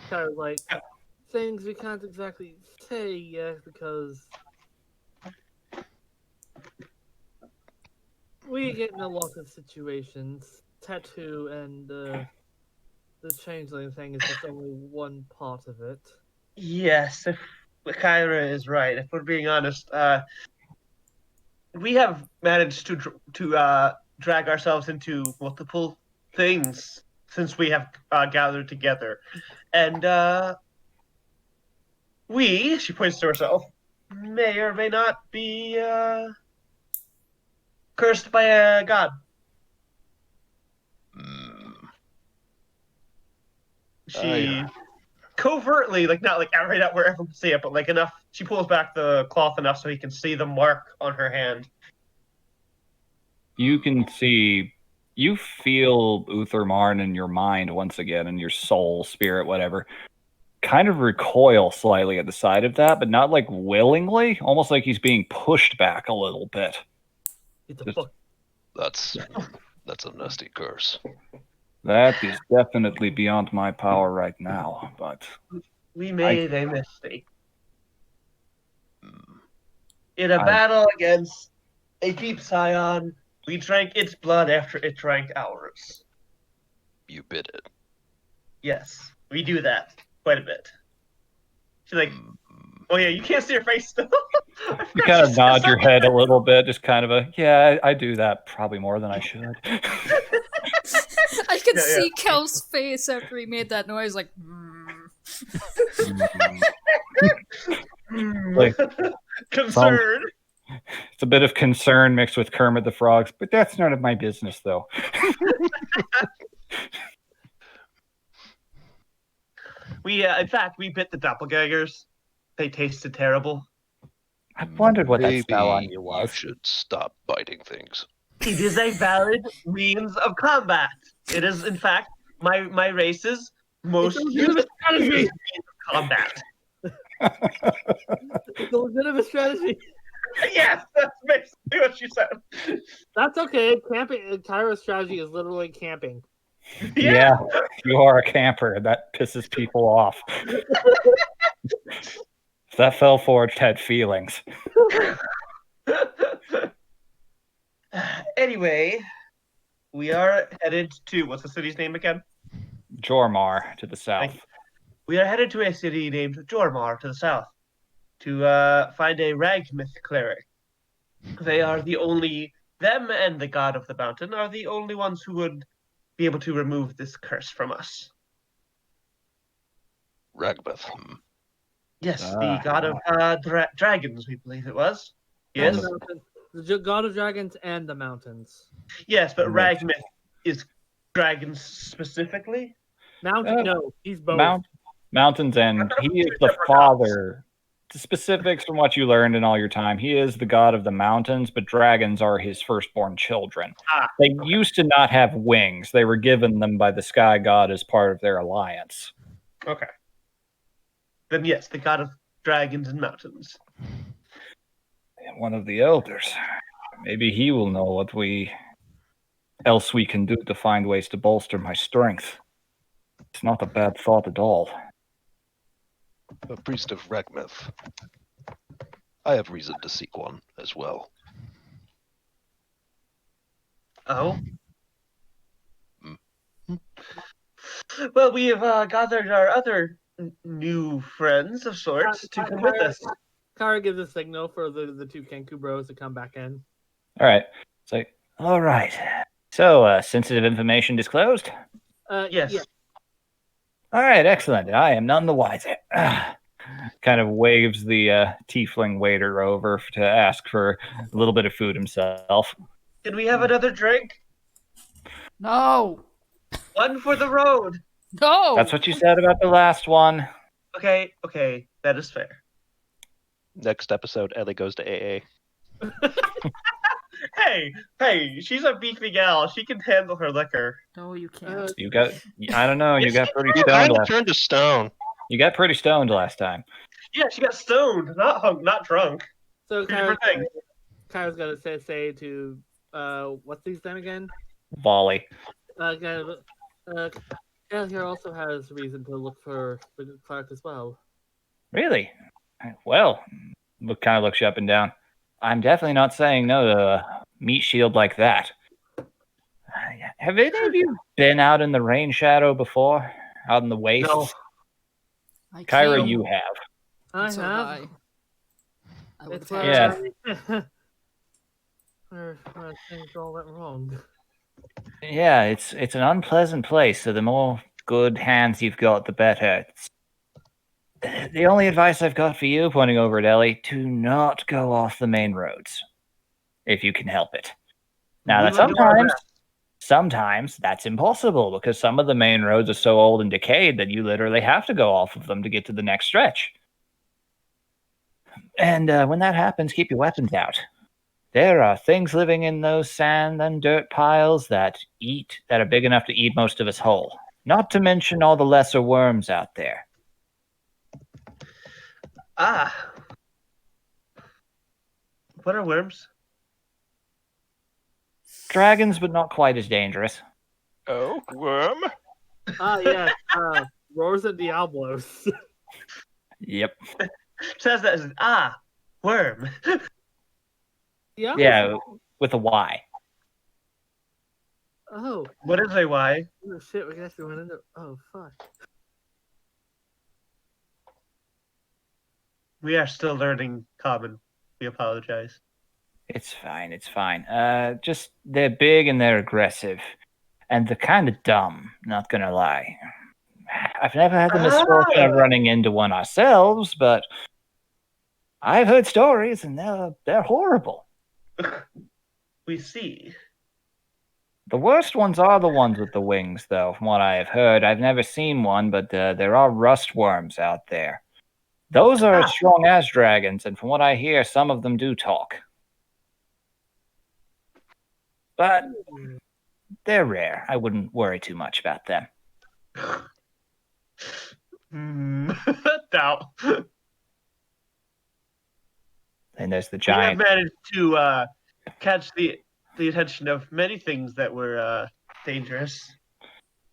kind of like things we can't exactly say yet because we get in a lot of situations. Tattoo and the changeling thing is just only one part of it. Yes, if Kyra is right, if we're being honest, we have managed to drag ourselves into multiple things since we have gathered together, and she points to herself, may or may not be cursed by a god. Hmm. She covertly, like not like right out where everyone can see it, but like enough. She pulls back the cloth enough so he can see the mark on her hand. You can see, you feel Uther Marn in your mind once again, in your soul, spirit, whatever, kind of recoil slightly at the sight of that, but not like willingly, almost like he's being pushed back a little bit. Get the Just- fuck. That's a nasty curse. That is definitely beyond my power right now, but We made a mistake Hmm. in a battle against a deep scion. We drank its blood after it drank ours. You bit it. Yes, we do that quite a bit. She's like, Hmm. oh yeah, you can't see her face still. you kind of nod your head a little bit, just kind of yeah, I do that probably more than I should. I could Yeah, see Kel's face after he made that noise, like. Like, Concern. it's a bit of concern mixed with Kermit the Frog, but that's none of my business, though. In fact, we bit the doppelgangers. They tasted terrible. I wondered what that Maybe spell on you you was. should stop biting things. It is a valid means of combat. It is, in fact, my race's most It's a used legitimate strategy. means of combat. It's a legitimate strategy. Yes, that's basically what she said. That's okay. Camping. Kyra's strategy is literally camping. Yeah, you are a camper. That pisses people off. That fell forged had feelings. Anyway, we are headed to, what's the city's name again? Jormar to the south. We are headed to a city named Jormar to the south to find a Ragmith cleric. They are them and the god of the mountain are the only ones who would be able to remove this curse from us. Ragbeth. Yes, the god of dragons, we believe it was. And Yes, the mountains. The god of dragons and the mountains. yes, but Right. Ragmith is dragons specifically. Mountain? No, he's both. Mountains, and he is the father. The specifics from what you learned in all your time, he is the god of the mountains, but dragons are his firstborn children. They used to not have wings. They were given them by the sky god as part of their alliance. Okay. Then yes, the god of dragons and mountains. And one of the elders. Maybe he will know what else we can do to find ways to bolster my strength. It's not a bad thought at all. A priest of Ragmeth. I have reason to seek one as well. Oh? Hmm. Well, we have gathered our other new friends of sorts to come with us. Kara gives a signal for the two Kenku bros to come back in. All right. It's like, all right. So, sensitive information disclosed? Yes. Yeah. All right, excellent. I am none the wiser. Kind of waves the tiefling waiter over to ask for a little bit of food himself. Can we have another drink? No! One for the road. No! That's what you said about the last one. Okay, that is fair. Next episode, Ellie goes to AA. Hey, she's a beefy gal. She can handle her liquor. No, you can't. You got, I don't know, you got pretty You stoned kind of last. turned to stone. You got pretty stoned last time. Yeah, she got stoned, not drunk. So Two different things. Kara's gonna say to what's his name again? Volley. Gal here also has reason to look for Clark as well. Really? Well, kind of looks you up and down. I'm definitely not saying no to a meat shield like that. Have any of you been out in the rain shadow before? Out in the wastes? No. I Kyra, can't. you have. I So have. I would It's have Yeah. where things all went wrong. Yeah, it's an unpleasant place, so the more good hands you've got, the better. The only advice I've got for you, pointing over at Ellie, do not go off the main roads, if you can help it. Now, We that will do our sometimes that's impossible because some of the main roads are so old and decayed that you literally have to go off of them to get to the next stretch. And when that happens, keep your weapons out. There are things living in those sand and dirt piles that are big enough to eat most of us whole. Not to mention all the lesser worms out there. What are worms? Dragons, but not quite as dangerous. Oh, worm? Yeah, Roars and Diablos. Yep. Says that as worm. Yeah, with a Y. Oh, What is a Y? oh shit, we actually went into. Oh fuck. We are still learning common. We apologize. It's fine, it's fine. Just, they're big and they're aggressive. And they're kind of dumb, not gonna lie. I've never had the misfortune of running into one ourselves, but I've heard stories and they're horrible. We see. The worst ones are the ones with the wings, though, from what I have heard. I've never seen one, but there are rust worms out there. Those are as strong as dragons, and from what I hear, some of them do talk. But they're rare. I wouldn't worry too much about them. Doubt. And there's the We have giant. managed to catch the attention of many things that were dangerous.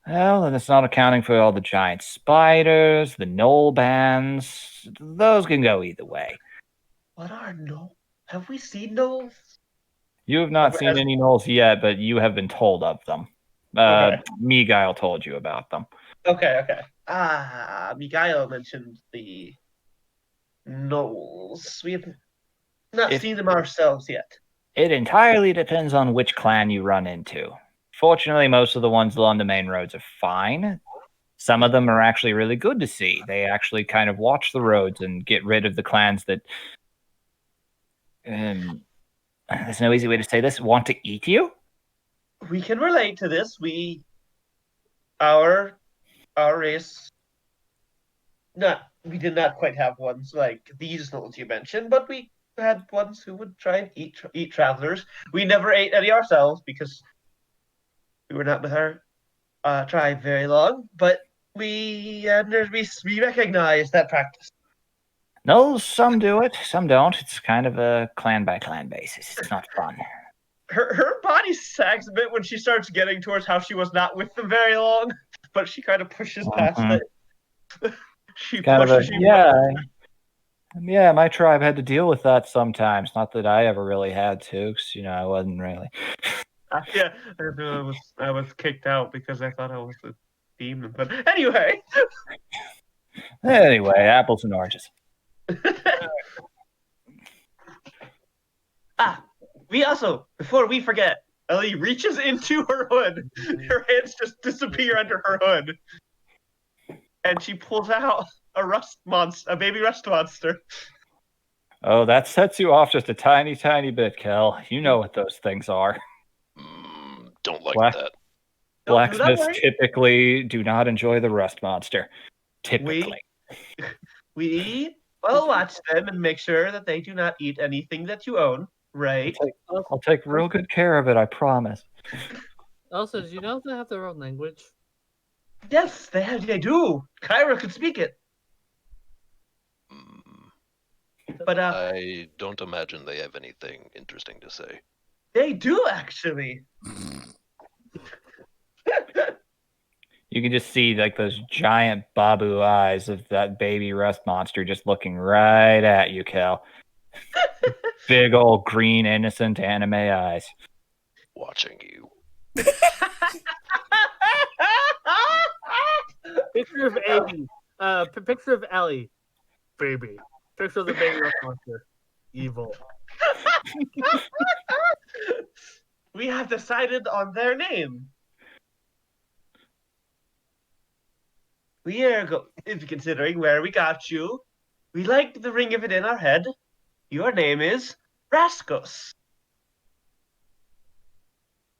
Well, and it's not accounting for all the giant spiders, the knoll bands. Those can go either way. What are gnolls? Have we seen gnolls? You have not Okay, seen any gnolls yet, but you have been told of them. Okay. Miguel told you about them. Okay. Miguel mentioned the gnolls. We have not If- seen them ourselves yet. It entirely depends on which clan you run into. Fortunately, most of the ones along the main roads are fine. Some of them are actually really good to see. They actually kind of watch the roads and get rid of the clans that, there's no easy way to say this, want to eat you? We can relate to this. Our our race, we did not quite have ones like these ones you mentioned, but we had ones who would try and eat travelers. We never ate any ourselves because we were not with our tribe very long, but we recognize that practice. No, some do it, some don't. It's kind of a clan by clan basis. It's not fun. Her body sags a bit when she starts getting towards how she was not with them very long, but she kind of pushes past Mhm. it. She Kind of a pushes you. yeah. My tribe had to deal with that sometimes. Not that I ever really had to, 'cause, I wasn't really. Yeah, I was kicked out because I thought I was a demon. But anyway, Anyway, apples and oranges. we also, before we forget, Ellie reaches into her hood. Her hands just disappear under her hood, and she pulls out a baby rust monster. Oh, that sets you off just a tiny, tiny bit, Kel. You know what those things are. Don't like Black- that. No, do not Blacksmiths worry. typically do not enjoy the rust monster. Typically. We will watch them and make sure that they do not eat anything that you own. Right? I'll take real good care of it, I promise. Also, did you know they have their own language? Yes, they do. Kyra could speak it, Mm, but I don't imagine they have anything interesting to say. they do actually. You can just see like those giant babu eyes of that baby rust monster just looking right at you, Kel. Big old green, innocent anime eyes. Watching you. Picture of Amy. Picture of Ellie. Baby. Picture of the baby rock monster. Evil. We have decided on their name. We are considering where we got you. We like the ring of it in our head. Your name is Rascos.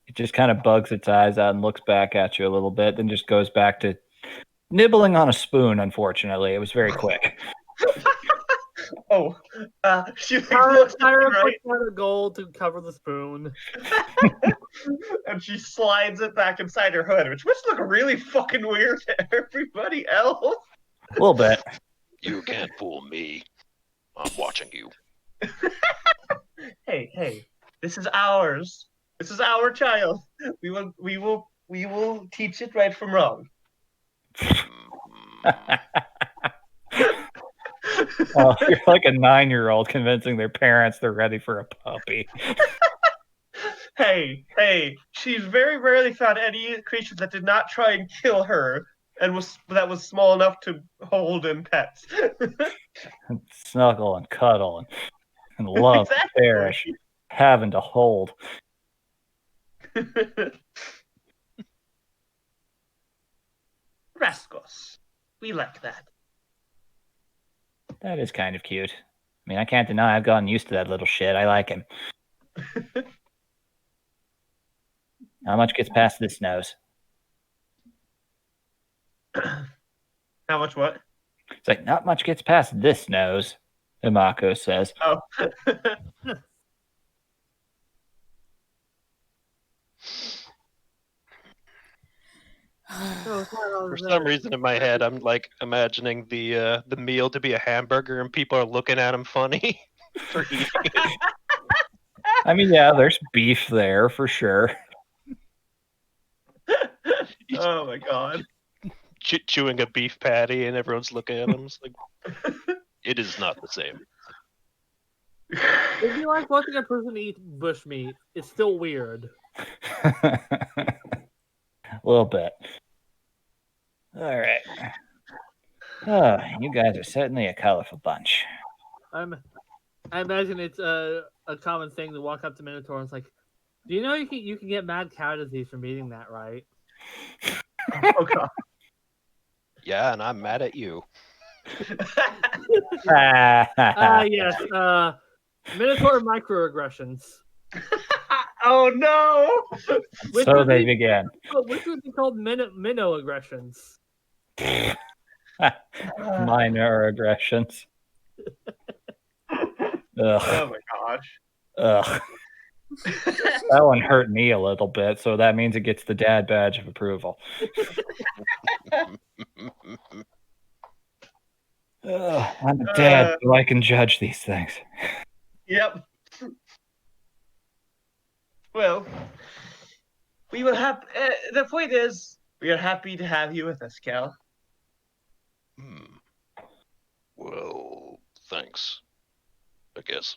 It just kind of bugs its eyes out and looks back at you a little bit, then just goes back to nibbling on a spoon, unfortunately. It was very quick. Oh, she looks at Tyra me, right, puts out a gold to cover the spoon. and she slides it back inside her hood, which must look really fucking weird to everybody else. A little bit. You can't fool me. I'm watching you. Hey, this is ours. This is our child. We will teach it right from wrong. Mm, Oh, you're like a 9-year-old convincing their parents they're ready for a puppy. Hey, she's very rarely found any creature that did not try and kill her and that was small enough to hold in pets. Snuggle and cuddle and love and Exactly. cherish. Having to hold. Rascos. We like that. That is kind of cute. I mean, I can't deny I've gotten used to that little shit. I like him. How much gets past this nose? How much what? It's like, not much gets past this nose, Imako says. Oh. For some reason in my head, I'm like imagining the meal to be a hamburger, and people are looking at him funny for eating it. I mean, yeah, there's beef there for sure. Oh my god. Chewing a beef patty, and everyone's looking at him. It's like, it is not the same. If you like watching a person eat bushmeat, it's still weird. A little bit. All right. Oh, you guys are certainly a colorful bunch. I imagine it's a common thing to walk up to Minotaur and it's like, do you know you can get mad cow disease from eating that, right? Oh god. Yeah, and I'm mad at you. Yes. Minotaur microaggressions. Oh no! So they begin. Which would be called minnow aggressions. Minor aggressions. Ugh. Oh my gosh. Ugh. That one hurt me a little bit, so that means it gets the dad badge of approval. Ugh, I'm a dad, so I can judge these things. Yep. Well, we will have. The point is, we are happy to have you with us, Cal. Well, thanks. I guess.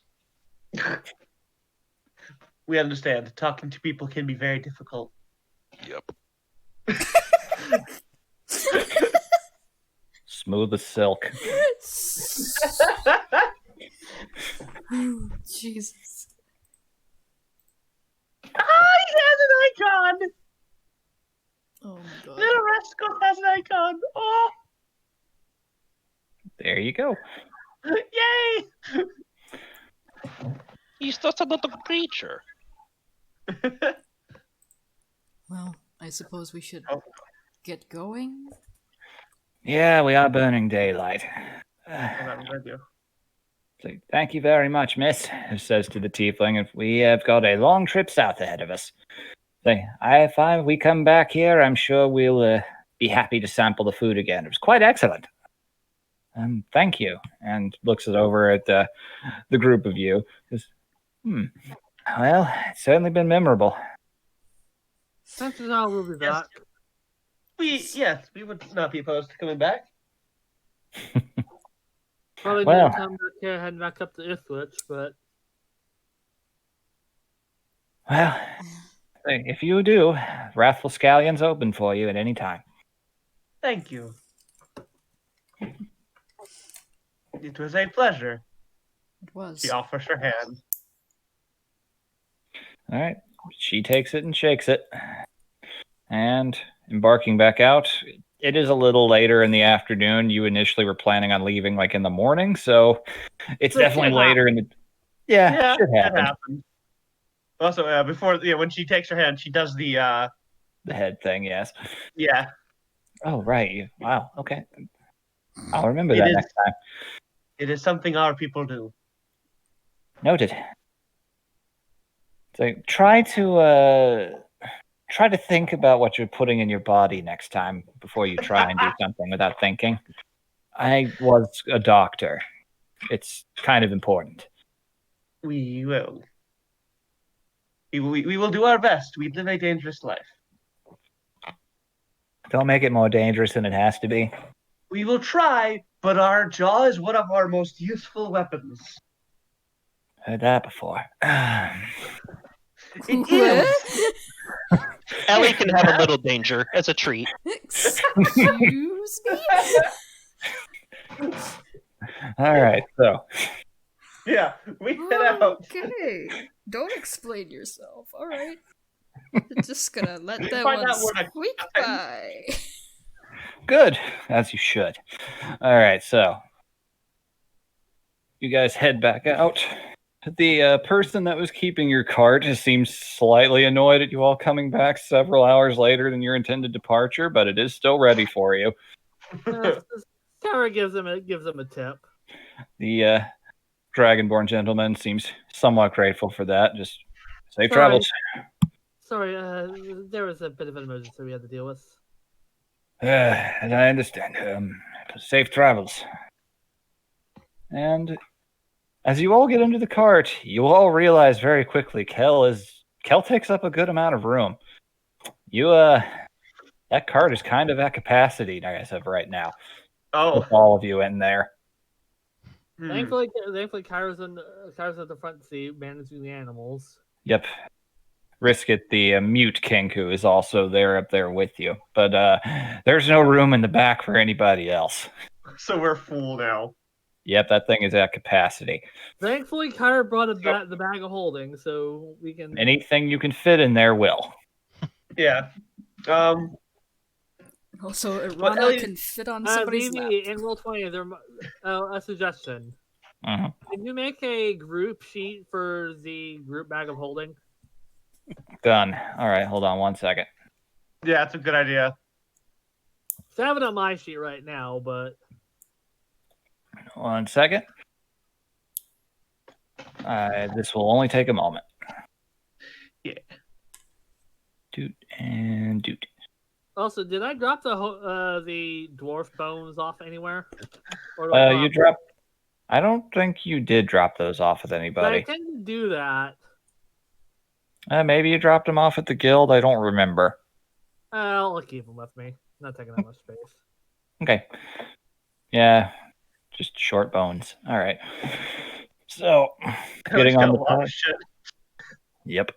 We understand. Talking to people can be very difficult. Yep. Smooth as silk. Jesus. He has an icon! Oh my god. Little Rascal has an icon! Oh! There you go. Yay! He's just a little creature. Well, I suppose we should Oh. get going. Yeah, we are burning daylight. I'm with you. So, thank you very much, miss, says to the tiefling. We have got a long trip south ahead of us. So, if we come back here, I'm sure we'll be happy to sample the food again. It was quite excellent. Thank you. And looks it over at the group of you. Says, well, it's certainly been memorable. Chances are we'll be back. Yes, we would not be opposed to coming back. Probably Well. no time back here heading back up to Ipswich, but Well, if you do, Wrathful Scallion's open for you at any time. Thank you. It was a pleasure. It was. She offers her hand. All right. She takes it and shakes it. And embarking back out, it is a little later in the afternoon. You initially were planning on leaving like in the morning, so it's That definitely shit later in the. Yeah, shit that happened. happened. Also, before when she takes her hand, she does the The head thing, yes. yeah. Oh, right. Wow. Okay. I'll remember It that is- next time. It is something our people do. Noted. So try to think about what you're putting in your body next time before you try and do something without thinking. I was a doctor. It's kind of important. We will. We will do our best. We live a dangerous life. Don't make it more dangerous than it has to be. We will try, but our jaw is one of our most useful weapons. Heard that before. It is. Ellie can have a little danger as a treat. Excuse me? All right, so Yeah, we head out. Okay. Don't explain yourself. All right. Just gonna let that Find one out where to- squeak by. good, as you should. All right, so you guys head back out. The person that was keeping your cart seems slightly annoyed at you all coming back several hours later than your intended departure, but it is still ready for you. Sarah gives him a tip. The Dragonborn gentleman seems somewhat grateful for that. Just safe Sorry. travels. Sorry, there was a bit of an emergency we had to deal with. And I understand. Safe travels. And as you all get into the cart, you all realize very quickly Kel takes up a good amount of room. That cart is kind of at capacity as of right now. Oh, With all of you in there. Thankfully, Kyra's at the front seat managing the animals. Yep. Risket, the mute Kenku, is also there up there with you. But there's no room in the back for anybody else. So we're full now. Yep, that thing is at capacity. Thankfully, Kyra brought the bag of holding, so we can. Anything you can fit in there will. Yeah. Also, But Irana Ellie- can fit on somebody's lap. Vivi, in Roll20, there a suggestion. Mhm. Can you make a group sheet for the group bag of holding? Done. All right, hold on one second. Yeah, it's a good idea. 7 on my sheet right now, but 1 second. This will only take a moment. Yeah. Doot and doot. also, did I drop the dwarf bones off anywhere? Or do I You dropped. I don't think you did drop those off with I anybody. tend to do that. Maybe you dropped them off at the guild. I don't remember. I'll keep them with me. Not taking that much space. Okay. Yeah, just short bones. All right. So, getting on the a lot pod. of shit. Yep.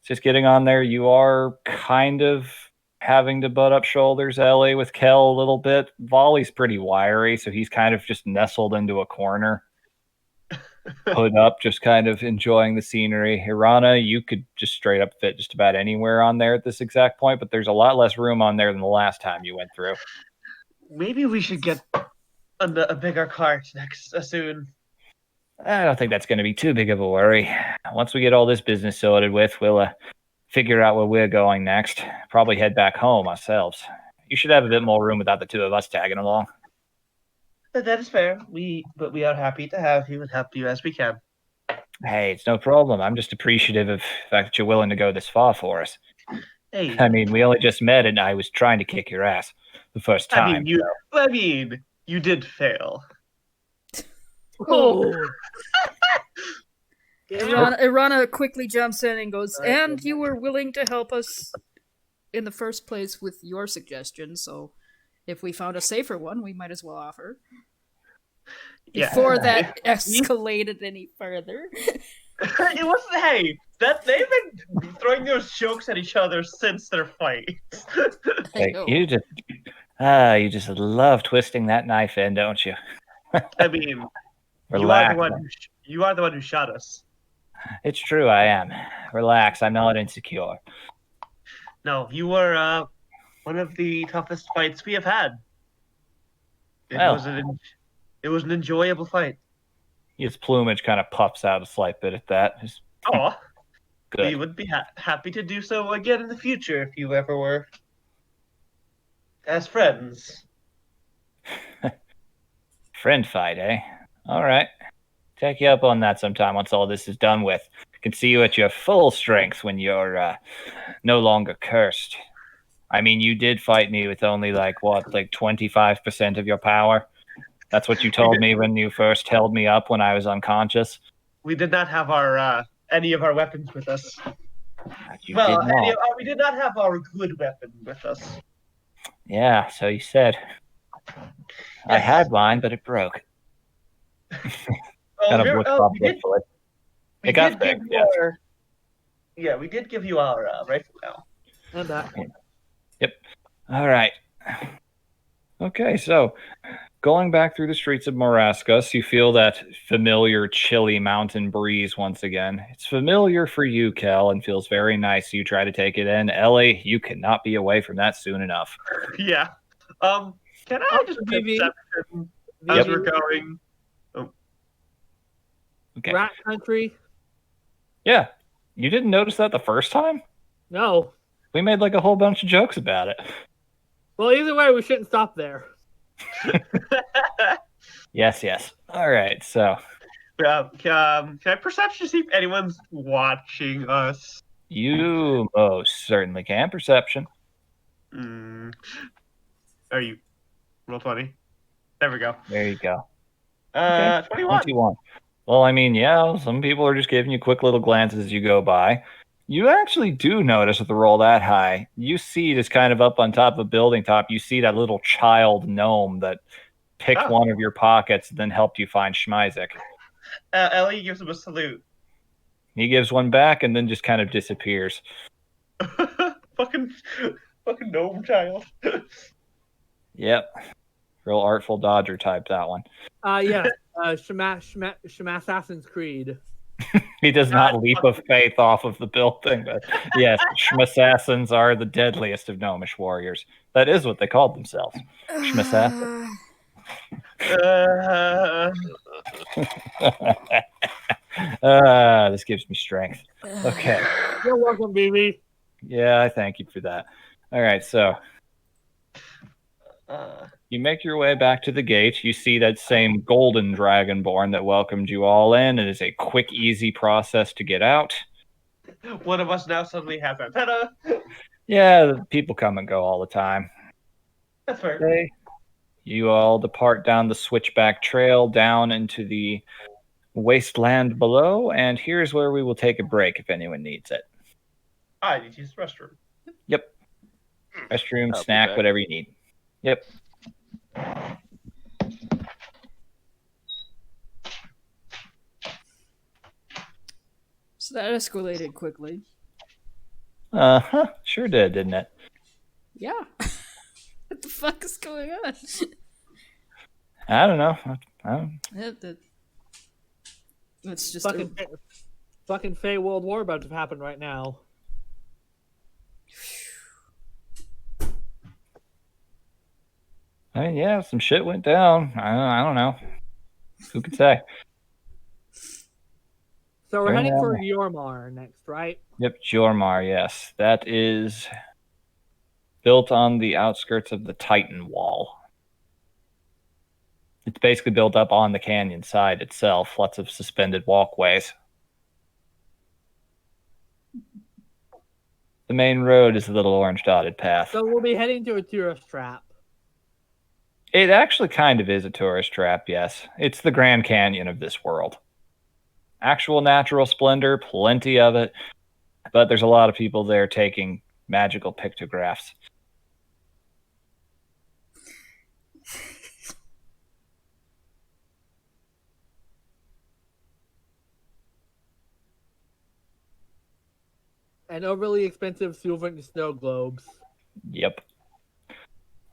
Just getting on there. You are kind of having to butt up shoulders, Ellie, with Kel a little bit. Volley's pretty wiry, so he's kind of just nestled into a corner. Hood up, just kind of enjoying the scenery. Hirana, you could just straight up fit just about anywhere on there at this exact point, but there's a lot less room on there than the last time you went through. Maybe we should get a bigger cart next soon. I don't think that's going to be too big of a worry. Once we get all this business sorted with, we'll figure out where we're going next. Probably head back home ourselves. You should have a bit more room without the two of us tagging along. That is fair. But we are happy to have you and help you as we can. Hey, it's no problem. I'm just appreciative of the fact that you're willing to go this far for us. Hey, I mean, we only just met and I was trying to kick your ass the first time. I mean, you did fail. Oh! Yeah. Irana quickly jumps in and goes, and you were willing to help us in the first place with your suggestion, so if we found a safer one, we might as well offer. Yeah. Before that escalated any further. It wasn't. Hey, they've been throwing those jokes at each other since their fight. I know. You just love twisting that knife in, don't you? I mean, Relax. you are the one who shot us. It's true, I am. Relax, I'm not insecure. No, you were one of the toughest fights we have had. It Well. was an enjoyable fight. His plumage kind of puffs out a slight bit at that. Just Oh, good. we would be happy to do so again in the future if you ever were as friends. Friend fight, eh? All right. Take you up on that sometime once all this is done with. Can see you at your full strength when you're no longer cursed. I mean, you did fight me with only like 25% of your power. That's what you told me when you first held me up when I was unconscious. We did not have our any of our weapons with us. You did not. We did not have our good weapon with us. Yeah, so you said. I had mine, but it broke. Kind of looked up wistfully. It got fixed, yeah. We did give you our rifle now. And that. Yep. All right. Okay, so going back through the streets of Marascus, you feel that familiar chilly mountain breeze once again. It's familiar for you, Kel, and feels very nice. You try to take it in. Ellie, you cannot be away from that soon enough. Yeah. Can I just perception as we're going? Oh. Okay. Rat country? Yeah. You didn't notice that the first time? No. We made like a whole bunch of jokes about it. Well, either way, we shouldn't stop there. Yes. All right, so. Can I perception see if anyone's watching us? You most certainly can. Perception. Are you? Roll 20. There we go. There you go. Okay. 21. 21. Well, I mean, yeah, some people are just giving you quick little glances as you go by. You actually do notice with the roll that high, you see just kind of up on top of a building top, you see that little child gnome that picked one of your pockets and then helped you find Schmizek. Ellie gives him a salute. He gives one back and then just kind of disappears. fucking gnome child. Yep. Real artful Dodger type, that one. Yeah. Assassin's Creed. He does not leap of faith off of the building, but yes, Schmassassins are the deadliest of gnomish warriors. That is what they called themselves. Schmassassins. This gives me strength. Okay. You're welcome, BB. Yeah, I thank you for that. All right, so You make your way back to the gate. You see that same golden dragonborn that welcomed you all in. It is a quick, easy process to get out. One of us now suddenly has antenna. Yeah, people come and go all the time. That's fair. Okay. You all depart down the switchback trail down into the wasteland below, and here's where we will take a break if anyone needs it. I need to use the restroom. Yep. Restroom, I'll be snack, back. whatever you need. Yep. So that escalated quickly. Uh-huh. Sure did, didn't it? Yeah. What the fuck is going on? I don't know. It's just fucking Fey World War about to happen right now. I mean, yeah, some shit went down. I don't know. Who could say? So we're Very heading for well. Yormar next, right? Yep, Jormar, yes. That is built on the outskirts of the Titan Wall. It's basically built up on the canyon side itself. Lots of suspended walkways. The main road is a little orange dotted path. So we'll be heading to a tourist trap. It actually kind of is a tourist trap, yes. It's the Grand Canyon of this world. Actual natural splendor, plenty of it, but there's a lot of people there taking magical pictographs. And overly expensive silver and snow globes. Yep.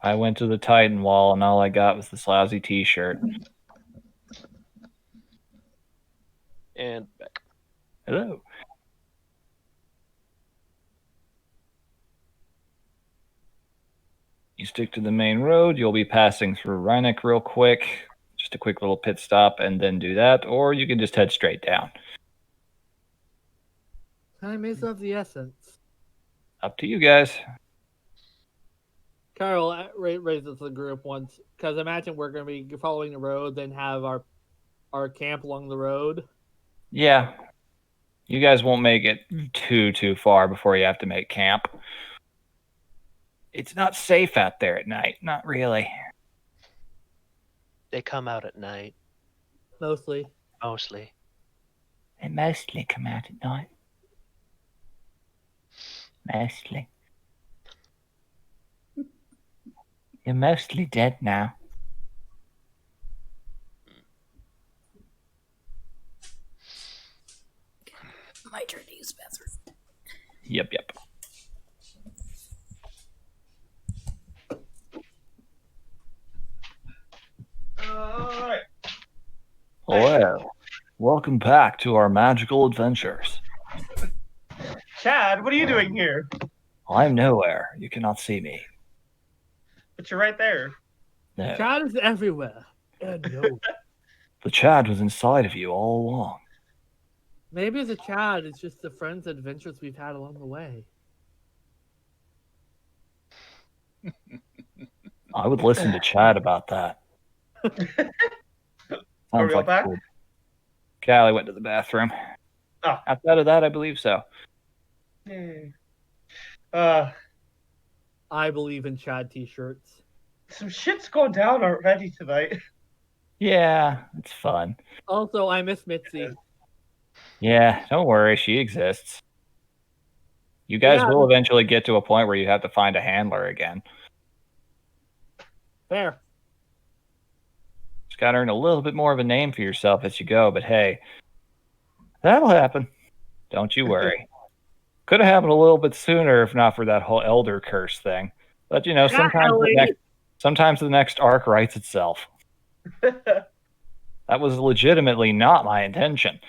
I went to the Titan Wall and all I got was this lousy t-shirt. And back. Hello. You stick to the main road, you'll be passing through Rheineck real quick. Just a quick little pit stop and then do that, or you can just head straight down. Time is of the essence. Up to you guys. Carol raises the group once, because imagine we're going to be following the road, then have our camp along the road. Yeah. You guys won't make it too far before you have to make camp. It's not safe out there at night. Not really. They come out at night, Mostly. mostly. They mostly come out at night. Mostly. You're mostly dead now. My turn to use the bathroom. Yep. Alright. Well, welcome back to our magical adventures. Chad, what are you doing here? I'm nowhere. You cannot see me. But you're right there. No. Chad is everywhere. And no. The Chad was inside of you all along. Maybe it's a Chad, it's just the friends and adventures we've had along the way. I would listen to Chad about that. Are we all back? cool. Callie went to the bathroom. Oh. Outside of that, I believe so. Yay. I believe in Chad t-shirts. Some shit's going down already tonight. Yeah, it's fun. Also, I miss Mitzi. Yeah, don't worry, she exists. You guys Yeah. will eventually get to a point where you have to find a handler again. Fair. Just gotta earn a little bit more of a name for yourself as you go, but hey, that'll happen. Don't you worry. Could have happened a little bit sooner if not for that whole elder curse thing. But you know, sometimes the next arc writes itself. That was legitimately not my intention.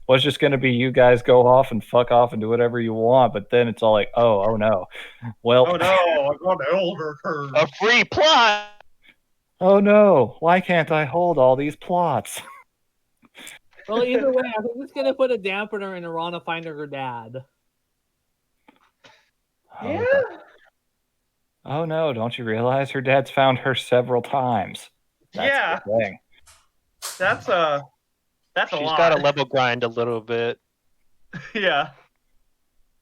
Was just going to be you guys go off and fuck off and do whatever you want, but then it's all like, oh no. Well, Oh no, I got an elder curse. A free plot. oh no, why can't I hold all these plots? Well, either way, I think it's going to put a dampener in Arana finding her dad. Yeah. Oh no, don't you realize her dad's found her several times? That's Yeah, the thing. that's a She's lot. got to level grind a little bit. Yeah.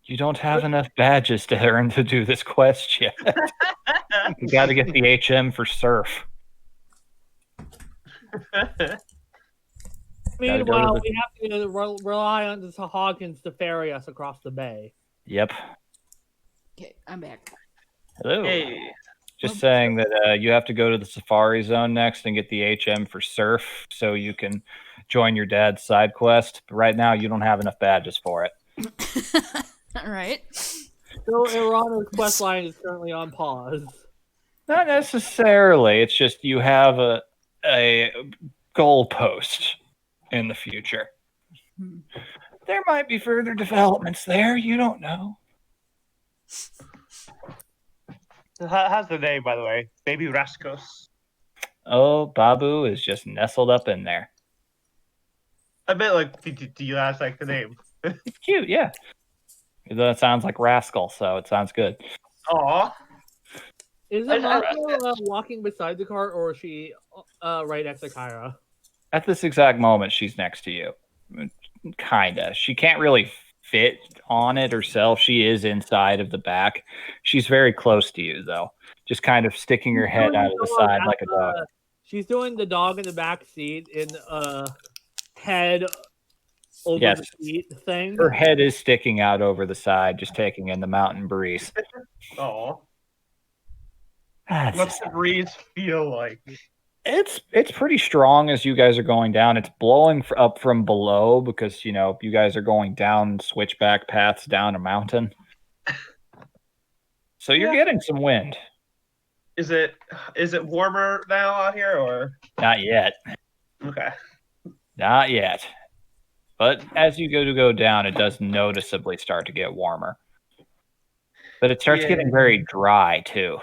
You don't have enough badges to earn to do this quest yet. You gotta get the HM for surf. Meanwhile, we have to rely on the Hawkins to ferry us across the bay. Yep. Okay, I'm back. Hello. Hey. Just saying that you have to go to the Safari Zone next and get the HM for surf so you can join your dad's side quest. But right now, you don't have enough badges for it. All right. So Irana's quest line is currently on pause. Not necessarily. It's just you have a goalpost in the future. Hmm. There might be further developments there. You don't know. How's the name, by the way? Baby Raskos. Oh, Babu is just nestled up in there. I meant, like, do you ask, like, the name? It's cute, yeah. That sounds like Rascal, so it sounds good. Aw. Is I- Amako walking beside the cart, or is she right next to Kyra? At this exact moment, she's next to you. Kinda. She can't really fit on it herself. She is inside of the back. She's very close to you, though. Just kind of sticking her head out of the side like a dog. She's doing the dog in the back seat in head over Yes. the seat thing. Her head is sticking out over the side, just taking in the mountain breeze. Aw. Ah, What's the breeze feel like? It's pretty strong as you guys are going down. It's blowing up from below because you guys are going down switchback paths down a mountain. So you're getting some wind. Is it warmer now out here, or? Not yet. Okay. Not yet. But as you go down, it does noticeably start to get warmer. But it starts getting very dry too.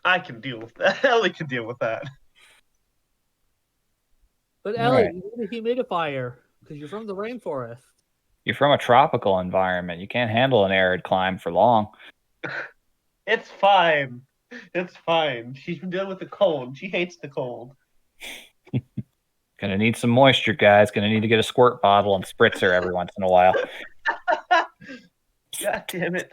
I can deal with that. Ellie can deal with that. But All Ellie, right. you need a humidifier because you're from the rainforest. You're from a tropical environment. You can't handle an arid climb for long. It's fine. It's fine. She's been dealing with the cold. She hates the cold. Gonna need some moisture, guys. Gonna need to get a squirt bottle and spritz her every once in a while. God damn it.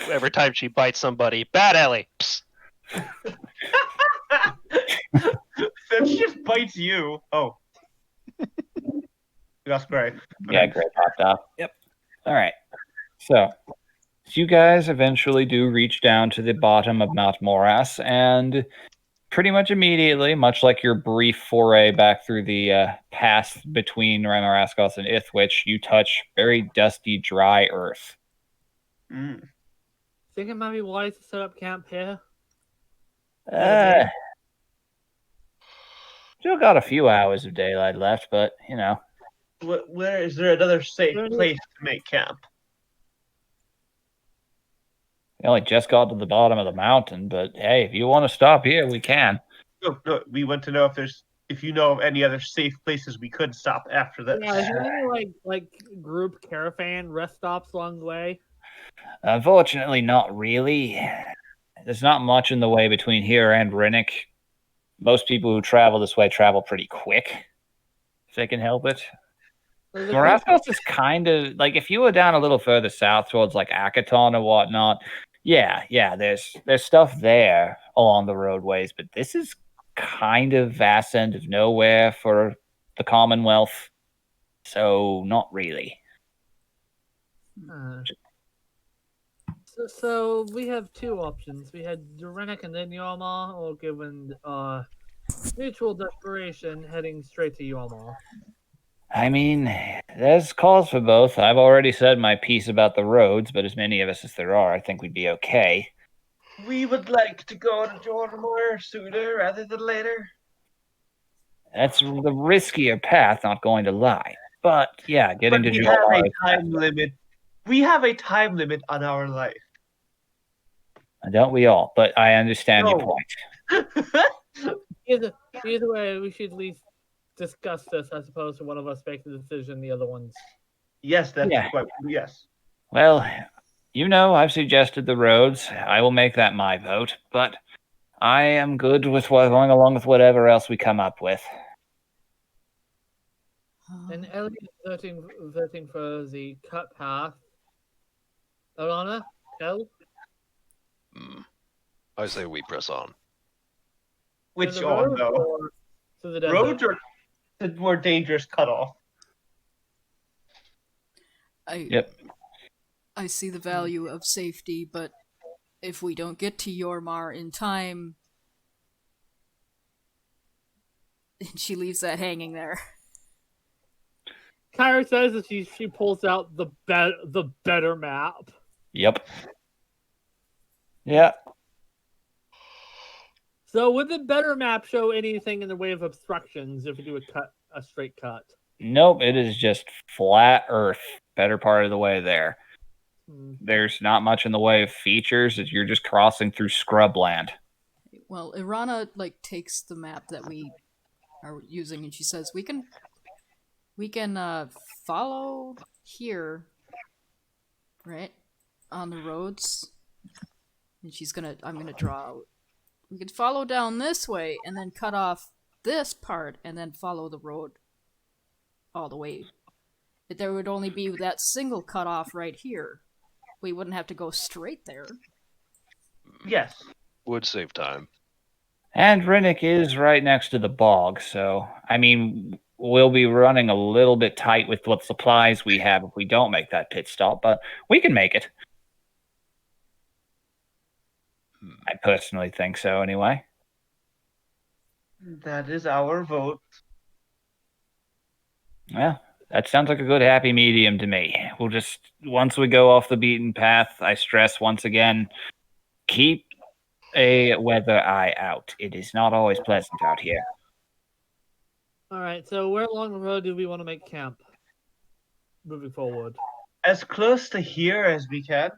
Every time she bites somebody, bad Ellie. Psst. Then she just bites you. Oh. That's great. Yeah, great popped up. Yep. All right. So you guys eventually do reach down to the bottom of Mount Moras, and pretty much immediately, much like your brief foray back through the pass between Ramaraskos and Ithwich, you touch very dusty, dry earth. Mm. Think it might be wise to set up camp here? Still got a few hours of daylight left, but Where is there another safe There it is. place to make camp? we only just got to the bottom of the mountain. But hey, if you want to stop here, we can. No, we want to know if you know of any other safe places we could stop after this. Yeah, is there any like group caravan rest stops along the way? Unfortunately, not really. There's not much in the way between here and Rinnick. Most people who travel this way travel pretty quick, if they can help it. There's a Moraskos is kind of like if you were down a little further south towards like Akaton or whatnot. Yeah, there's stuff there along the roadways, but this is kind of vast end of nowhere for the Commonwealth, so not really. So we have two options. We had Durenik and then Yama, or given mutual desperation, heading straight to Yama. I mean, there's cause for both. I've already said my piece about the roads, but as many of us as there are, I think we'd be okay. We would like to go to Jordanmore sooner rather than later. That's the riskier path, not going to lie. But yeah, getting But to we have Jordanmore a is time limit. We have a time limit on our life. don't we all? But I understand your No. point. Either way, we should at least discuss this as opposed to one of us making the decision, the other one's. Yes, that's Yeah. quite yes. Well, I've suggested the roads. I will make that my vote, but I am good with going along with whatever else we come up with. And Ellie is voting for the cut path. Alana? El? Hmm. I say we press on. Which To the on road though? or to the desert? Roads are the more dangerous cutoff. Yep. I see the value of safety, but if we don't get to Yormar in time, she leaves that hanging there. Kyra says that she pulls out the better map. Yep. Yeah. So would the better map show anything in the way of obstructions if we do a straight cut? Nope, it is just flat earth. Better part of the way there. There's not much in the way of features. You're just crossing through scrubland. Well, Irana takes the map that we are using and she says we can follow here, right, on the roads. And I'm gonna draw out. We could follow down this way and then cut off this part and then follow the road all the way. But there would only be that single cutoff right here. We wouldn't have to go straight there. Yes. Would save time. And Rinnick is right next to the bog, so, we'll be running a little bit tight with what supplies we have if we don't make that pit stop, but we can make it. I personally think so, anyway. That is our vote. Well, that sounds like a good happy medium to me. We'll just, once we go off the beaten path, I stress once again, keep a weather eye out. It is not always pleasant out here. Alright, so where along the road do we want to make camp? Moving forward. As close to here as we can.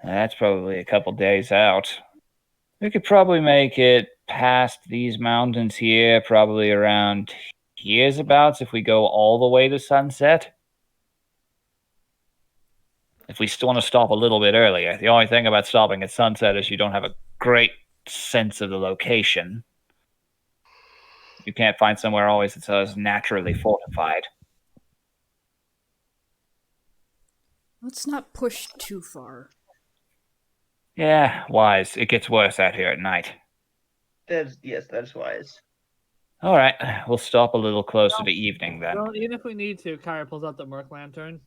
That's probably a couple days out. We could probably make it past these mountains here, probably around here's abouts if we go all the way to sunset. If we still want to stop a little bit earlier. The only thing about stopping at sunset is you don't have a great sense of the location. You can't find somewhere always that's as naturally fortified. Let's not push too far. Yeah, wise. It gets worse out here at night. That's wise. All right, we'll stop a little closer to evening then. Well, even if we need to, Kyra pulls out the Merc Lantern.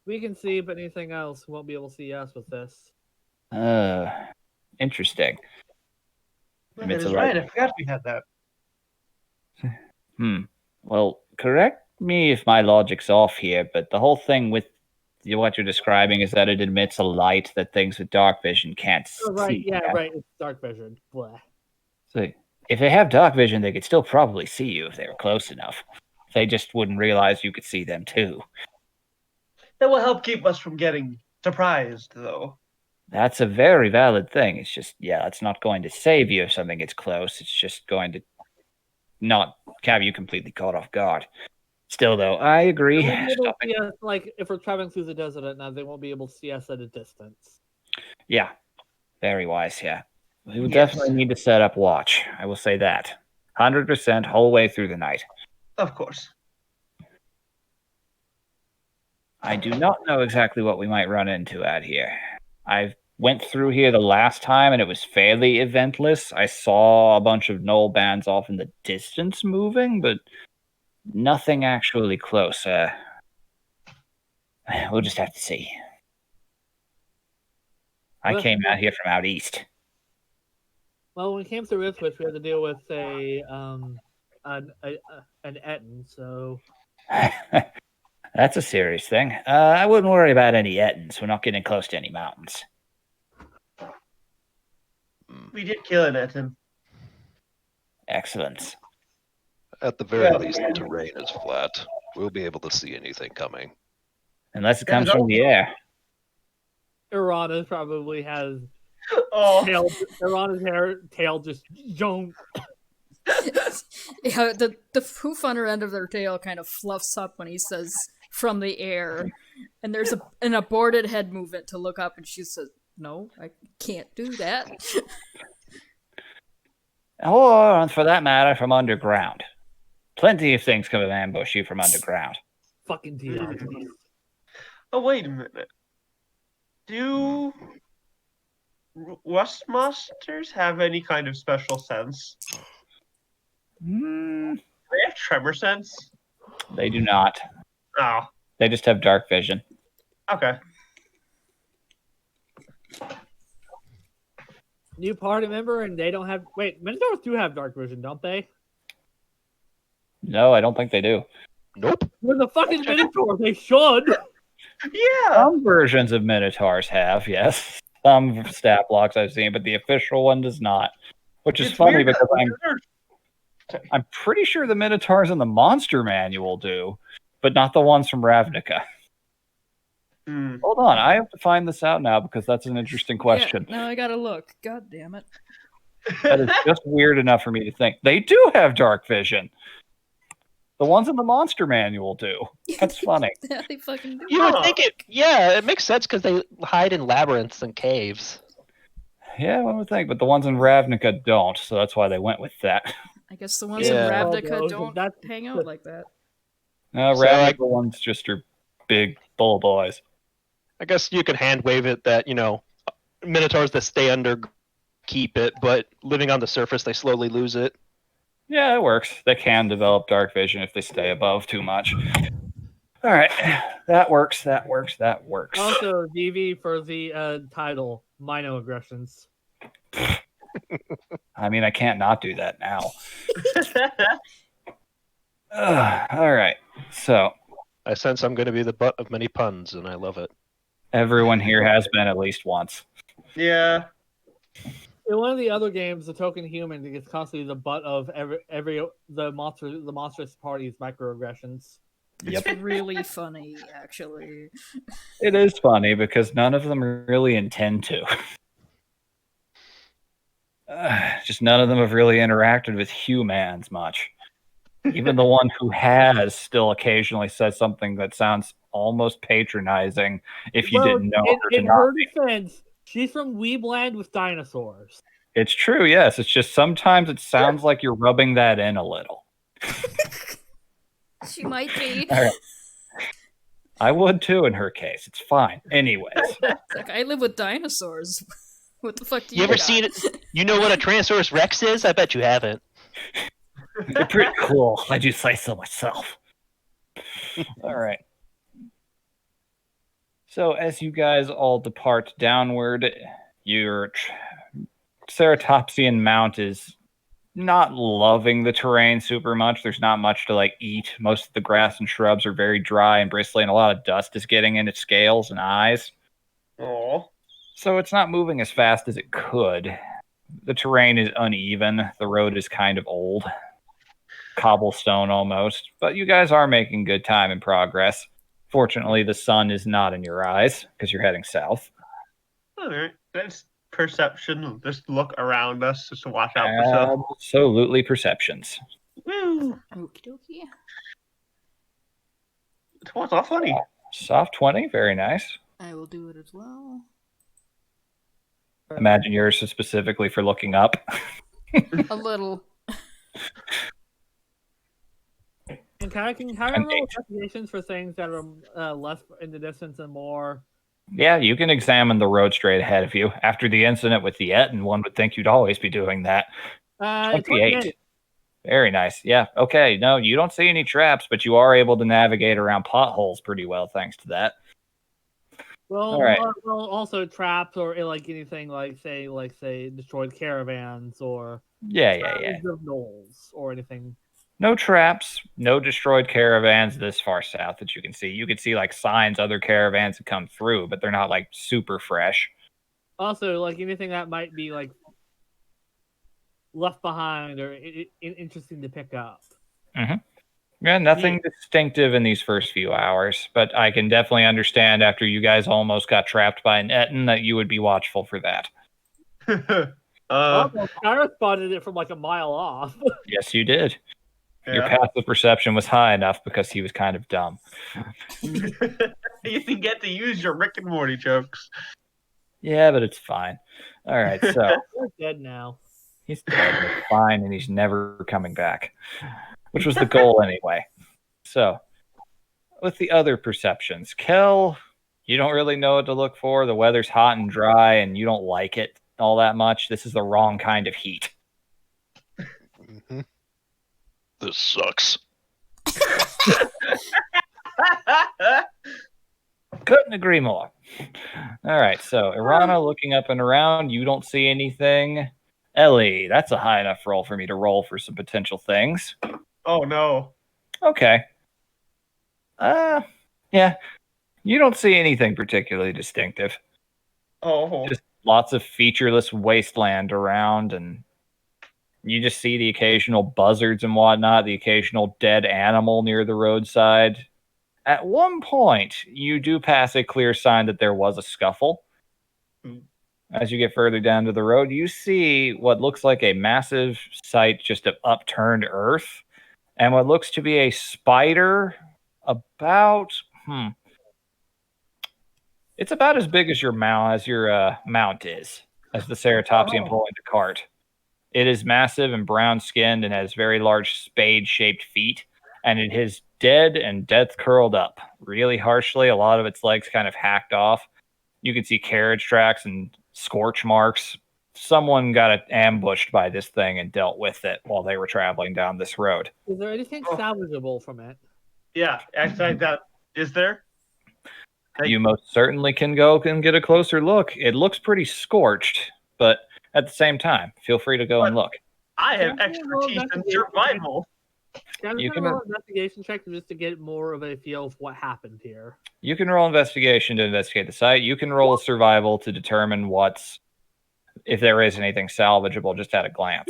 We can see, but anything else won't be able to see us with this. Interesting. Well, that is right. I forgot we had that. Well, correct me if my logic's off here, but the whole thing with what you're describing is that it emits a light that things with dark vision can't see. Right, yeah, right. It's dark vision. Blah. So if they have dark vision, they could still probably see you if they were close enough. They just wouldn't realize you could see them too. That will help keep us from getting surprised, though. That's a very valid thing. It's just, it's not going to save you if something gets close. It's just going to not have you completely caught off guard. Still, though, I agree. They won't be able to see us, if we're traveling through the desert at night, they won't be able to see us at a distance. Yeah, very wise, yeah. We will definitely need to set up watch. I will say that. 100% whole way through the night. Of course. I do not know exactly what we might run into out here. I went through here the last time and it was fairly eventless. I saw a bunch of knoll bands off in the distance moving, but nothing actually close. We'll just have to see. I came out here from out east. Well, when we came through Ipswich, we had to deal with an Etten, so... That's a serious thing. I wouldn't worry about any Ettins. We're not getting close to any mountains. We did kill an Etten. Excellent. At the very least, the terrain is flat. We'll be able to see anything coming. Unless it comes from the air. Irana probably has tail. Irana's tail just jumped. Yeah, the poof under end of their tail kind of fluffs up when he says from the air. And there's an aborted head movement to look up, and she says, "No, I can't do that." Or, for that matter, from underground. Plenty of things can ambush you from underground. Fucking Diogenes. Oh, wait a minute. Do Rust monsters have any kind of special sense? Hmm, They have tremor sense? they do not. Oh, They just have dark vision. okay. New party member, and they don't have. Wait, Minotaurs do have dark vision, don't they? No, I don't think they do. Nope. We're the fucking Minotaurs. They should. Yeah. Some versions of Minotaurs have, yes. Some stat blocks I've seen, but the official one does not. Which is It's funny weird because that I'm pretty sure the Minotaurs in the Monster Manual do, but not the ones from Ravnica. Hmm. Hold on, I have to find this out now because that's an interesting question. Yeah, now I gotta look. God damn it. That is just weird enough for me to think. They do have dark vision. The ones in the Monster Manual do. That's funny. Yeah, they fucking do. You would think it. Yeah, it makes sense because they hide in labyrinths and caves. Yeah, one would think, but the ones in Ravnica don't, so that's why they went with that. I guess the ones Yeah. in Oh, Ravnica no, don't that's- hang out like that. No, So Ravnica ones just are big bull boys. I guess you could hand wave it that minotaurs that stay under keep it, but living on the surface they slowly lose it. Yeah, it works. They can develop dark vision if they stay above too much. All right, that works. That works. That works. Also, DV for the title, Mino Aggressions. I mean, I can't not do that now. All right. So I sense I'm going to be the butt of many puns, and I love it. everyone here has been at least once. Yeah. In one of the other games, the token human is constantly the butt of the monstrous party's microaggressions. It's really funny, actually. It is funny because none of them really intend to. Just none of them have really interacted with humans much. Even the one who has still occasionally says something that sounds almost patronizing if you didn't know her to in not her be. defense, she's from Weebland with dinosaurs. It's true, yes. It's just sometimes it sounds like you're rubbing that in a little. She might be. All right. I would too in her case. It's fine. Anyways. It's like, I live with dinosaurs. What the fuck do you You ever got? seen it? You know what a Tyrannosaurus Rex is? I bet you haven't. They're pretty cool. I do say so myself. All right. So as you guys all depart downward, your Ceratopsian mount is not loving the terrain super much. There's not much to eat. Most of the grass and shrubs are very dry and bristly, and a lot of dust is getting in its scales and eyes. Oh. So it's not moving as fast as it could. The terrain is uneven. The road is kind of old. Cobblestone almost. But you guys are making good time and progress. Fortunately, the sun is not in your eyes because you're heading south. All right. That's perception. Just look around us just to watch out for stuff. Absolutely perceptions. Woo. Okie dokie. Oh, it's all funny. Soft 20, very nice. I will do it as well. Imagine yours is specifically for looking up. A little. And can I roll investigations for things that are less in the distance and more? Yeah, you can examine the road straight ahead of you. After the incident with the Etten, one would think you'd always be doing that. 28. Very nice. Yeah, okay. No, you don't see any traps, but you are able to navigate around potholes pretty well thanks to that. Well, All right. well, also traps or anything like say destroyed caravans or Yeah. signs of gnolls or anything. No traps, no destroyed caravans this far south that you can see. You can see signs other caravans have come through, but they're not super fresh. Also, anything that might be left behind or interesting to pick up. Yeah, nothing distinctive in these first few hours, but I can definitely understand after you guys almost got trapped by an Etten that you would be watchful for that. Also, Kyra spotted it from a mile off. Yes, you did. Your Yeah. passive perception was high enough because he was kind of dumb. You didn't get to use your Rick and Morty jokes. Yeah, but it's fine. All right, so We're dead now. he's dead. And it's fine, and he's never coming back, which was the goal anyway. So, with the other perceptions, Kel, you don't really know what to look for. The weather's hot and dry, and you don't like it all that much. This is the wrong kind of heat. Hmm. This sucks. Couldn't agree more. All right, so Irana looking up and around, you don't see anything. Ellie, that's a high enough roll for me to roll for some potential things. Oh no. Okay. Yeah, you don't see anything particularly distinctive. Oh. Just lots of featureless wasteland around, and you just see the occasional buzzards and whatnot, the occasional dead animal near the roadside. At one point, you do pass a clear sign that there was a scuffle. As you get further down to the road, you see what looks like a massive site just of upturned earth, and what looks to be a spider about it's about as big as your mount is, as the ceratopsian pulling the cart. It is massive and brown skinned and has very large spade shaped feet, and it is dead and death curled up really harshly. A lot of its legs kind of hacked off. You can see carriage tracks and scorch marks. Someone got ambushed by this thing and dealt with it while they were traveling down this road. Is there anything salvageable from it? Yeah, actually, that is there. You most certainly can go and get a closer look. It looks pretty scorched, but at the same time, feel free to go and look. I have Can I roll expertise in investigation? survival. Can I You can- roll an investigation check just to get more of a feel of what happened here? You can roll investigation to investigate the site. You can roll survival to determine if there is anything salvageable just at a glance.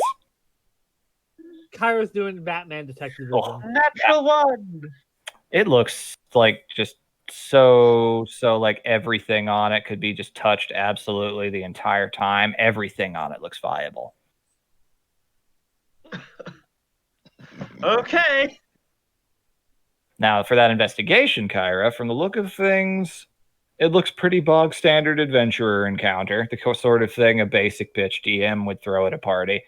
Kyra's doing Batman detective vision. Oh. Natural one. It looks like just so like everything on it could be just touched absolutely the entire time. Everything on it looks viable. Okay. Now, for that investigation, Kyra, from the look of things, it looks pretty bog standard adventurer encounter, the sort of thing a basic bitch DM would throw at a party.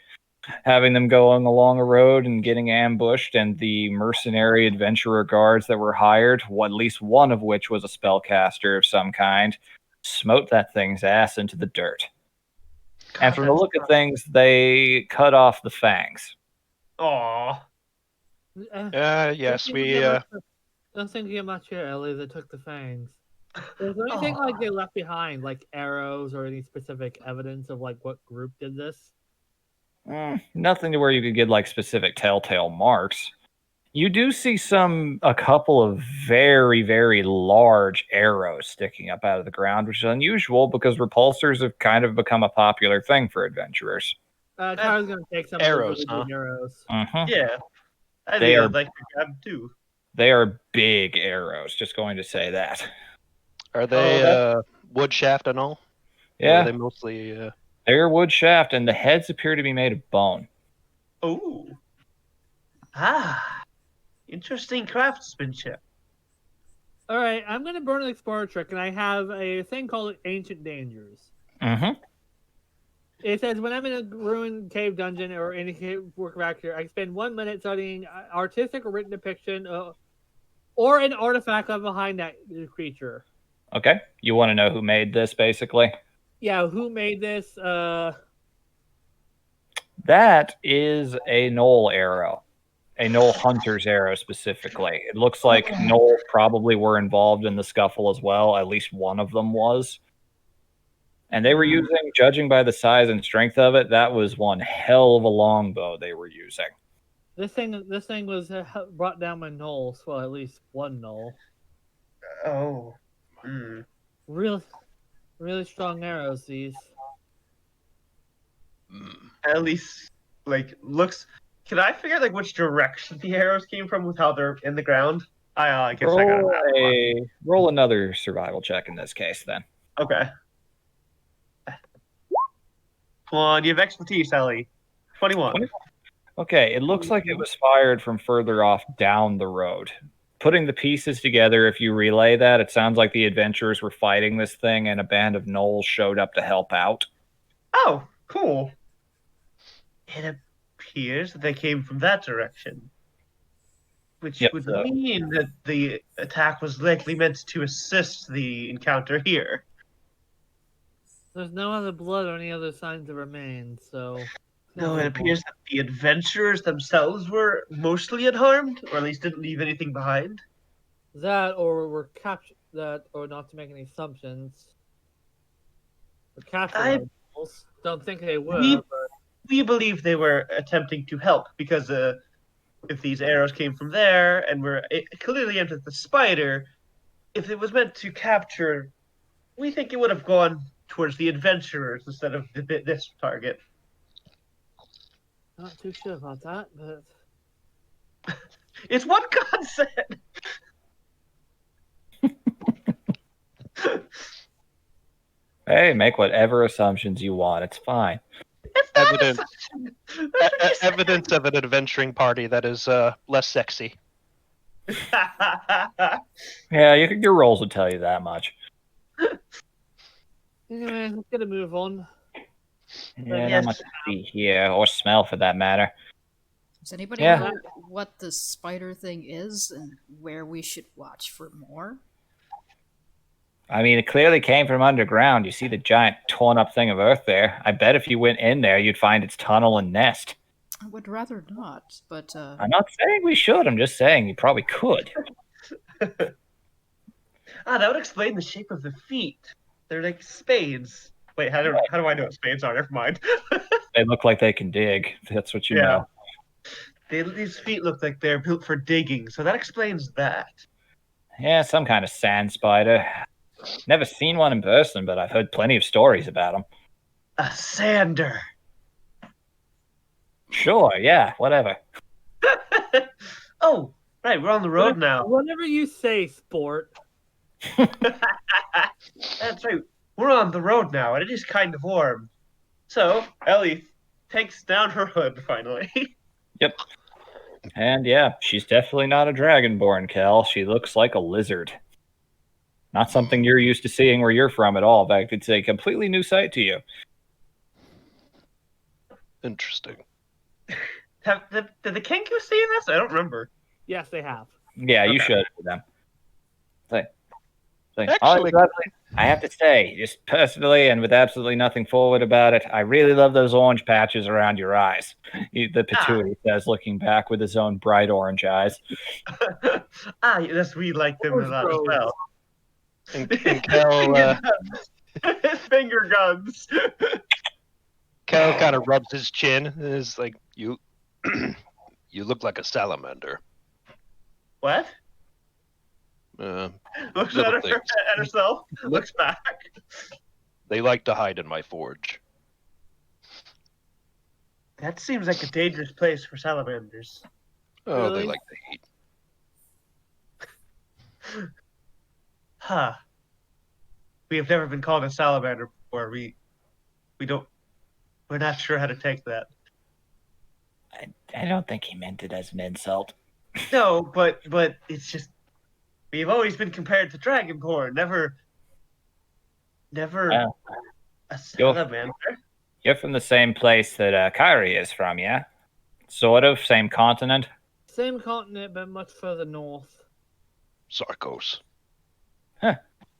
Having them going along a road and getting ambushed, and the mercenary adventurer guards that were hired, at least one of which was a spellcaster of some kind, smote that thing's ass into the dirt. And from the look of things, they cut off the fangs. Aw. Yes, we. Don't think you much here, Ellie. They took the fangs. Is there anything like they left behind, like arrows or any specific evidence of like what group did this? Nothing to where you could get like specific telltale marks. You do see a couple of very, very large arrows sticking up out of the ground, which is unusual because repulsors have kind of become a popular thing for adventurers. Kyra's gonna take some Arrows, of those arrows. Yeah. I They think are- I'd like to grab two. They are big arrows, just going to say that. Are they Oh, wood shaft and all? Or Yeah, are they mostly? they're wood shaft, and the heads appear to be made of bone. Ooh. Ah. Interesting craftsmanship. All right, I'm gonna burn an explorer trick, and I have a thing called Ancient Dangers. Mm-hmm. It says when I'm in a ruined cave dungeon or any cave work back here, I spend 1 minute studying artistic or written depiction or an artifact left behind that creature. Okay, you want to know who made this, basically? Yeah, who made this? That is a knoll arrow. A knoll hunter's arrow, specifically. It looks like knoll probably were involved in the scuffle as well. At least one of them was. And they were using, judging by the size and strength of it, that was one hell of a longbow they were using. This thing was brought down by gnolls. Well, at least one gnoll. Oh. Hmm. Really strong arrows. These. At least, like, looks. Can I figure like which direction the arrows came from with how they're in the ground? I guess I got that. Roll another survival check in this case, then. Okay. Come on, you have expertise, Ellie. 21. Okay, it looks like it was fired from further off down the road. Putting the pieces together, if you relay that, it sounds like the adventurers were fighting this thing and a band of gnolls showed up to help out. Oh, cool. It appears that they came from that direction, which Yep, would so- mean that the attack was likely meant to assist the encounter here. There's no other blood or any other signs of remains, so. No, it appears that the adventurers themselves were mostly unharmed, or at least didn't leave anything behind. That, or were captured. That, or not to make any assumptions. Were captured. I- by gnolls. Don't think they were, We- but We believe they were attempting to help because if these arrows came from there and were clearly aimed at the spider, if it was meant to capture, we think it would have gone towards the adventurers instead of this target. not too sure about that. But It's what God said. Hey, make whatever assumptions you want. It's fine. It's not Evidence. assumption. That's what you said. Evidence of an adventuring party that is less sexy. Yeah, your rolls would tell you that much. anyway, let's get a move on. Yeah, Yes. not much to see here, or smell for that matter. Does anybody Yeah. know what the spider thing is and where we should watch for more? I mean, it clearly came from underground. You see the giant torn up thing of earth there. I bet if you went in there, you'd find its tunnel and nest. I would rather not, but I'm not saying we should. I'm just saying you probably could. That would explain the shape of the feet. They're like spades. Wait, how do I know what spades are? Never mind. They look like they can dig. That's what you Yeah. know. These feet look like they're built for digging, so that explains that. Yeah, some kind of sand spider. Never seen one in person, but I've heard plenty of stories about them. A sander. Sure, yeah, whatever. Oh, right, we're on the road now. Whatever you say, sport. That's right. We're on the road now, and it is kind of warm. So, Ellie takes down her hood finally. Yep. And yeah, she's definitely not a dragonborn, Kel. She looks like a lizard. Not something you're used to seeing where you're from at all. In fact, it's a completely new sight to you. Interesting. Did the Kenku see this? I don't remember. Yes, they have. Yeah, you Okay. should for them. Actually- Honestly, I have to say, just personally and with absolutely nothing forward about it, I really love those orange patches around your eyes. The Patootie says, looking back with his own bright orange eyes. Yes, we like them a lot as well. And Kel, Finger guns. Kel kind of rubs his chin and is like, "You, you look like a salamander." What? Looks Little at, things. at herself. Looks back. They like to hide in my forge. That seems like a dangerous place for salamanders. Oh, Really? they like to hate. Huh. We have never been called a salamander before. We're not sure how to take that. I don't think he meant it as an insult. No, but it's just we've always been compared to dragonborn, never Well, a salamander. You're from the same place that Kyrie is from, yeah? Sort of, same continent. Same continent, but much further north. Sarkos.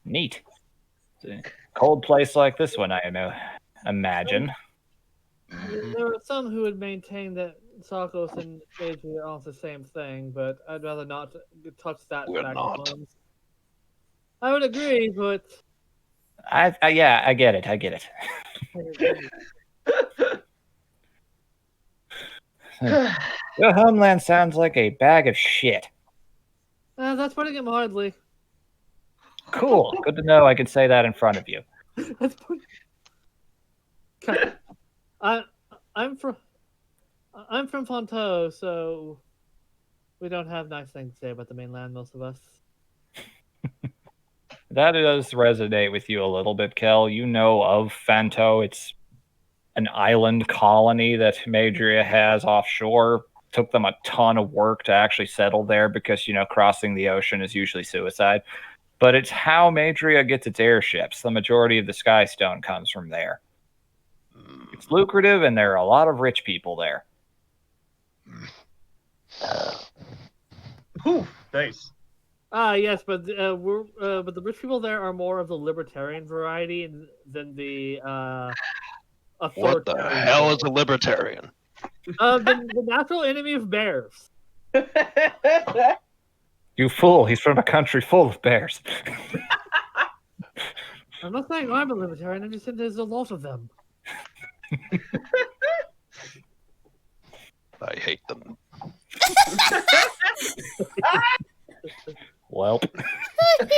Neat. It's a cold place like this one, imagine. There are some who would maintain that Sarkos and Adria aren't the same thing, but I'd rather not touch that. We're bag of not. bones. I would agree, but Yeah, I get it. Your homeland sounds like a bag of shit. that's putting it mildly. Cool. Good to know I can say that in front of you. That's put... Okay. I'm from Fonto, so we don't have nice things to say about the mainland, most of us. That does resonate with you a little bit, Kel. You know of Fanto. It's an island colony that Madria has offshore. Took them a ton of work to actually settle there because, crossing the ocean is usually suicide. But it's how Madria gets its airships. The majority of the Sky Stone comes from there. It's lucrative, and there are a lot of rich people there. Whew, nice. Yes, but the rich people there are more of the libertarian variety than the What the authoritarian. hell is a libertarian? The natural enemy of bears. You fool, he's from a country full of bears. I'm not saying I'm a libertarian. I'm just saying there's a lot of them. I hate them. Well, There's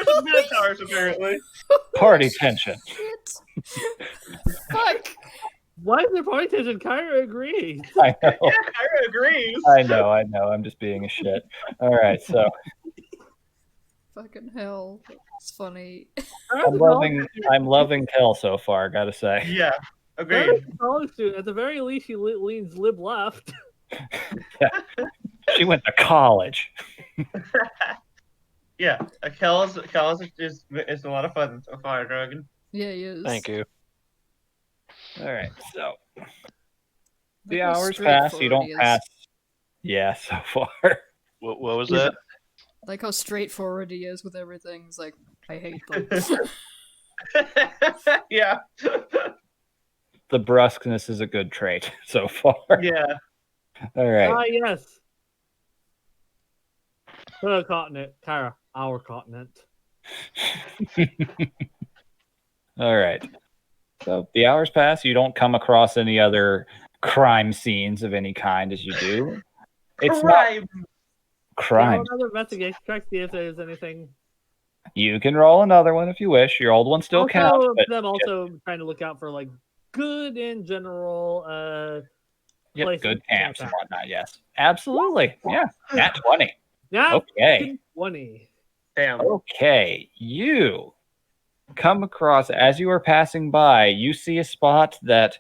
a minotaurs, apparently. party tension. Fuck. Why is there party tension? Kyra agrees. I know. Yeah, Kyra agrees. I know. I'm just being a shit. All right, so Fucking hell. It's funny. I'm loving Kel so far, gotta say. Yeah, agreed. Kyra's a college student. At the very least, she leans lib left. She went to college. Yeah, Kel's is a lot of fun so far, Dragon. Yeah, he is. Thank you. All right, so the Look how hours pass. You straightforward don't he is. pass. Yeah, so far. What was that? Like how straightforward he is with everything. He's like, I hate them. Yeah. The brusqueness is a good trait so far. Yeah. All right. Yes. Her continent, Kyra, our continent. All right. So the hours pass. You don't come across any other crime scenes of any kind as you do. It's Crime. not crime. Roll another investigation check, see if there's anything. You can roll another one if you wish. Your old one still counts. But I'm also trying to look out for like good in general. yep, places good to camps camp and whatnot. Yes, absolutely. Yeah, nat 20. Yeah. Okay. 20. Damn. Okay, you come across, as you are passing by, you see a spot that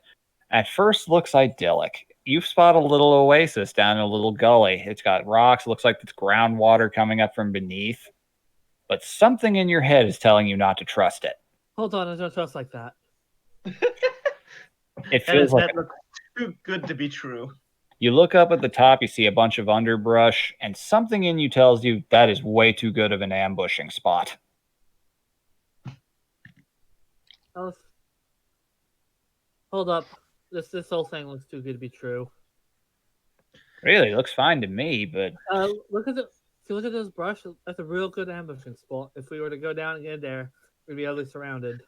at first looks idyllic. You spot a little oasis down a little gully. It's got rocks, looks like it's groundwater coming up from beneath. But something in your head is telling you not to trust it. Hold on, I don't trust like that. It feels like That looks too good to be true. you look up at the top, you see a bunch of underbrush, and something in you tells you that is way too good of an ambushing spot. Hold up. This whole thing looks too good to be true. Really, it looks fine to me, but Look at if you look at this brush, that's a real good ambushing spot. If we were to go down and get there, we'd be heavily surrounded.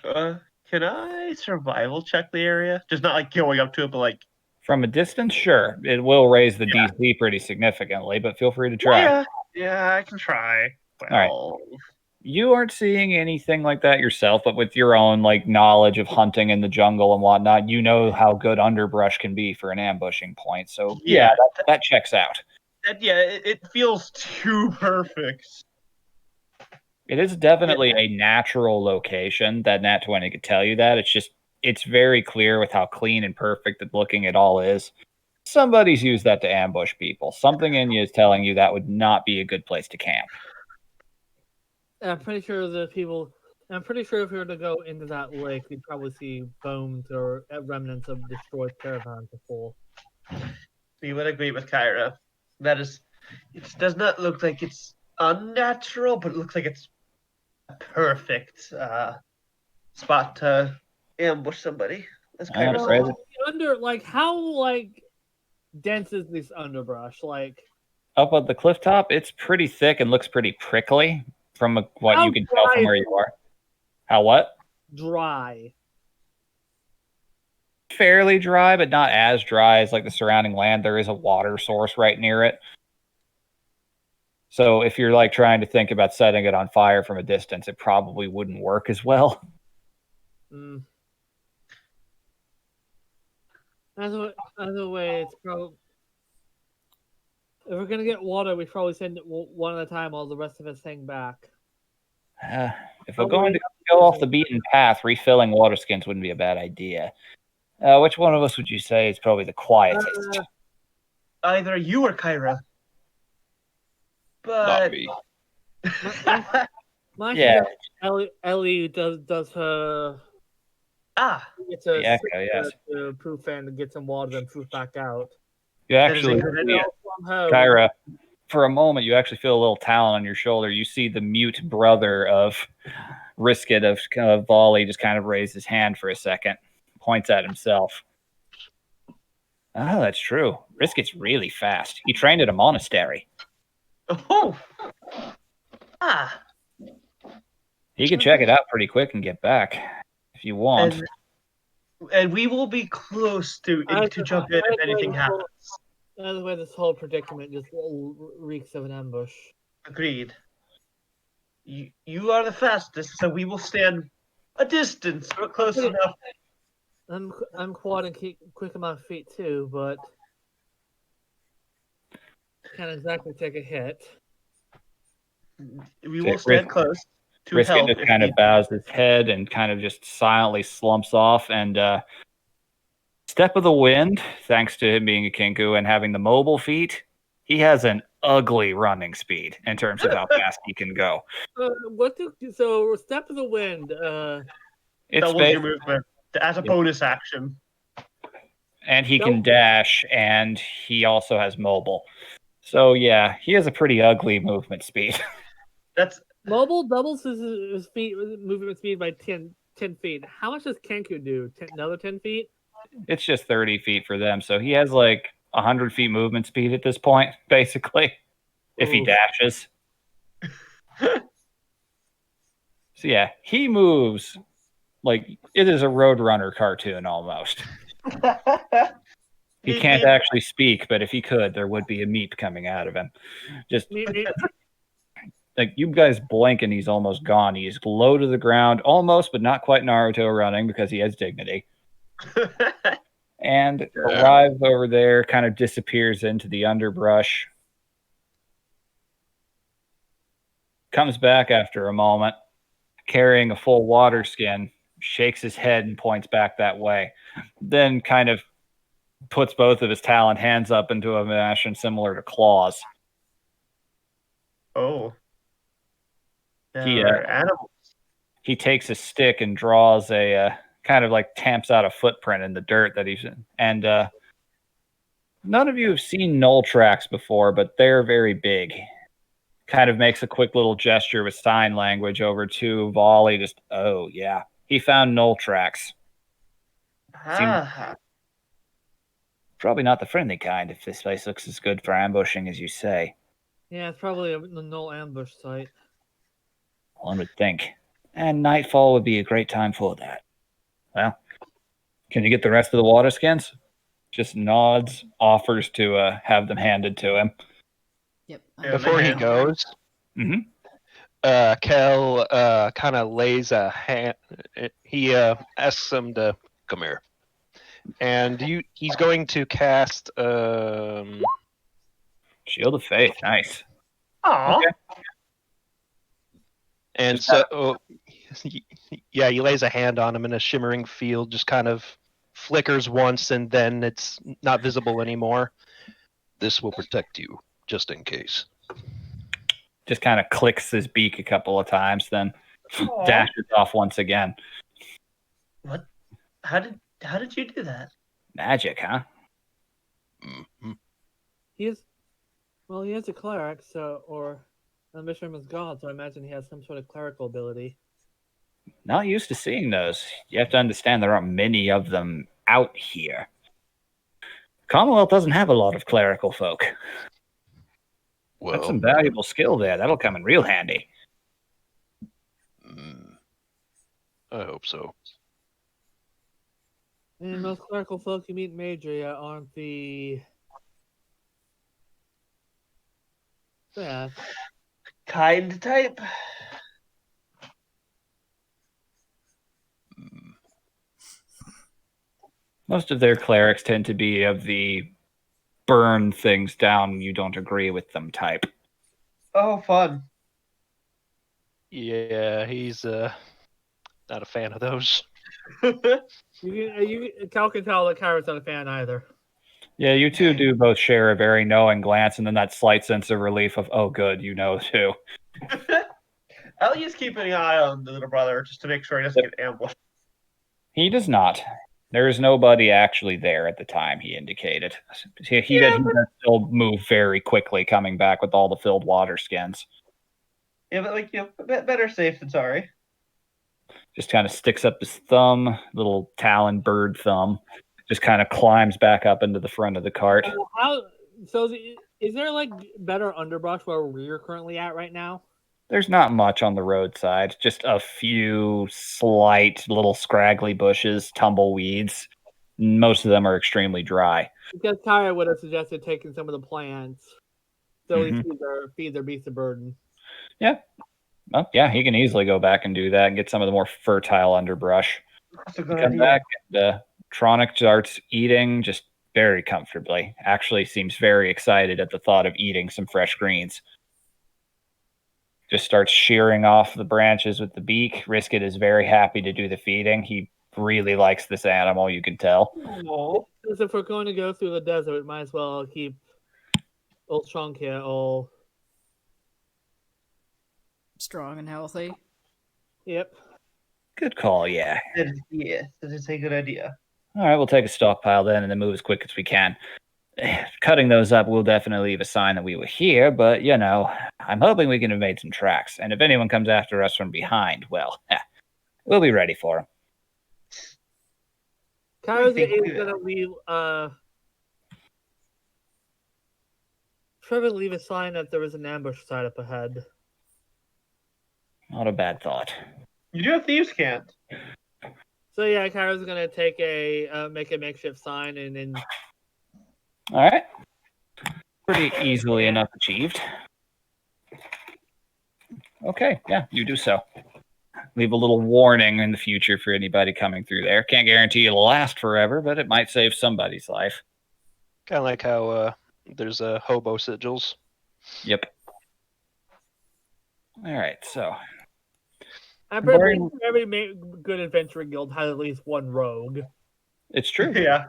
Can I survival check the area? Just not like going up to it, but like. from a distance, sure, it will raise the Yeah. DC pretty significantly, but feel free to try. Yeah, I can try. Well, All right. You aren't seeing anything like that yourself, but with your own like knowledge of hunting in the jungle and whatnot, you know how good underbrush can be for an ambushing point. So yeah, that checks out. It feels too perfect. It is definitely a natural location. That Nat 20 could tell you that. It's very clear with how clean and perfect looking it all is. Somebody's used that to ambush people. Something in you is telling you that would not be a good place to camp. I'm pretty sure if we were to go into that lake, we'd probably see bones or remnants of destroyed caravans before. So you would agree with Kyra. It does not look like it's unnatural, but it looks like it's a perfect spot to ambush somebody. That's I'm Kyra afraid said. How dense is this underbrush? Like, up at the cliff top, it's pretty thick and looks pretty prickly from what How you can tell dry from where you are. How what? dry. Fairly dry, but not as dry as like the surrounding land. There is a water source right near it. So if you're like trying to think about setting it on fire from a distance, it probably wouldn't work as well. Mm. Either way, it's probably. If we're gonna get water, we probably send it one at a time, while the rest of us hang back. If we're going to go off the beaten path, refilling water skins wouldn't be a bad idea. Which one of us would you say is probably the quietest? Either you or Kyra. Not But me. My Yeah. Ellie does her. It's a The echo, yes. to proof and get some water and proof back out. You actually, From her, Kyra, for a moment, you actually feel a little talon on your shoulder. You see the mute brother of Risket of Volley just kind of raise his hand for a second, points at himself. Oh, that's true. Risket's really fast. He trained at a monastery. oh, He could check it out pretty quick and get back if you want. and we will be close to jump in if anything happens. Either way, this whole predicament just reeks of an ambush. Agreed. You are the fastest, so we will stand a distance, but close enough. I'm quite and quick on my feet too, but can't exactly take a hit. We will stand close to Risket help. just kind of bows his head and kind of just silently slumps off. And Step of the Wind, thanks to him being a Kinku and having the mobile feet, he has an ugly running speed in terms of how fast he can go. So Step of the Wind. It's doubles your movement as a bonus action. And he can dash, and he also has mobile. So yeah, he has a pretty ugly movement speed. That's mobile doubles his movement speed by 10 feet. How much does Kenku do? Another 10 feet? It's just 30 feet for them. So he has like 100 feet movement speed at this point, basically, if he dashes. So yeah, he moves like it is a Roadrunner cartoon almost. He can't actually speak, but if he could, there would be a meep coming out of him. Just like you guys blink and he's almost gone. He's low to the ground, almost, but not quite Naruto running because he has dignity. And arrives over there, kind of disappears into the underbrush. Comes back after a moment, carrying a full water skin, shakes his head and points back that way. Then kind of puts both of his talon hands up into a fashion similar to claws. Oh. He takes a stick and draws a kind of like tamps out a footprint in the dirt that he's in. And none of you have seen knoll tracks before, but they're very big. Kind of makes a quick little gesture with sign language over to Volley. Just, oh, yeah. He found knoll tracks. Probably not the friendly kind if this place looks as good for ambushing as you say. Yeah, it's probably a knoll ambush site. One would think. And nightfall would be a great time for that. Well, can you get the rest of the water skins? Just nods, offers to have them handed to him. Yep. Before he goes, Kel kind of lays a hand. He asks him to come here, and he's going to cast Shield of Faith. Nice. Aww. Okay. And so, yeah, he lays a hand on him, and a shimmering field just kind of flickers once, and then it's not visible anymore. This will protect you, just in case. Just kind of clicks his beak a couple of times, then dashes off once again. What? How did you do that? Magic, huh? Mm-hmm. He is a cleric, or a Mishra's god, so I imagine he has some sort of clerical ability. Not used to seeing those. You have to understand there aren't many of them out here. Commonwealth doesn't have a lot of clerical folk. Well, that's some valuable skill there. That'll come in real handy. I hope so. And most clerical folk you meet in Major aren't the kind type. Most of their clerics tend to be of the burn things down, you don't agree with them type. Oh, fun. Yeah, he's Not a fan of those. Cal can tell that Kyra's not a fan either. Yeah, you two do both share a very knowing glance, and then that slight sense of relief of, oh, good, you know too. Ellie's keeping an eye on the little brother just to make sure he doesn't get ambushed. He does not. There is nobody actually there at the time he indicated. He does still move very quickly, coming back with all the filled water skins. Yeah, but like, better safe than sorry. Just kind of sticks up his thumb, little talon bird thumb, just kind of climbs back up into the front of the cart. Is there like better underbrush where we're currently at right now? There's not much on the roadside, just a few slight little scraggly bushes, tumbleweeds. Most of them are extremely dry. Because Kyra would have suggested taking some of the plants so he feeds their beasts of burden. Yeah. Well, yeah, he can easily go back and do that and get some of the more fertile underbrush. That's a good Come idea. back and Tronic starts eating just very comfortably. Actually seems very excited at the thought of eating some fresh greens. Just starts shearing off the branches with the beak. Risket is very happy to do the feeding. He really likes this animal, you can tell. Because if we're going to go through the desert, we might as well keep old Trunk here all Strong and healthy. Yep. Good call, yeah. Yes, that is a good idea. All right, we'll take a stockpile then and then move as quick as we can. Cutting those up will definitely leave a sign that we were here, but, you know, I'm hoping we can have made some tracks. And if anyone comes after us from behind, well, we'll be ready for them. Kyra's going to leave, Trevor leave a sign that there is an ambush site up ahead. Not a bad thought. You do have thieves' cant. So yeah, Kyra's gonna take make a makeshift sign and then. All right. Pretty easily enough achieved. Okay, yeah, you do so. Leave a little warning in the future for anybody coming through there. Can't guarantee it'll last forever, but it might save somebody's life. Kind of like how there's hobo sigils. Yep. All right, so. I'm pretty sure every good adventuring guild has at least one rogue. It's true. Yeah.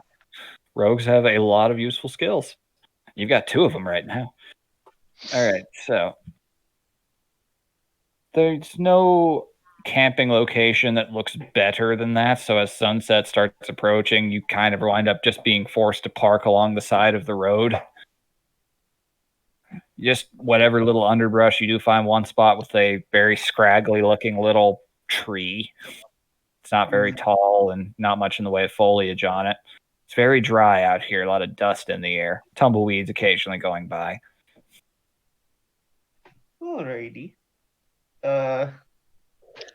Rogues have a lot of useful skills. You've got 2 of them right now. All right, so. There's no camping location that looks better than that, so as sunset starts approaching, you kind of wind up just being forced to park along the side of the road. Just whatever little underbrush, you do find one spot with a very scraggly looking little tree. It's not very tall and not much in the way of foliage on it. It's very dry out here, a lot of dust in the air. Tumbleweeds occasionally going by. Alrighty. Are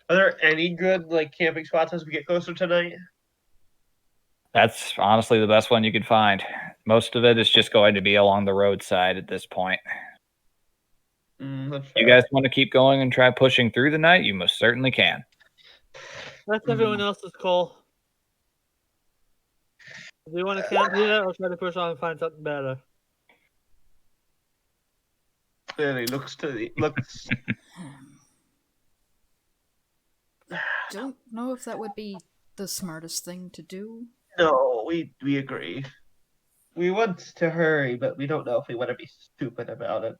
there any good like camping spots as we get closer tonight? That's honestly the best one you could find. Most of it is just going to be along the roadside at this point. You guys want to keep going and try pushing through the night? You most certainly can. That's everyone else's call. Do you want to camp here or try to push on and find something better? Clearly looks. Don't know if that would be the smartest thing to do. No, we agree. We want to hurry, but we don't know if we want to be stupid about it.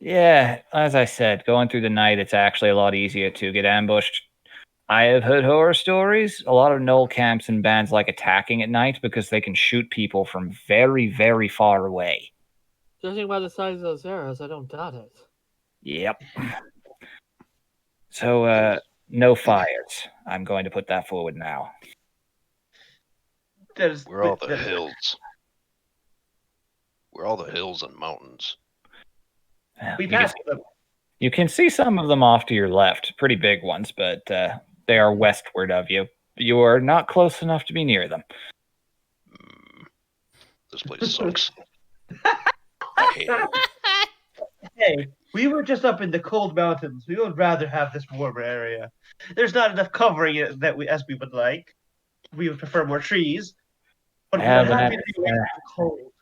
Yeah, as I said, going through the night, it's actually a lot easier to get ambushed. I have heard horror stories. A lot of knoll camps and bands like attacking at night because they can shoot people from very, very far away. Judging by the size of those arrows, I don't doubt it. Yep. So, no fires. I'm going to put that forward now. Where are all the hills? Where are all the hills and mountains? We passed them. You can see some of them off to your left. Pretty big ones, but they are westward of you. You are not close enough to be near them. This place sucks. I hate it. Hey, we were just up in the cold mountains. We would rather have this warmer area. There's not enough covering it as we would like. We would prefer more trees. But we're happy to be away from the cold.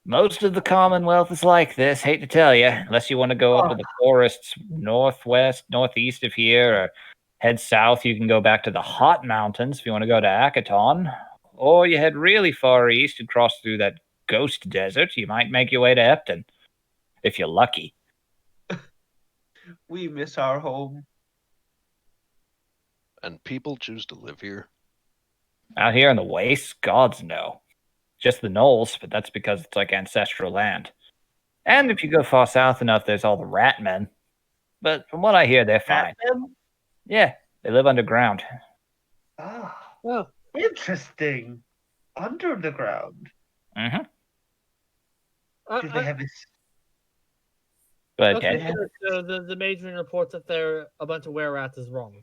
Most of the Commonwealth is like this, hate to tell you, unless you want to go up to the forests northwest, northeast of here, or Head south, you can go back to the hot mountains if you want to go to Akaton. Or you head really far east and cross through that ghost desert. You might make your way to Epton, if you're lucky. We miss our home. And people choose to live here. Out here in the wastes, gods no. Just the knolls, but that's because it's like ancestral land. And if you go far south enough, there's all the rat men. But from what I hear, they're fine. Batman? Yeah, they live underground. Ah, Oh, interesting. Under the ground. Mm-hmm. Do they have this? But okay, Ken? so the majoring reports that they're a bunch of were-rats is wrong.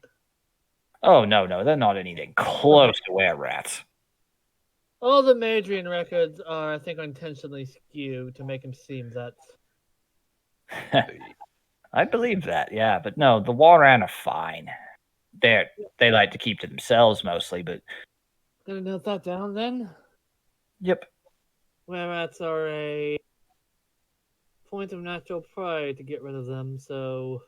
Oh, no, they're not anything close to were-rats. All the majoring records are, I think, intentionally skewed to make them seem that. I believe that, yeah. But no, the Warran are fine. They like to keep to themselves mostly, but... Gonna note that down then. Yep. Were-rats are a point of natural pride to get rid of them, so...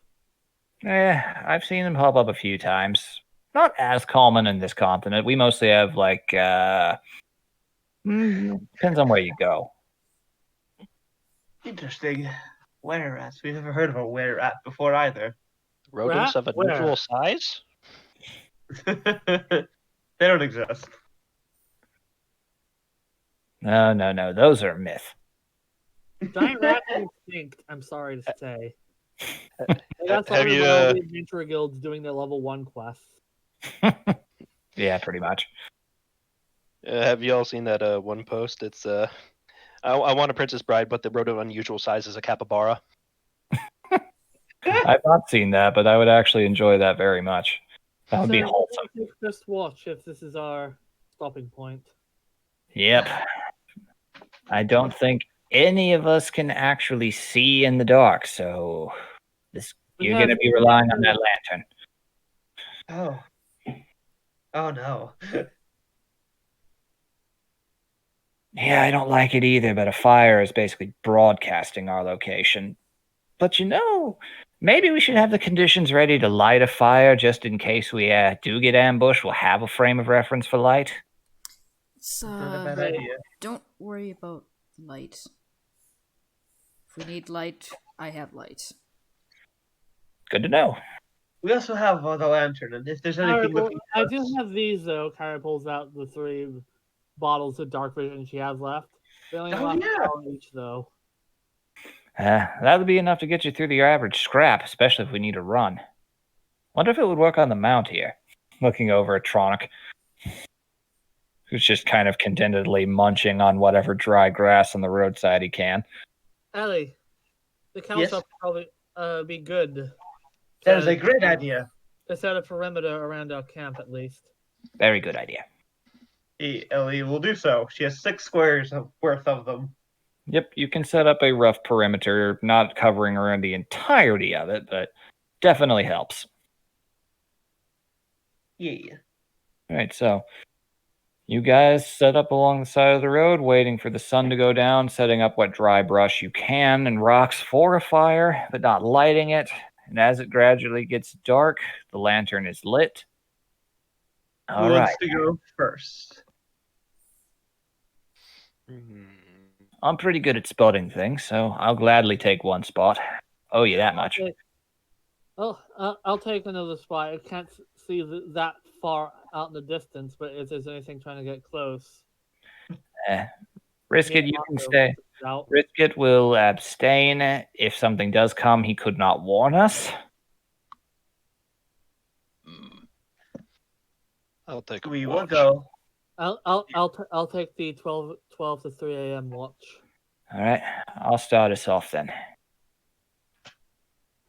I've seen them pop up a few times. Not as common in this continent. We mostly have, like, depends on where you go. Interesting. Were-rats. We've never heard of a were-rat before either. Rodents Rat? of Where? unusual size? They don't exist. No. Those are a myth. Giant rats are extinct, I'm sorry to say. They got Have started you, by all the adventurer guilds doing their level 1 quests. Yeah, pretty much. Have you all seen that one post? It's I want a Princess Bride, but the rodent of unusual size is a capybara. I've not seen that, but I would actually enjoy that very much. That would be So, wholesome. just watch if this is our stopping point. Yep. I don't think any of us can actually see in the dark, so you're going to be relying on that lantern. Oh no. Yeah, I don't like it either, but a fire is basically broadcasting our location. But maybe we should have the conditions ready to light a fire just in case we do get ambushed. We'll have a frame of reference for light. It's, Not a bad idea. don't worry about light. If we need light, I have light. Good to know. We also have the lantern, and if there's anything looking I for do us- have these though. Kyra pulls out the 3 bottles of dark vision she has left. They only Oh, last yeah. an hour each though. That would be enough to get you through the average scrap, especially if we need to run. Wonder if it would work on the mount here. Looking over at Tronic, who's just kind of contentedly munching on whatever dry grass on the roadside he can. Ellie, the couch Yes? up would probably be good. That is a great idea. To set a perimeter around our camp at least. Very good idea. Ellie will do so. She has 6 squares worth of them. Yep, you can set up a rough perimeter, not covering around the entirety of it, but definitely helps. Yeah. All right, so you guys set up along the side of the road, waiting for the sun to go down, setting up what dry brush you can and rocks for a fire, but not lighting it. And as it gradually gets dark, the lantern is lit. All Who right. wants to go first? I'm pretty good at spotting things, so I'll gladly take one spot. Owe you that much. Oh, I'll take another spot. I can't see that far out in the distance, but if there's anything trying to get close, Risk it, you can stay. out. Risk it will abstain. If something does come, he could not warn us. I'll take a We will watch. go. I'll take the 12 to 3 a.m. watch. All right, I'll start us off then.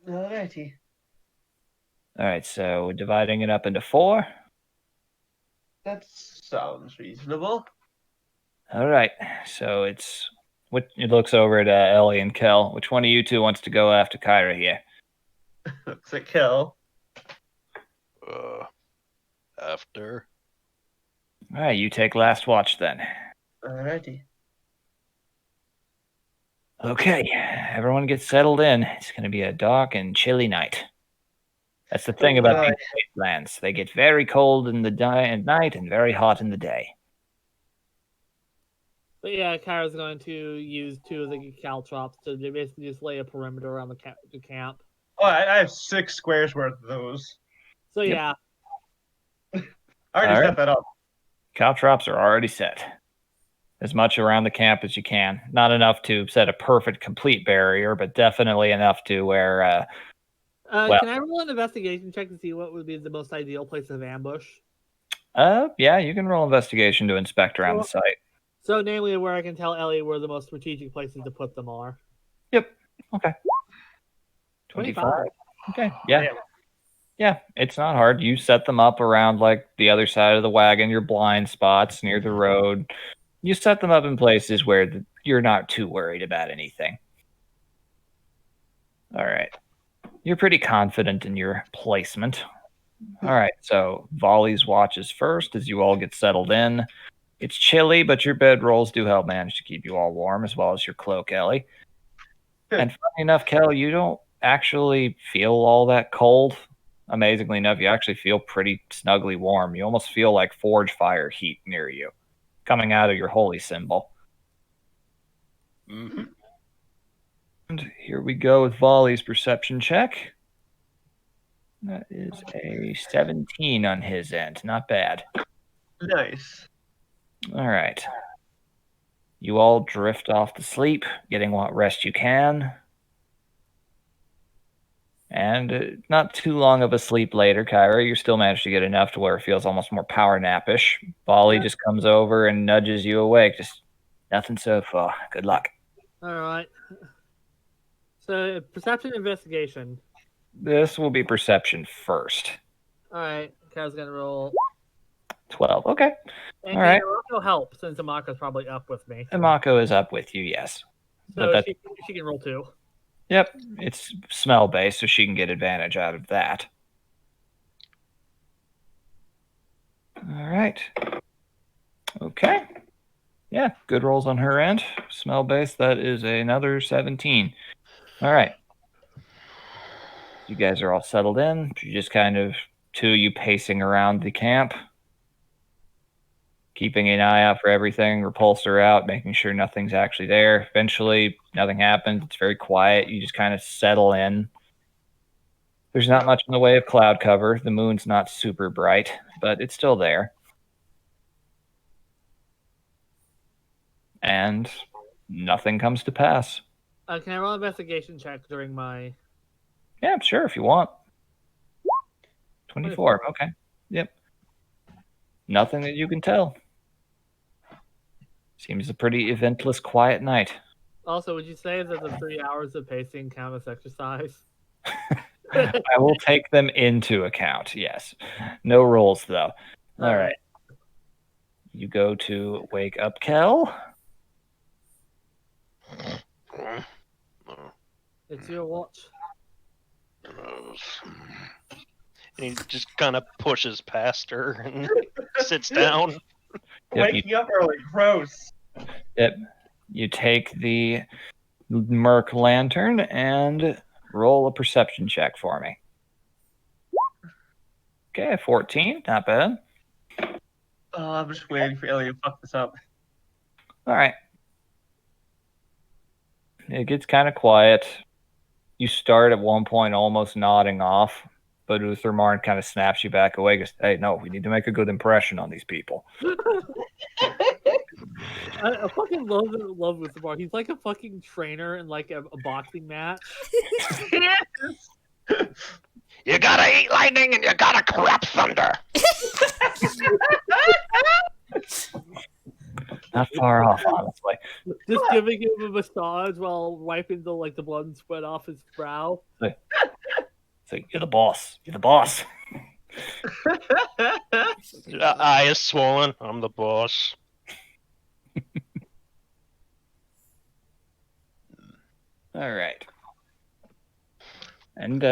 Alrighty. All right, so we're dividing it up into 4. That sounds reasonable. All right, so it looks over at Ellie and Kel. Which one of you two wants to go after Kyra here? Looks like Kel. After. All right, you take last watch then. Alrighty. Okay, everyone get settled in. It's going to be a dark and chilly night. That's the thing about Right. these wastelands. They get very cold in the at night and very hot in the day. But yeah, Kyra's going to use 2 of the caltrops to basically just lay a perimeter around the camp. Oh, I have 6 squares worth of those. So Yep. yeah, I already All set right. that up. Caltrops are already set. As much around the camp as you can. Not enough to set a perfect, complete barrier, but definitely enough to where, well- can I roll an investigation check to see what would be the most ideal place of ambush? yeah, you can roll investigation to inspect around the site. So, namely, where I can tell Ellie where the most strategic places to put them are. Yep. Okay. 25. Okay. Yeah. Damn. Yeah, it's not hard. You set them up around like the other side of the wagon, your blind spots near the road. You set them up in places where you're not too worried about anything. All right. You're pretty confident in your placement. All right. So Volley's watches first as you all get settled in. It's chilly, but your bedrolls do help manage to keep you all warm, as well as your cloak, Ellie. Good. And funny enough, Kel, you don't actually feel all that cold. Amazingly enough, you actually feel pretty snugly warm. You almost feel like forge fire heat near you, coming out of your holy symbol. Mm-hmm. And here we go with Volley's perception check. That is a 17 on his end. Not bad. Nice. All right. You all drift off to sleep, getting what rest you can. And not too long of a sleep later, Kyra, you still managed to get enough to where it feels almost more power napish. Volley just comes over and nudges you awake. Just nothing so far. Good luck. All right. So, perception investigation. This will be perception first. All right. Kyra's going to roll. 12. Okay. And All right. can also help since Amaka's probably up with me. Imako is up with you, yes. So But she can roll 2. Yep, it's smell based, so she can get advantage out of that. All right. Okay. Yeah, good rolls on her end. Smell based, that is another 17. All right. You guys are all settled in. You just kind of, 2 of you pacing around the camp, keeping an eye out for everything, repulsor out, making sure nothing's actually there. Eventually, nothing happens. It's very quiet. You just kind of settle in. There's not much in the way of cloud cover. The moon's not super bright, but it's still there. And nothing comes to pass. Can I roll an investigation check during my... Yeah, sure, if you want. 24. Okay. Yep. Nothing that you can tell. Seems a pretty eventless, quiet night. Also, would you say that the 3 hours of pacing count as exercise? I will take them into account, yes. No rolls, though. All right. You go to wake up Kel. It's your watch. And he just kind of pushes past her and sits down. Yep, Waking up early. Gross. Yep. You take the Merc lantern and roll a perception check for me. Okay, 14. Not bad. I'm just waiting for Ellie to fuck this up. All right. It gets kind of quiet. You start at one point almost nodding off, but Uthermarn kind of snaps you back away. Goes, hey, no, we need to make a good impression on these people. I fucking love with the bar. He's like a fucking trainer in like a boxing match. You gotta eat lightning and you gotta crap thunder. Not far off, honestly. Just giving him a massage while wiping the blood and sweat off his brow. So you're the boss. You're the boss. Eye is swollen. I'm the boss. All right. And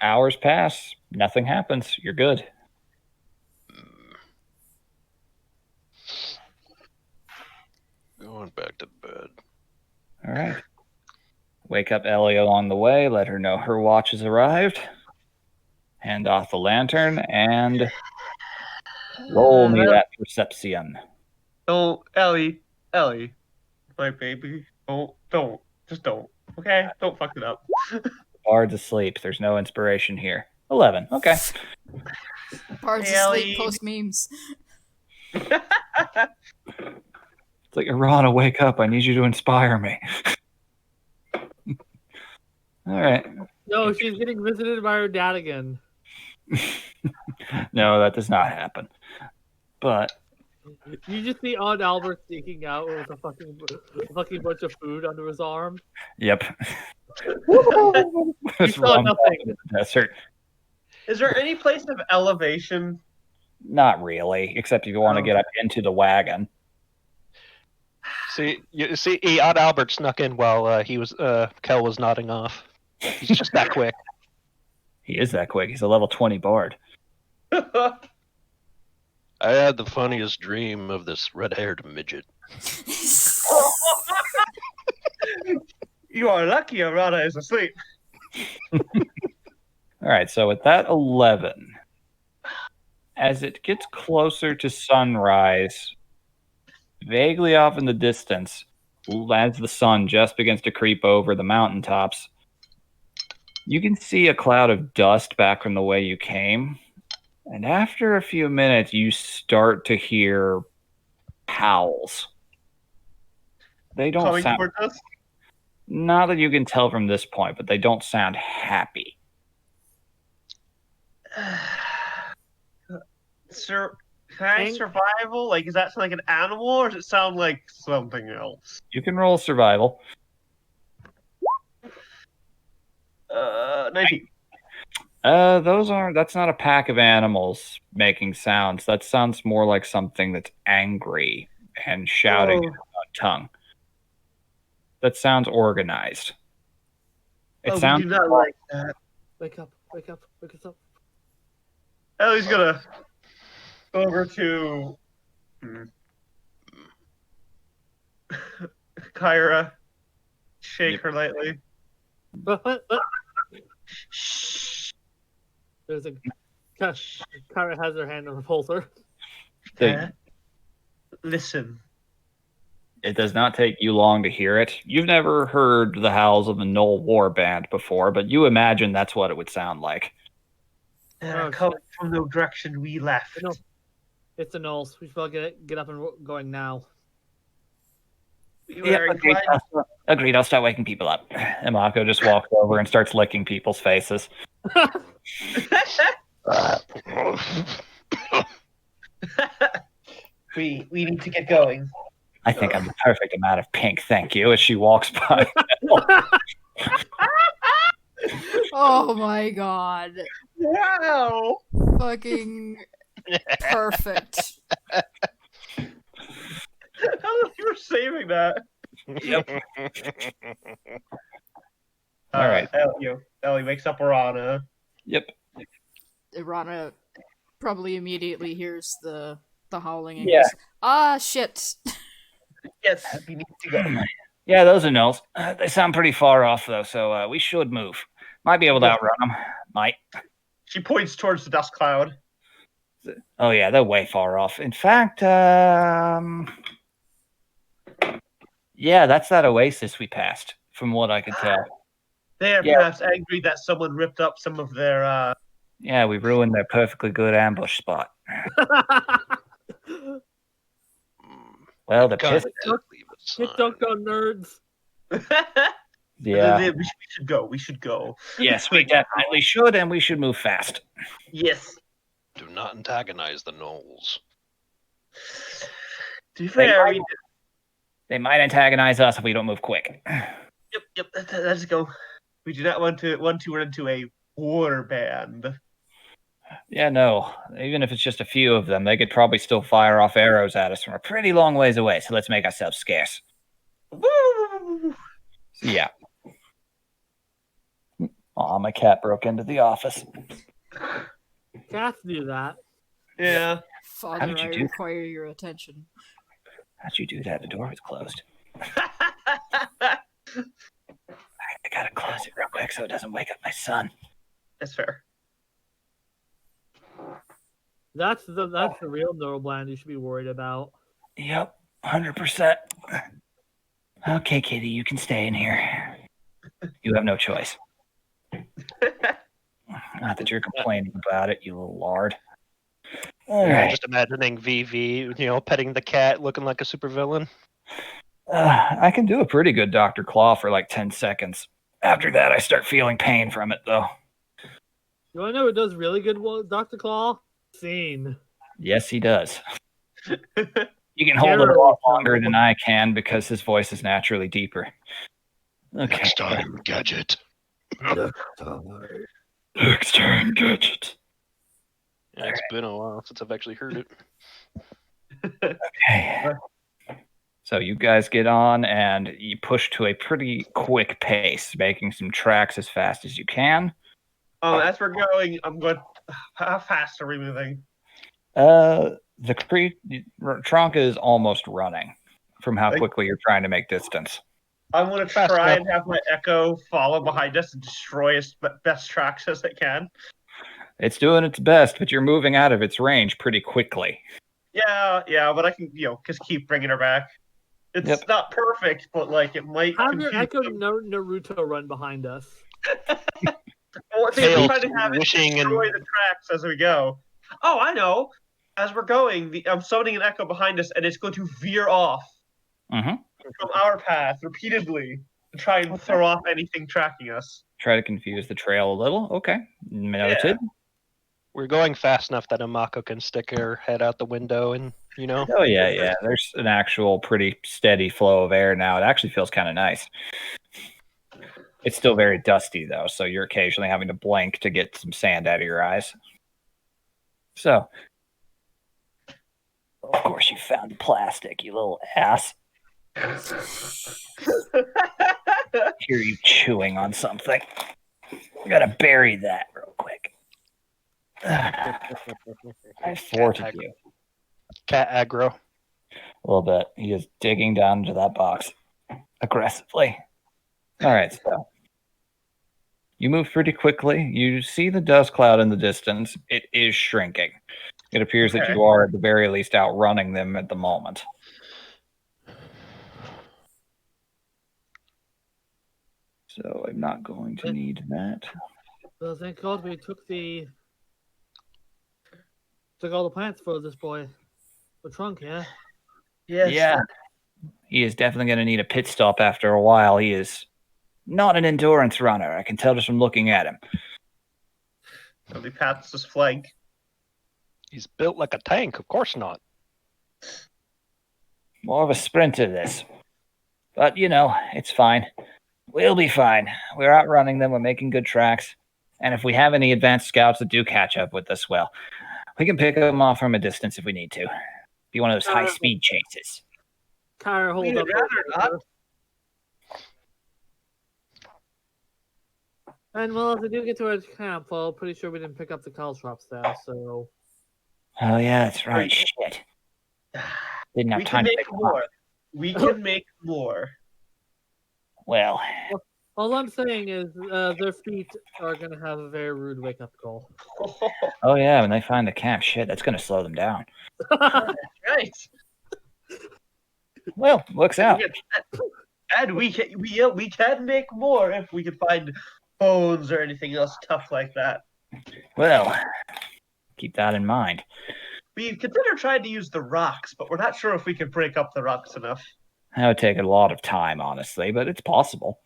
hours pass. Nothing happens. You're good. Going back to bed. All right. Wake up Ellie along the way. Let her know her watch has arrived. Hand off the lantern and roll me that perception. Don't, Ellie, my baby. Don't, just don't. Okay, don't fuck it up. Bard's asleep. There's no inspiration here. 11. Okay. Bard's Hey, asleep, Ellie. post memes. It's like, Arana, wake up. I need you to inspire me. All right. No, she's getting visited by her dad again. No, that does not happen. But You just see Aunt Albert sneaking out with a fucking bunch of food under his arm. yep. You Just saw runs off nothing. into the desert. Is there any place of elevation? Not really, except if you want to Oh. get up into the wagon. See, Aunt Albert snuck in while Kel was nodding off. He's just that quick. He is that quick. He's a level 20 bard. I had the funniest dream of this red-haired midget. You are lucky Arana is asleep. All right, so with that 11, as it gets closer to sunrise, vaguely off in the distance, as the sun just begins to creep over the mountaintops, you can see a cloud of dust back from the way you came. And after a few minutes, you start to hear howls. They don't Coming sound, towards us. not that you can tell from this point, but they don't sound happy. Sir, can I Ang- survival? Like, does that sound like an animal, or does it sound like something else? You can roll survival. 19. That's not a pack of animals making sounds. That sounds more like something that's angry and shouting in a tongue. That sounds organized. It We sounds do not like that. Wake up, wake up, wake us up. Ellie's gonna go over to Kyra, shake Yep. her lightly. What? There's a Kyra has her hand on the pulsar. they- Listen. It does not take you long to hear it. You've never heard the howls of the Knoll War Band before, but you imagine that's what it would sound like. Oh, Coming from the direction we left. No. It's the Knolls. We should all get up and going now. We were inclined- Agreed. I'll start waking people up. And Mako just walks over and starts licking people's faces. we need to get going. I think I'm the perfect amount of pink, thank you, as she walks by. Oh my god. Wow. Fucking perfect. You were saving that. Yep. All right. Ellie wakes up Arana. Yep. Irana probably immediately hears the howling and Yeah. goes, ah, shit. Yes, we need to go. Yeah, those are Knolls. They sound pretty far off, though, so we should move. Might be able to outrun them. Might. She points towards the dust cloud. Oh, yeah, they're way far off. In fact, yeah, that's that oasis we passed, from what I could tell. They are Yeah. perhaps angry that someone ripped up some of their. Yeah, we ruined their perfectly good ambush spot. Well, the Kinda piss. did leave a sign. Get dunked on, nerds. Yeah. we should go. We should go. Yes, we definitely should, and we should move fast. Yes. Do not antagonize the Knolls. To be fair, might- They might antagonize us if we don't move quick. Yep. Let's go. We do not want to run into a war band. Yeah, no. Even if it's just a few of them, they could probably still fire off arrows at us from a pretty long ways away, so let's make ourselves scarce. Woo! So, yeah. Aw, my cat broke into the office. Cats do that. Yeah. Father, did you I do that? require your attention. How'd you do that? The door was closed. I gotta close it real quick so it doesn't wake up my son. That's fair. That's the real neuroblend you should be worried about. Yep, 100%. Okay, Kitty, you can stay in here. You have no choice. Not that you're complaining about it, you little lard. All Yeah, right. just imagining VV, petting the cat, looking like a supervillain. I can do a pretty good Dr. Claw for like 10 seconds. After that, I start feeling pain from it, though. You want to know who does really good, Dr. Claw? Scene. Yes, he does. You can hold it a lot longer than I can because his voice is naturally deeper. Okay. Next time, Gadget. Next time, Gadget. Yeah, it's been a while since I've actually heard it. Okay. So you guys get on and you push to a pretty quick pace, making some tracks as fast as you can. As we're going, I'm going. How fast are we moving? The Tronka is almost running from how quickly you're trying to make distance. I'm going to try and have my Echo follow behind us and destroy as best tracks as it can. It's doing its best, but you're moving out of its range pretty quickly. Yeah, but I can, just keep bringing her back. It's not perfect, but it might. Have your Echo Naruto run behind us. Well, I'm trying to have it destroy the tracks as we go. Oh, I know. As we're going, I'm summoning an Echo behind us, and it's going to veer off from our path repeatedly to try and throw off anything tracking us. Try to confuse the trail a little. Okay, noted. Yeah. We're going fast enough that Amako can stick her head out the window and, Oh, yeah. There's an actual pretty steady flow of air now. It actually feels kind of nice. It's still very dusty, though, so you're occasionally having to blink to get some sand out of your eyes. So, of course, you found the plastic, you little ass. Hear you chewing on something. I gotta bury that real quick. I thwarted you. Cat aggro. A little bit. He is digging down into that box aggressively. All right, so you move pretty quickly. You see the dust cloud in the distance. It is shrinking. It appears that you are, at the very least, outrunning them at the moment. So I'm not going to need that. Well, thank God we took all the plants for this boy. The trunk, yeah? Yes. Yeah. He is definitely going to need a pit stop after a while. He is not an endurance runner. I can tell just from looking at him. He pats his flank. He's built like a tank. Of course not. More of a sprinter, this. But, it's fine. We'll be fine. We're outrunning them. We're making good tracks. And if we have any advanced scouts that do catch up with us, well, we can pick them off from a distance if we need to. Be one of those high-speed chases. Kyra, hold up. And well, if we do get to our camp, well, pretty sure we didn't pick up the caltrops there, so... Oh, yeah, that's right. Shit. Didn't have time to make more. We can make more. Well, all I'm saying is their feet are going to have a very rude wake-up call. Oh, yeah, when they find the camp, shit, that's going to slow them down. Right. Well, looks out. And we can make more if we can find bones or anything else tough like that. Well, keep that in mind. We consider trying to use the rocks, but we're not sure if we can break up the rocks enough. That would take a lot of time, honestly, but it's possible.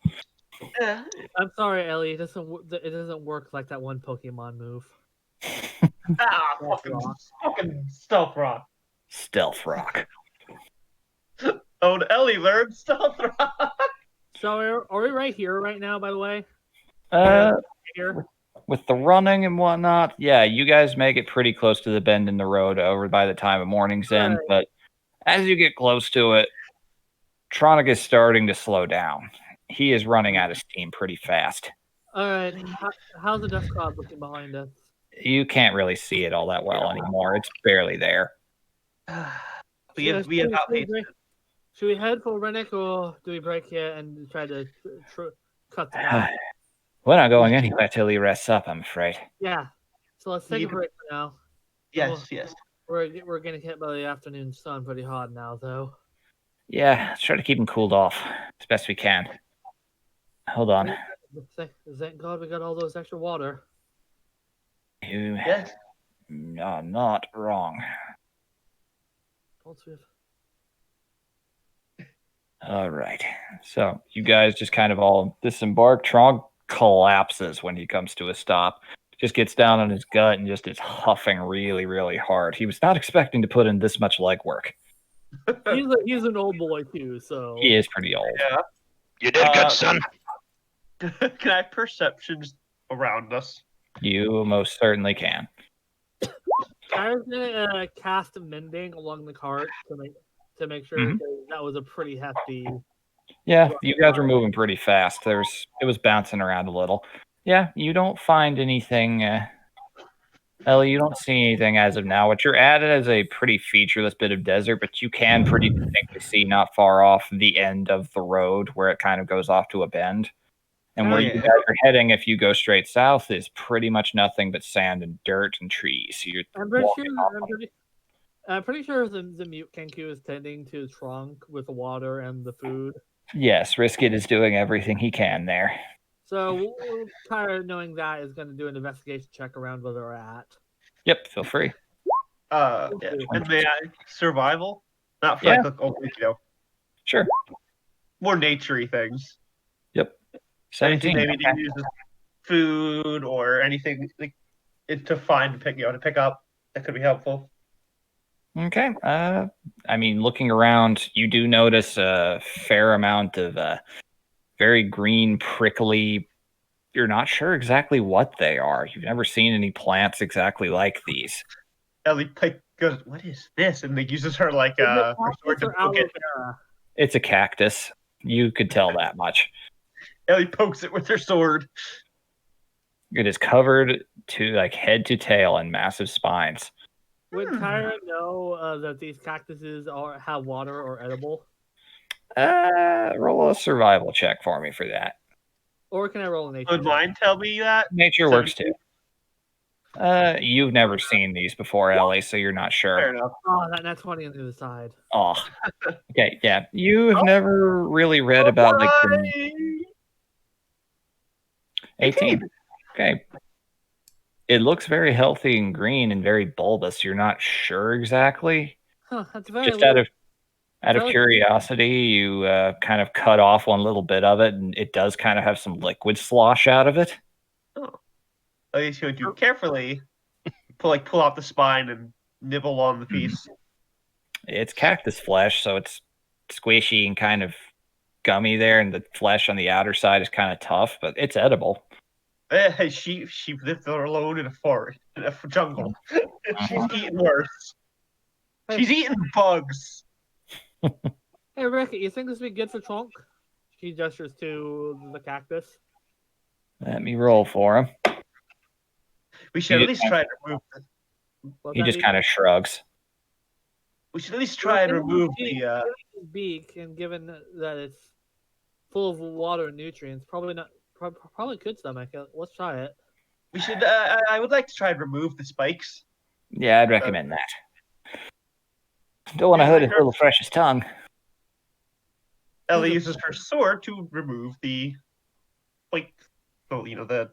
Yeah. I'm sorry, Ellie. It doesn't work like that one Pokemon move. Fucking stealth rock. Stealth rock. Oh, Ellie learned stealth rock. So are we right here right now, by the way? Here? With the running and whatnot, yeah, you guys make it pretty close to the bend in the road over by the time of morning's end, but as you get close to it, Tronic is starting to slow down. He is running out of steam pretty fast. All right. How's the dust cloud looking behind us? You can't really see it all that well anymore. It's barely there. We have outpaced. Should we head for Rennick, or do we break here and try to cut the path? We're not going anywhere till he rests up, I'm afraid. Yeah. So let's take a break for now. Yes, yes. We're getting hit by the afternoon sun pretty hard now, though. Yeah, let's try to keep him cooled off as best we can. Hold on. Thank God we got all those extra water. You Yes. are not wrong. All right. So you guys just kind of all disembark. Trog collapses when he comes to a stop. Just gets down on his gut and just is huffing really, really hard. He was not expecting to put in this much legwork. He's an old boy too, so He is pretty old. Yeah. You did good, son. Can I have perceptions around us? You most certainly can. I was gonna cast mending along the cart to make sure Mhm. that was a pretty hefty. Yeah, you guys were moving pretty fast. It was bouncing around a little. Yeah, you don't find anything. Ellie, you don't see anything as of now. What you're at is a pretty featureless bit of desert, but you can pretty distinctly see not far off the end of the road where it kind of goes off to a bend. And where you Yeah. guys are heading, if you go straight south, is pretty much nothing but sand and dirt and trees. You're I'm pretty walking sure. off I'm pretty sure the mute Kenku is tending to his trunk with the water and the food. Yes, Riskit is doing everything he can there. So Kyra, knowing that, is going to do an investigation check around where they're at. Yep, feel free. Yeah. And may I survival? Not for Yeah. Sure. more naturey things. Yep. Anything 17. maybe Okay. to use as food or anything like to pick up that could be helpful. Okay. I mean, looking around, you do notice a fair amount of very green, prickly. You're not sure exactly what they are. You've never seen any plants exactly like these. Ellie goes, "What is this?" And uses her like her sword to poke it. It's a cactus. You could tell that much. Ellie pokes it with her sword. It is covered to like head to tail in massive spines. Would Kyra know that these cactuses have water or edible? Roll a survival check for me for that. Or can I roll a nature Would check? mine tell me that? Nature works too. You've never seen these before, Ellie, so you're not sure. Fair enough. Oh, that's 20 on the other side. Oh, okay, yeah. You have never really read about like the 18. Okay. It looks very healthy and green and very bulbous. You're not sure exactly. Huh, that's very Just out of curiosity, you kind of cut off one little bit of it, and it does kind of have some liquid slosh out of it. At least you do carefully pull off the spine and nibble on the piece. It's cactus flesh, so it's squishy and kind of gummy there, and the flesh on the outer side is kind of tough, but it's edible. She lived alone in a forest, in a jungle. She's eating worse. She's eating bugs. Hey, Rick, you think this would be good for Chonk? She gestures to the cactus. Let me roll for him. We should at least try to remove. He just kind of shrugs. We should at least try and remove the. His beak, and given that it's full of water and nutrients, probably could stomach it. Let's try it. We should. I would like to try and remove the spikes. Yeah, I'd recommend that. Don't want to hurt his little precious tongue. Ellie uses her sword to remove the, the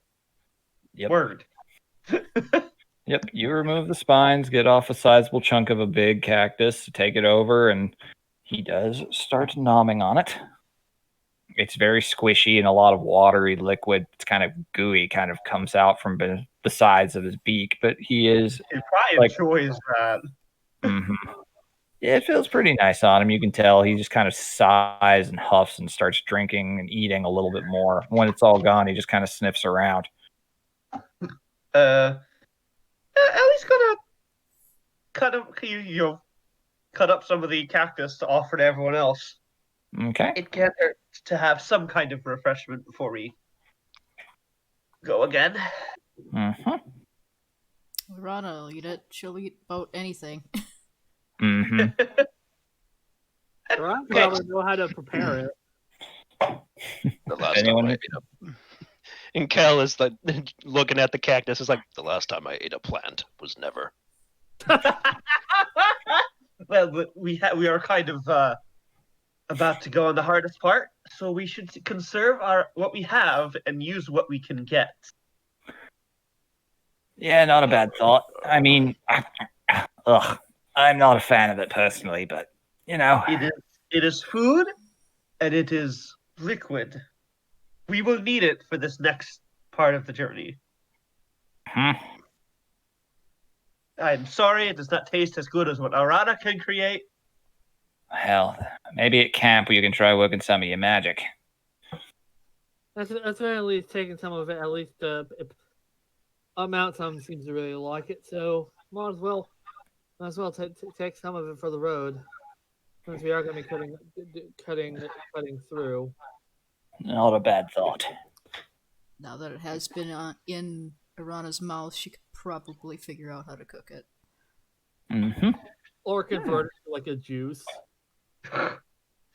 word. Yep, you remove the spines, get off a sizable chunk of a big cactus, take it over, and he does start nomming on it. It's very squishy and a lot of watery liquid. It's kind of gooey, kind of comes out from the sides of his beak, but he is... He probably enjoys that. Mm-hmm. Yeah, it feels pretty nice on him. You can tell he just kind of sighs and huffs and starts drinking and eating a little bit more. When it's all gone, he just kind of sniffs around. Ellie's gonna cut up some of the cactus to offer to everyone else. Okay. It can't hurt to have some kind of refreshment before we go again. Mm-hmm. Rana will eat it. She'll eat about anything. Mm-hmm. I probably know how to prepare it. The last time I ate and Kel is like looking at the cactus. Is like the last time I ate a plant was never. Well, but we are kind of about to go on the hardest part, so we should conserve what we have and use what we can get. Yeah, not a bad thought. I mean, I'm not a fan of it personally, but It is food, and it is liquid. We will need it for this next part of the journey. Hmm. I'm sorry, it does not taste as good as what Arana can create. Hell, maybe at camp you can try working some of your magic. That's very at least taking some of it. At least Mount Some seems to really like it, so might as well take some of it for the road, since we are going to be cutting through. Not a bad thought. Now that it has been in Arana's mouth, she could probably figure out how to cook it. Mm-hmm. Or convert it to like a juice.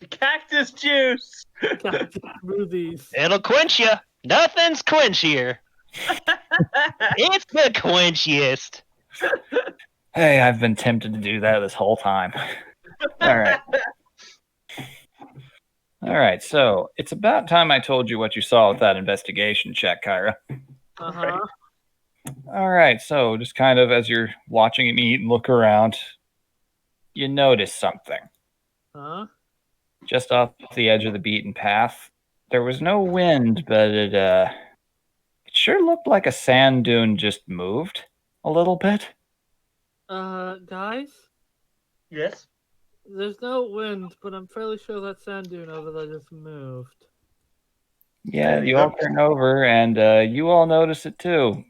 Cactus juice! Smoothies. It'll quench you. Nothing's quenchier. It's the quenchiest. Hey, I've been tempted to do that this whole time. All right. All right, so it's about time I told you what you saw with that investigation check, Kyra. Uh-huh. All right, so just kind of as you're watching him eat and look around, you notice something. Huh? Just off the edge of the beaten path. There was no wind, but it sure looked like a sand dune just moved a little bit. Guys? Yes? There's no wind, but I'm fairly sure that sand dune over there just moved. Yeah, you all turn over, and you all notice it too.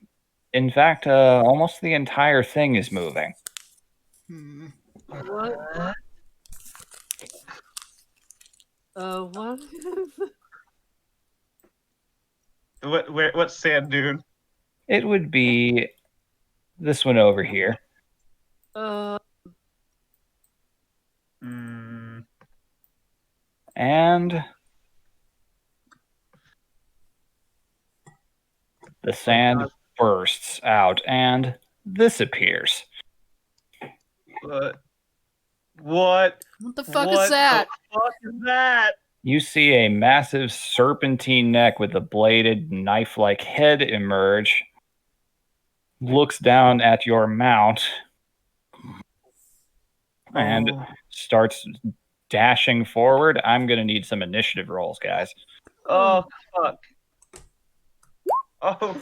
In fact, almost the entire thing is moving. Hmm. What? What? What's sand dune? It would be this one over here. And the sand bursts out, and this appears. What? What the fuck is that? The fuck is that? You see a massive serpentine neck with a bladed knife-like head emerge, looks down at your mount, and starts dashing forward. I'm going to need some initiative rolls, guys. Oh, fuck. Oh,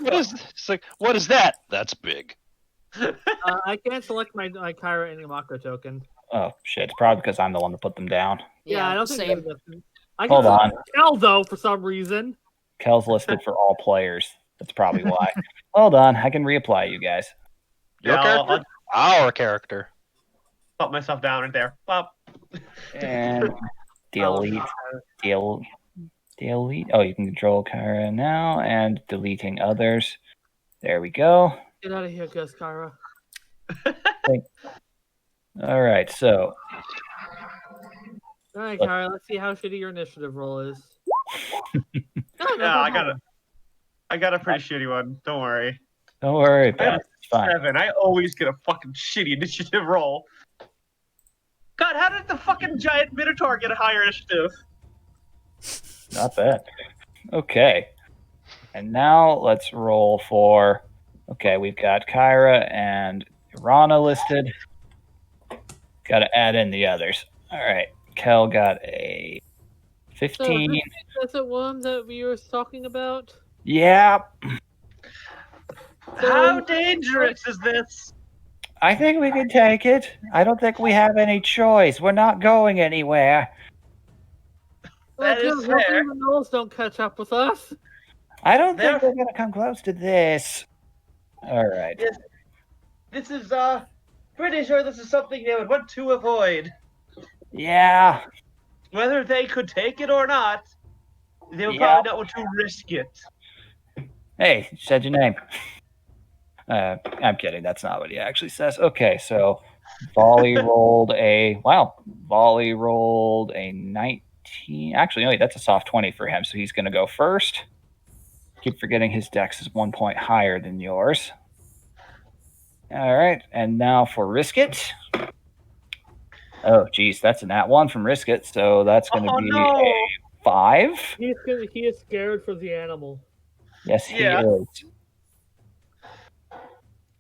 What is that? That's big. I can't select my Kyra Inimako token. Oh, shit. It's probably because I'm the one that put them down. Yeah, I don't think same. I Hold can on. select Kel, though, for some reason. Kel's listed for all players. That's probably why. Hold on. I can reapply you guys. Your character? Our character. Put myself down right there. Pop. And delete. Delete. Oh, you can control Kyra now and deleting others. There we go. Get out of here, Gus Kyra. All right, so All right, Kyra, let's see how shitty your initiative roll is. Yeah, I got a pretty shitty one. Don't worry. don't worry about it. It's fine. 7. I always get a fucking shitty initiative roll. God, how did the fucking giant minotaur get a higher initiative? Not bad. Okay. And now let's roll for. Okay, we've got Kyra and Irana listed. Got to add in the others. All right. Kel got a 15. That's the one that we were talking about? Yeah. How dangerous is this? I think we can take it. I don't think we have any choice. We're not going anywhere. That is hopefully fair. the gnolls don't catch up with us. I don't think they're going to come close to this. All right. Yes. This is, pretty sure this is something they would want to avoid. Yeah. Whether they could take it or not, they would probably not want to risk it. Hey, you said your name. I'm kidding. That's not what he actually says. Okay, so Volley rolled a 19. Actually, no, that's a soft 20 for him, so he's going to go first. Keep forgetting his dex is 1 point higher than yours. All right, and now for Risk It. Oh, geez, that's a nat 1 from Risk It, so that's going to Oh be no! a 5. He is scared for the animal. Yes, he Yeah. is.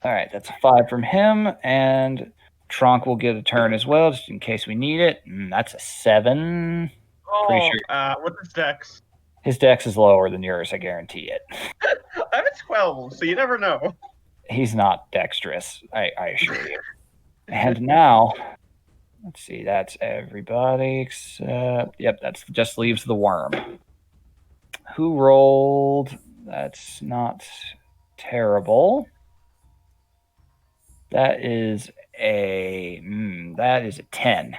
All right, that's a 5 from him, and Tronk will get a turn as well, just in case we need it. That's a 7. Pretty Oh, sure what's his dex? his dex is lower than yours, I guarantee it. I have a 12, so you never know. He's not dexterous, I assure you. And now, let's see, that's everybody except, yep, that's just leaves the worm. Who rolled? That's not terrible. That is a 10.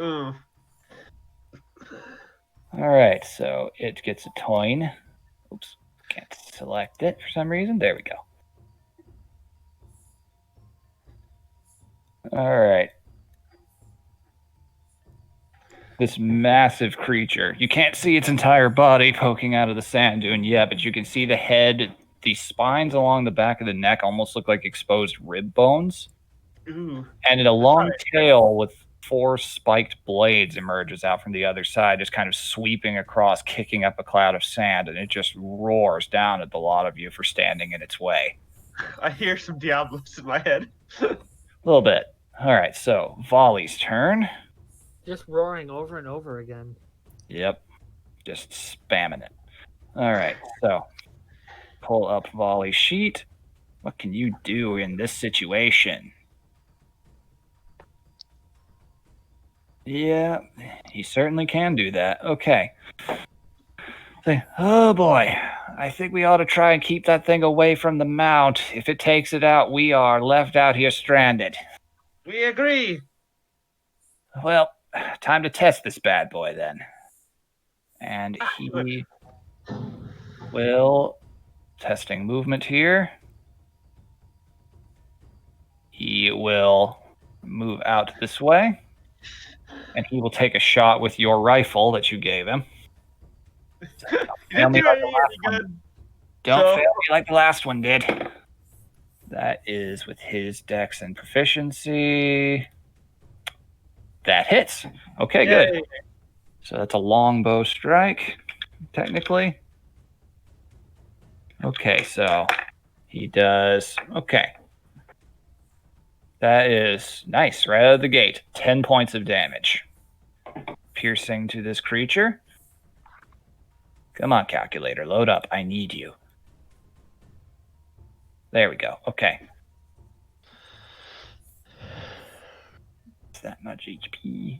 Ooh. All right, so it gets a toin. Oops, can't select it for some reason. There we go. All right. This massive creature. You can't see its entire body poking out of the sand dune yet, but you can see the head. The spines along the back of the neck almost look like exposed rib bones. Ooh. And a long tail with 4 spiked blades emerges out from the other side, just kind of sweeping across, kicking up a cloud of sand, and it just roars down at the lot of you for standing in its way. I hear some Diablos in my head. A little bit. All right, so Volley's turn. Just roaring over and over again. Yep, just spamming it. All right, so pull up Volley's sheet. What can you do in this situation? Yeah, he certainly can do that. Okay. Say, oh boy, I think we ought to try and keep that thing away from the mount. If it takes it out, we are left out here stranded. We agree. Well, time to test this bad boy then. And he will, testing movement here. He will move out this way. And he will take a shot with your rifle that you gave him. You didn't do any good. Don't So- fail me like the last one did. That is with his dex and proficiency. That hits. Okay, good. Yay. So that's a longbow strike, technically. Okay, so he does. Okay. That is nice, right out of the gate. 10 points of damage. Piercing to this creature. Come on, calculator, load up. I need you. There we go. Okay. It's that much HP.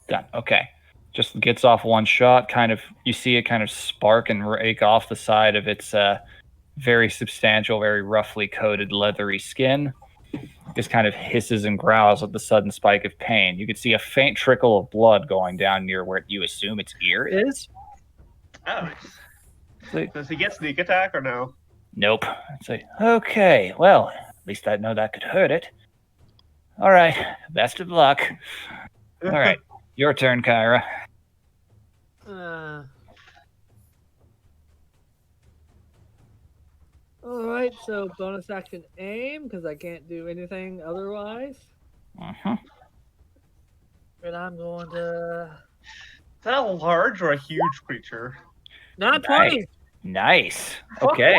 Done. Okay. Just gets off one shot. Kind of, you see it kind of spark and rake off the side of its very substantial, very roughly coated, leathery skin. Just kind of hisses and growls with the sudden spike of pain. You can see a faint trickle of blood going down near where you assume its ear is. Oh. Like, Does he get sneak attack or no? nope. It's like, okay, well, at least I know that could hurt it. All right, best of luck. All right, your turn, Kyra. Alright, so bonus action aim, because I can't do anything otherwise. Uh-huh. And I'm going to. Is that a large or a huge creature? Not Nice. 20! Nice. Okay.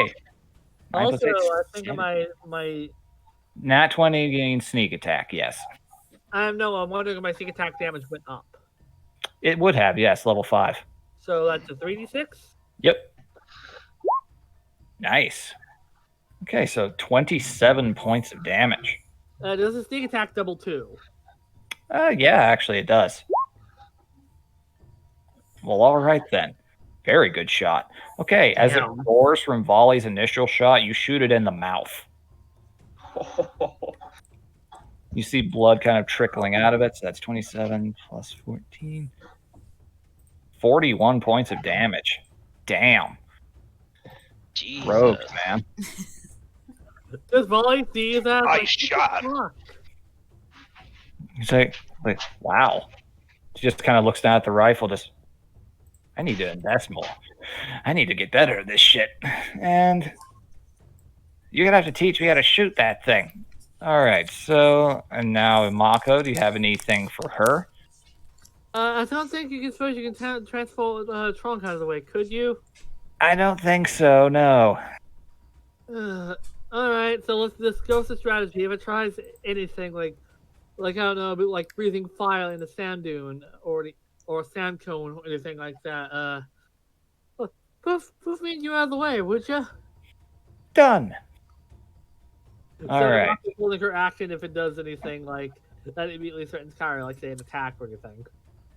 Also, Michael takes I think my. Nat 20 gains sneak attack, yes. I'm wondering if my sneak attack damage went up. It would have, yes, level 5. So that's a 3d6? Yep. Nice. Okay, so 27 points of damage. Does the sneak attack double 2? Yeah, actually it does. Well, all right then. Very good shot. Okay, as it Damn. roars from Volley's initial shot, you shoot it in the mouth. You see blood kind of trickling out of it, so that's 27 plus 14. 41 points of damage. Damn. Jesus. Rogue, man. Does Volley see that? Nice shot. Fuck? He's like, wow. She just kind of looks down at the rifle, just, I need to invest more. I need to get better at this shit. And you're gonna have to teach me how to shoot that thing. All right. So, and now Mako, do you have anything for her? I don't think you can suppose you can transport trunk out of the way, could you? I don't think so. No. All right, so let's discuss the strategy. If it tries anything like I don't know, but like breathing fire in the sand dune or a sand cone or anything like that, poof me you out of the way, would you? Done. All So right. not holding her action if it does anything like that immediately threatens Kyra, like say an attack or anything.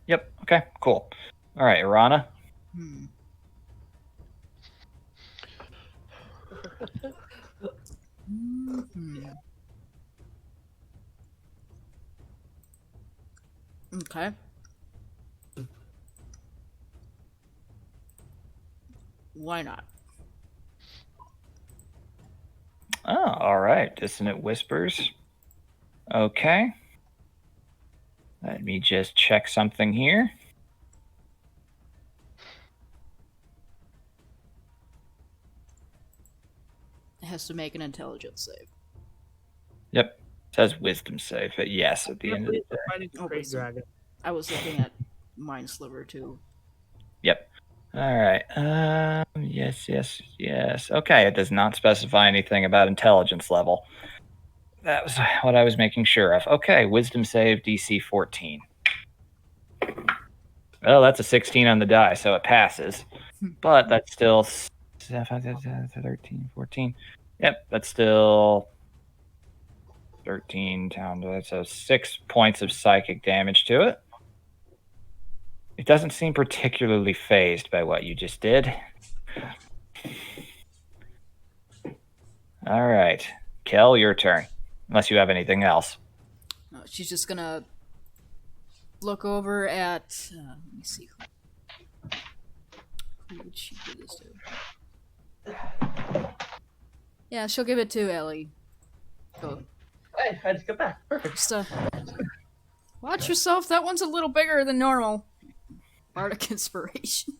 Yep. Okay. Cool. All right, Irana. Hmm. Mhm. Okay. Why not? Oh, all right. Dissonant whispers. Okay. Let me just check something here. It has to make an intelligence save. Yep. It says wisdom save, but yes, at the end of the day. Fighting Oh, Great wisdom. Dragon. I was looking at Mind Sliver too. Yep. All right. Yes. Okay. It does not specify anything about intelligence level. That was what I was making sure of. Okay. Wisdom save DC 14. Well, that's a 16 on the die, so it passes. But that's still 13, 14. Yep. That's still 13 down to so 6 points of psychic damage to it. It doesn't seem particularly phased by what you just did. All right. Kel, your turn. Unless you have anything else. No, she's just gonna look over at. Let me see. Who would she give this to? Yeah, she'll give it to Ellie. Go. Hey, I just got back. Perfect. Just, watch yourself. That one's a little bigger than normal. Bardic inspiration.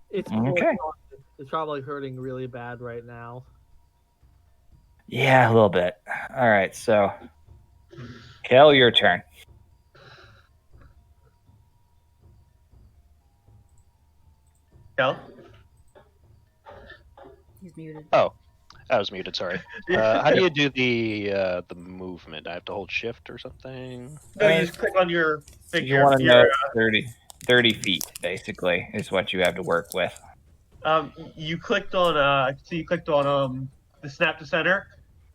It's Okay. It's probably hurting really bad right now. Yeah, a little bit. All right, so Kel, your turn. Kel? He's muted. Oh, I was muted. Sorry. How do you do the movement? I have to hold shift or something. No, you just click on your figure. You want to your, know 30 feet, basically, is what you have to work with. you clicked on I see you clicked on the snap to center.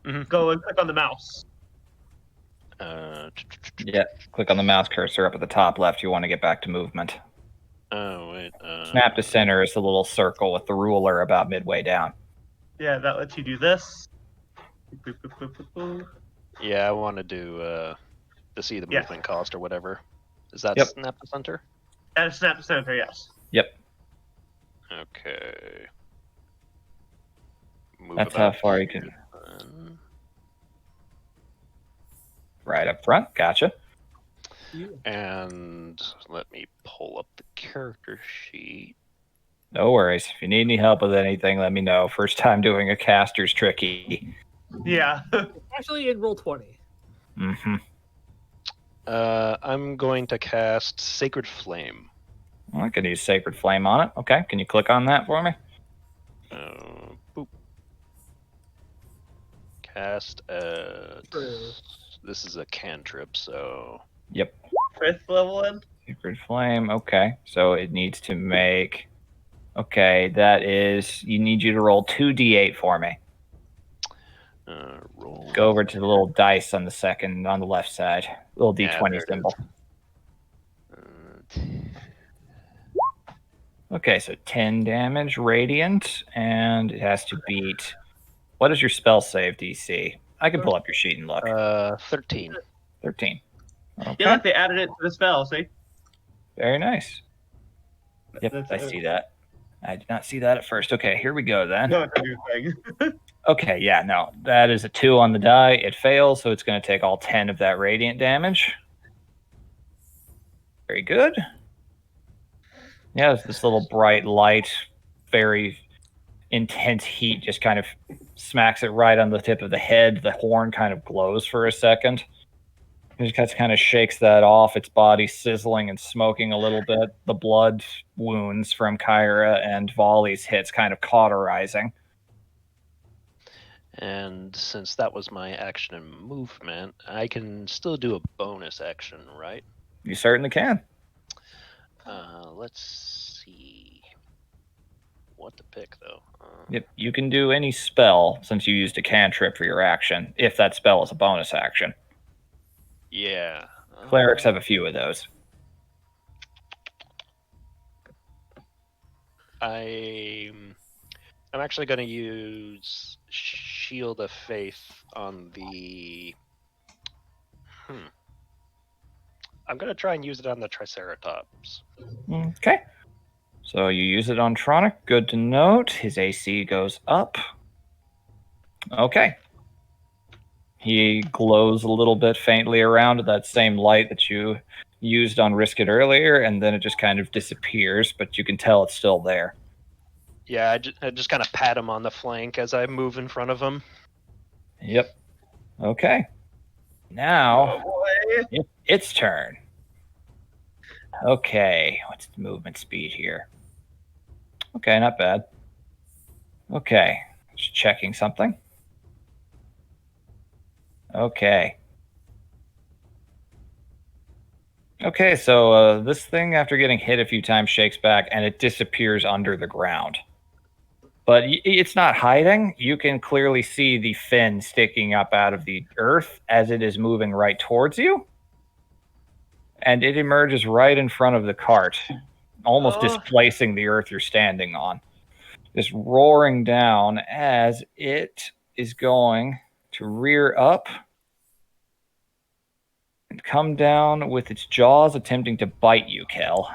Mhm. Go and click on the mouse. Yeah, click on the mouse cursor up at the top left. You want to get back to movement. Oh wait. Snap to center is the little circle with the ruler about midway down. Yeah, that lets you do this. Boop, boop, boop, boop, boop. Yeah, I want to do to see the Yeah. movement cost or whatever. Is that Yep. snap to center? And snap to center, yes. Yep, Okay. Move that's how about far you can. then. Right up front. Gotcha. And let me pull up the character sheet. No worries. If you need any help with anything, let me know. First time doing a caster's tricky. Yeah. Actually, in roll 20. Mm-hmm. I'm going to cast Sacred Flame. Well, I can use Sacred Flame on it. Okay, can you click on that for me? Boop. Cast True. this is a cantrip, so Yep. 5th level in. Sacred Flame. Okay, so it needs to make. Okay, that is. You need you to roll 2d8 for me. roll. Go over to the little dice on the left side. Little Yeah, d20 there it symbol. Okay, so 10 damage, radiant, and it has to beat. What is your spell save DC? I can pull up your sheet and look. 13. 13. Okay, Yeah, look, they added it to the spell, see? very nice. Yep, That's I it. see that. I did not see that at first. Okay, here we go then. No, it's a new thing. Okay, yeah, no, that is a 2 on the die. It fails, so it's going to take all 10 of that radiant damage. Very good. Yeah, it's this little bright light, very intense heat just kind of smacks it right on the tip of the head. The horn kind of glows for a second. It just kind of shakes that off, its body sizzling and smoking a little bit. The blood wounds from Kyra and Volley's hits kind of cauterizing. And since that was my action and movement, I can still do a bonus action, right? You certainly can. Let's see what to pick, though. Yep, you can do any spell since you used a cantrip for your action, if that spell is a bonus action. Yeah. Clerics have a few of those. I'm actually going to use Shield of Faith on the. I'm going to try and use it on the Triceratops. Okay. So you use it on Tronic. Good to note. His AC goes up. Okay. He glows a little bit faintly around that same light that you used on Risk It earlier, and then it just kind of disappears, but you can tell it's still there. Yeah, I just kind of pat him on the flank as I move in front of him. Yep. Okay. Now, Oh, boy. its turn. Okay. What's the movement speed here? Okay, not bad. Okay. Just checking something. Okay. Okay, so this thing, after getting hit a few times, shakes back and it disappears under the ground. But it's not hiding. You can clearly see the fin sticking up out of the earth as it is moving right towards you. And it emerges right in front of the cart, almost displacing the earth you're standing on. Just roaring down as it is going to rear up and come down with its jaws attempting to bite you, Kel.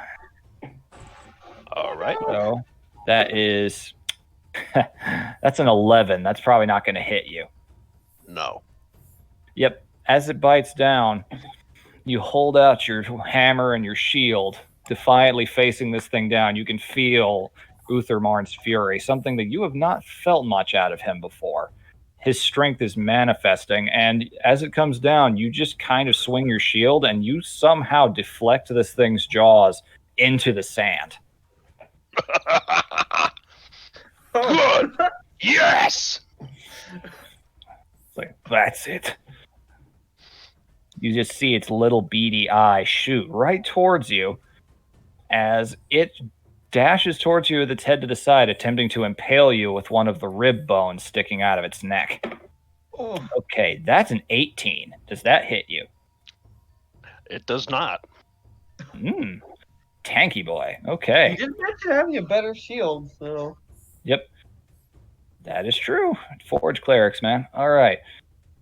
All right. So that is... that's an 11. That's probably not going to hit you. No. Yep. As it bites down, you hold out your hammer and your shield, defiantly facing this thing down. You can feel Uthermarn's fury, something that you have not felt much out of him before. His strength is manifesting, and as it comes down, you just kind of swing your shield, and you somehow deflect this thing's jaws into the sand. Good. Yes. It's like, that's it. You just see its little beady eye shoot right towards you as it dashes towards you with its head to the side, attempting to impale you with one of the rib bones sticking out of its neck. Oh. Okay, that's an 18. Does that hit you? It does not. Tanky boy. Okay. You didn't mention having a better shield, so. Yep. That is true. Forge clerics, man. All right.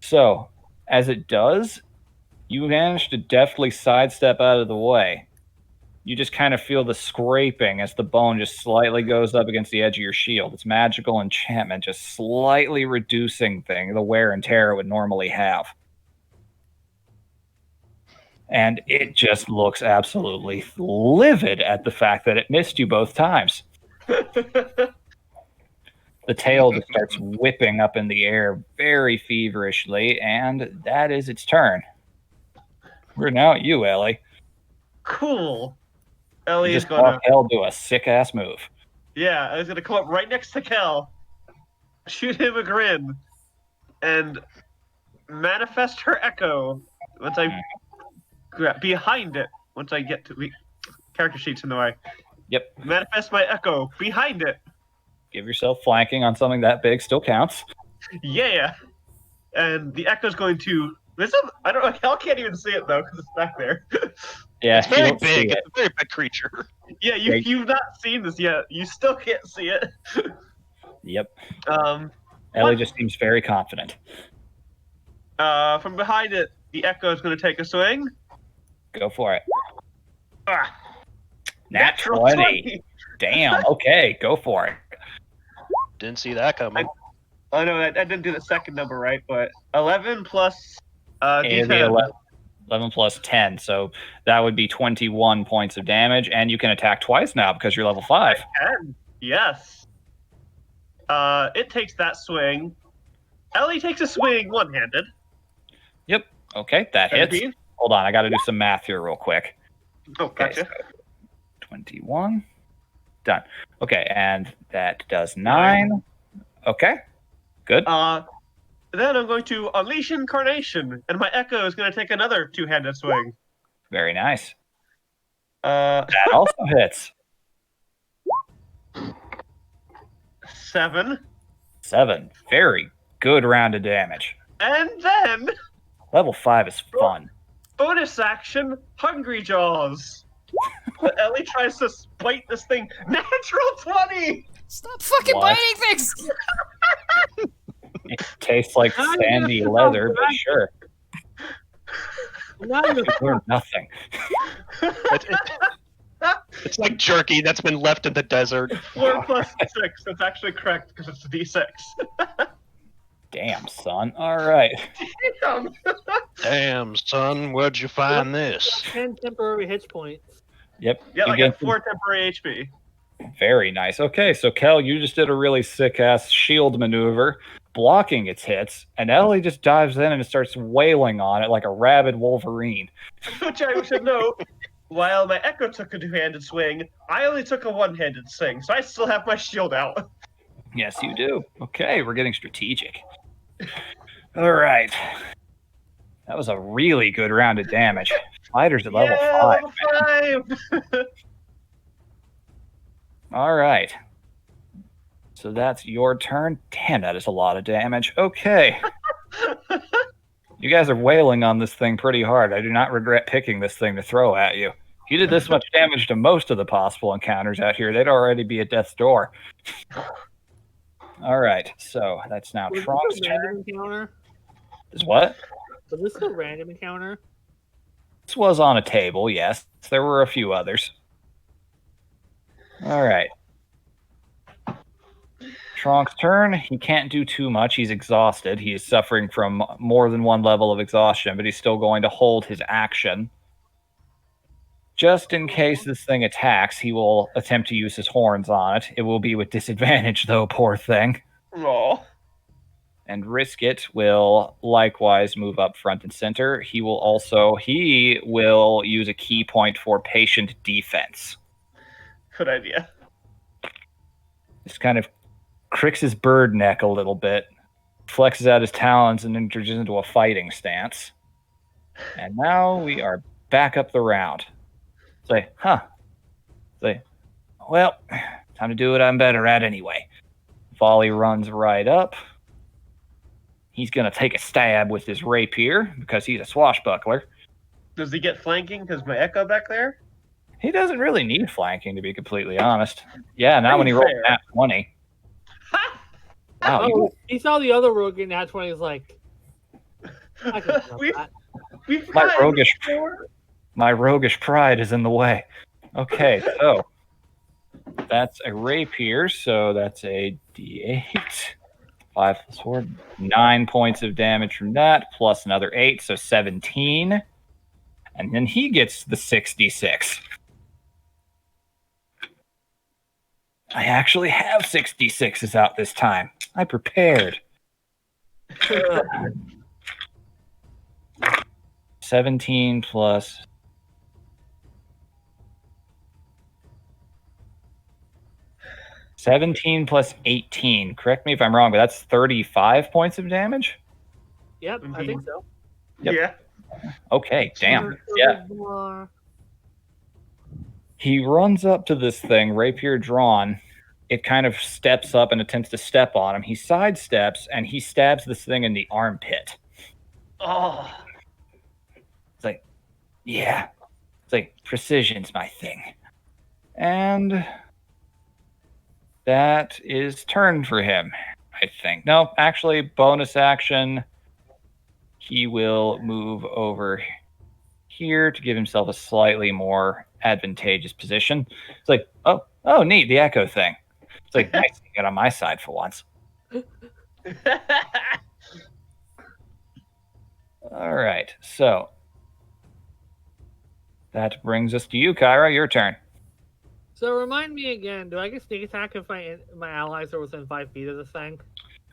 So, as it does, you manage to deftly sidestep out of the way. You just kind of feel the scraping as the bone just slightly goes up against the edge of your shield. It's magical enchantment, just slightly reducing the wear and tear it would normally have. And it just looks absolutely livid at the fact that it missed you both times. The tail just starts whipping up in the air very feverishly, and that is its turn. We're now at you, Ellie. Cool. Ellie You is just gonna. Kel do a sick-ass move. Yeah, I was gonna come up right next to Kel, shoot him a grin, and manifest her echo once I behind it. Once I get to the character sheets in the way. Yep. Manifest my echo behind it. Give yourself flanking on something that big still counts. Yeah. And the echo's going to. I don't know. Kel can't even see it though because it's back there. Yeah, It's you very don't see big. it. It's a very big creature. Yeah, you've not seen this yet. You still can't see it. Yep. Ellie Ellie just seems very confident. From behind it, the echo is going to take a swing. Go for it. Ah, Nat 20. Damn. Okay, go for it. Didn't see that coming. I know I didn't do the second number right, but 11 plus And the D10. 11 plus 10. So that would be 21 points of damage. And you can attack twice now because you're level 5. And yes. It takes that swing. Ellie takes a swing one-handed. Yep. Okay, that hits. 17. Hold on, I got to do some math here real quick. Oh, Okay, gotcha. so 21. Done. Okay, and that does 9. Okay, good. Then I'm going to Unleash Incarnation, and my Echo is going to take another two-handed swing. Very nice. Uh, That also hits. 7. 7. Very good round of damage. And then, Level 5 is fun. bonus action, Hungry Jaws. Ellie tries to bite this thing. Natural 20! Stop fucking What? biting things! It tastes like How do you sandy get leather, so but bad? sure. Now you're You learn nothing. It's like jerky that's been left in the desert. 4 plus 6. That's actually correct because it's a d6. Damn, son. All right. Damn. Damn, son, where'd you find this? 10 temporary hit points. Yep. Yeah, you I get got 4 temporary HP. Very nice. Okay, so Kel, you just did a really sick-ass shield maneuver, blocking its hits, and Ellie just dives in and starts wailing on it like a rabid Wolverine. Which I should note, while my Echo took a two-handed swing, I only took a one-handed swing, so I still have my shield out. Yes, you do. Okay, we're getting strategic. All right. That was a really good round of damage. Fighters at level 5. Level 5! All right. So that's your turn. Damn, that is a lot of damage. Okay. You guys are wailing on this thing pretty hard. I do not regret picking this thing to throw at you. If you did this much damage to most of the possible encounters out here, they'd already be at death's door. All right, so that's now Was Tronk's this a turn. random encounter? Is what? Was this a random encounter? This was on a table, yes. There were a few others. All right. Tronk's turn. He can't do too much. He's exhausted. He is suffering from more than one level of exhaustion, but he's still going to hold his action. Just in case this thing attacks, he will attempt to use his horns on it. It will be with disadvantage, though, poor thing. Aw. And Risk It will likewise move up front and center. He will use a key point for patient defense. Good idea. Just kind of cricks his bird neck a little bit, flexes out his talons, and enters into a fighting stance. And now we are back up the round. Say, well, time to do what I'm better at anyway. Volley runs right up. He's going to take a stab with his rapier because he's a swashbuckler. Does he get flanking because my Echo back there? He doesn't really need flanking, to be completely honest. Yeah, not when he rolled Fair. that 20. Wow, you, Oh, he saw the other rogue in that 20. He's like, I can help We've- that. We've My got roguish- four. my roguish pride is in the way. Okay, so that's a rapier, so that's a d8. 5 plus 4, 9 points of damage from that, plus another 8, so 17. And then he gets the 66. I actually have 66s out this time. I prepared. 17 plus 17 plus 18. Correct me if I'm wrong, but that's 35 points of damage? Yep, I think so. Yep. Yeah. Okay, damn. Yeah. He runs up to this thing, rapier drawn. It kind of steps up and attempts to step on him. He sidesteps and he stabs this thing in the armpit. Oh. It's like, yeah. It's like, precision's my thing. And that is turn for him, I think. No, actually, bonus action. He will move over here to give himself a slightly more advantageous position. It's like, oh, neat, the echo thing. It's like, nice to get on my side for once. All right, so That brings us to you, Kyra. Your turn. So remind me again, do I get sneak attack if my allies are within 5 feet of this thing?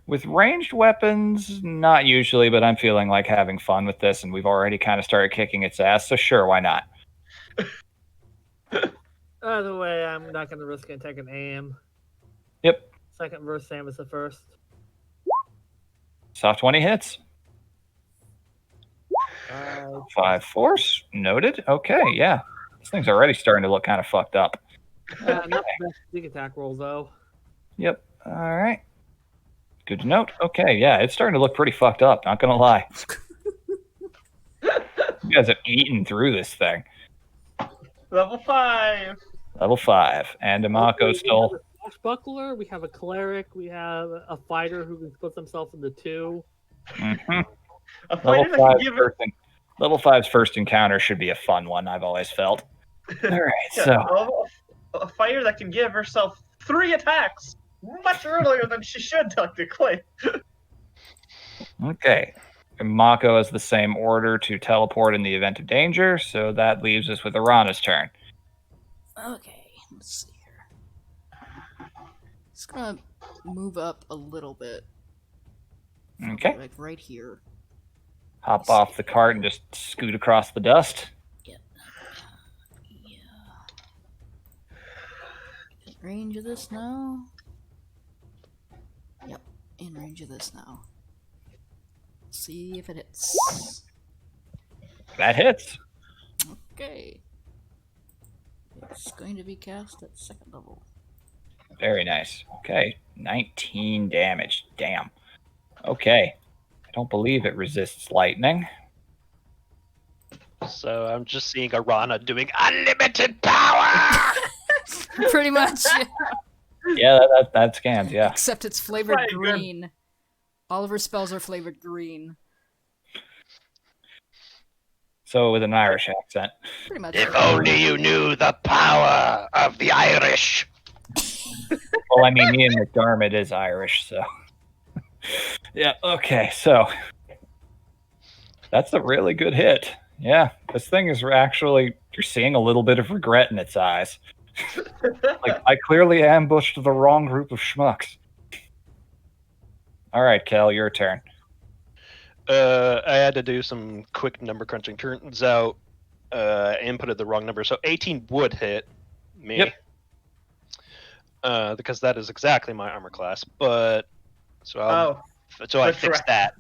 With ranged weapons, not usually, but I'm feeling like having fun with this, and we've already kind of started kicking its ass, so sure, why not? Either way, I'm not going to risk it. Take an aim. Yep. Second verse, Sam is the first. Soft 20 hits. 5 force. Noted. Okay, yeah. This thing's already starting to look kind of fucked up. Not the best sneak attack roll, though. Yep. All right. Good to note. Okay, yeah, it's starting to look pretty fucked up, not gonna lie. You guys have eaten through this thing. Level 5. Level 5. And Amako still... Buckler, we have a cleric, we have a fighter who can split himself into 2. Mhm. A fighter that can give Level 5's first encounter should be a fun one, I've always felt. All right, so... A fighter that can give herself 3 attacks much earlier than she should, technically. Okay. Mako has the same order to teleport in the event of danger, so that leaves us with Arana's turn. Okay, let's see here. Just gonna move up a little bit. Okay. Like right here. Hop off the cart and just scoot across the dust. Yep. Yeah. In range of this now? Yep, in range of this now. See if it hits. That hits. Okay. It's going to be cast at 2nd level. Very nice. Okay, 19 damage. Damn. Okay. I don't believe it resists lightning. So I'm just seeing Arana doing unlimited power. Pretty much. Yeah, that scans, yeah. Except it's flavored Right, good. green. All of her spells are flavored green. So with an Irish accent. Pretty much. If only you knew the power of the Irish. Well, I mean, Ian McDermott is Irish, so... Yeah, okay, so... That's a really good hit. Yeah, this thing is actually... You're seeing a little bit of regret in its eyes. Like, I clearly ambushed the wrong group of schmucks. Alright, Kel, your turn. I had to do some quick number crunching. Turns out, inputted the wrong number. So 18 would hit me. Yep. Because that is exactly my armor class. But so I that's fixed right. that.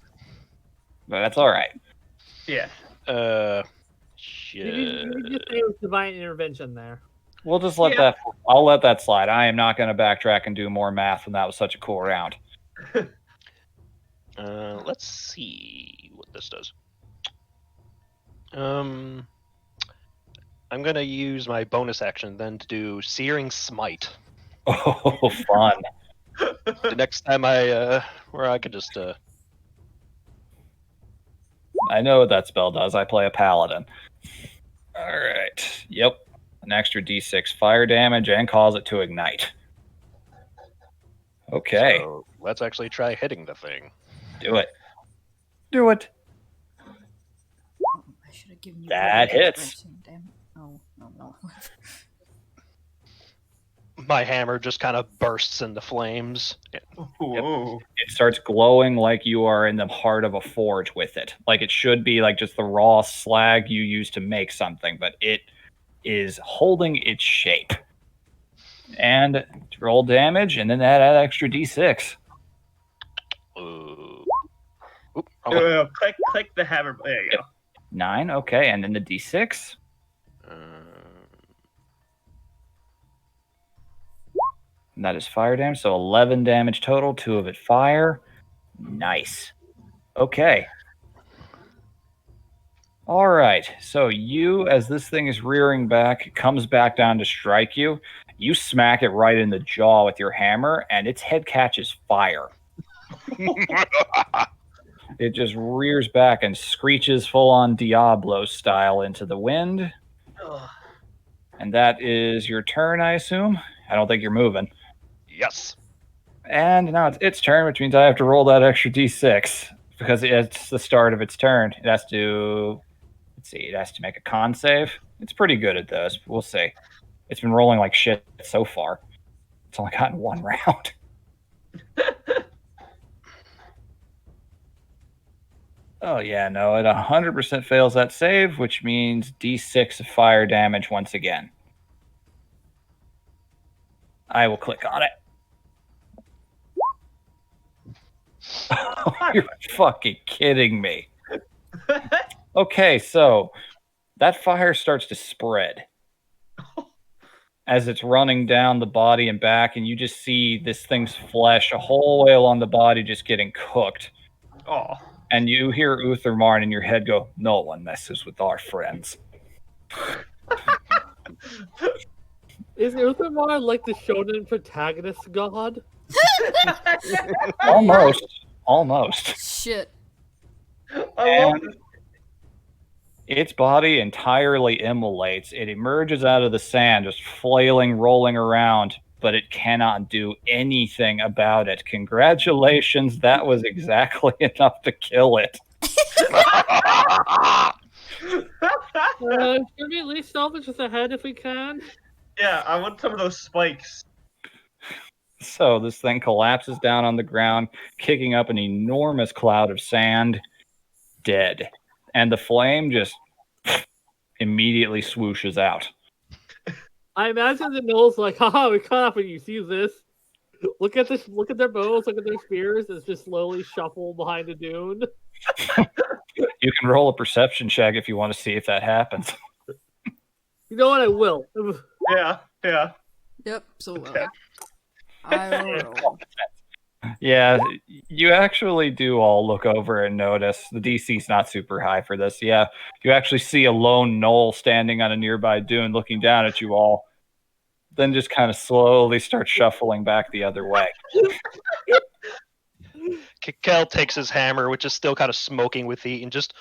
But that's alright. Yeah. Shit. You just say it was divine intervention there. We'll just let that... I'll let that slide. I am not going to backtrack and do more math when that was such a cool round. Let's see what this does. I'm gonna use my bonus action then to do Searing Smite. Oh, fun. The next time I could just I know what that spell does. I play a paladin. Alright. Yep. An extra d6 fire damage and cause it to ignite. Okay. So let's actually try hitting the thing. Do it. Do it. I should have given you That hits. Damn it. Oh, no. My hammer just kind of bursts into flames. Ooh. It starts glowing like you are in the heart of a forge with it. Like it should be like just the raw slag you use to make something, but it is holding its shape. And roll damage, and then add extra d6. Ooh. Oop, wrong one. Click the hammer. There you go. 9, okay, and then the d6. And that is fire damage, so 11 damage total, 2 of it fire. Nice. Okay. All right, so you, as this thing is rearing back, comes back down to strike you. You smack it right in the jaw with your hammer, and its head catches fire. It just rears back and screeches full-on Diablo style into the wind. Ugh. And that is your turn, I assume? I don't think you're moving. Yes. And now it's its turn, which means I have to roll that extra d6 because it's the start of its turn. It has to... Let's see. It has to make a con save. It's pretty good at those, but we'll see. It's been rolling like shit so far. It's only gotten one round. Oh, yeah, no. It 100% fails that save, which means d6 of fire damage once again. I will click on it. You're fucking kidding me. Okay, so that fire starts to spread as it's running down the body and back, and you just see this thing's flesh a whole way along the body just getting cooked. Oh. And you hear Uthermarn in your head go, "No one messes with our friends." Is Uthermar like the shonen protagonist god? Almost. Shit. I love And its body entirely immolates. It emerges out of the sand, just flailing, rolling around, but it cannot do anything about it. Congratulations, that was exactly enough to kill it. Should we at least salvage this ahead if we can? Yeah, I want some of those spikes. So this thing collapses down on the ground, kicking up an enormous cloud of sand, dead. And the flame just immediately swooshes out. I imagine the gnolls like, haha, we caught up and you see this. Look at this, look at their bows, look at their spears, it's just slowly shuffle behind the dune. You can roll a perception check if you want to see if that happens. You know what, I will. Yeah. Yep, so Okay. I will roll. Yeah, you actually do all look over and notice. The DC's not super high for this. Yeah, you actually see a lone gnoll standing on a nearby dune looking down at you all, then just kind of slowly start shuffling back the other way. Kel takes his hammer, which is still kind of smoking with heat, and just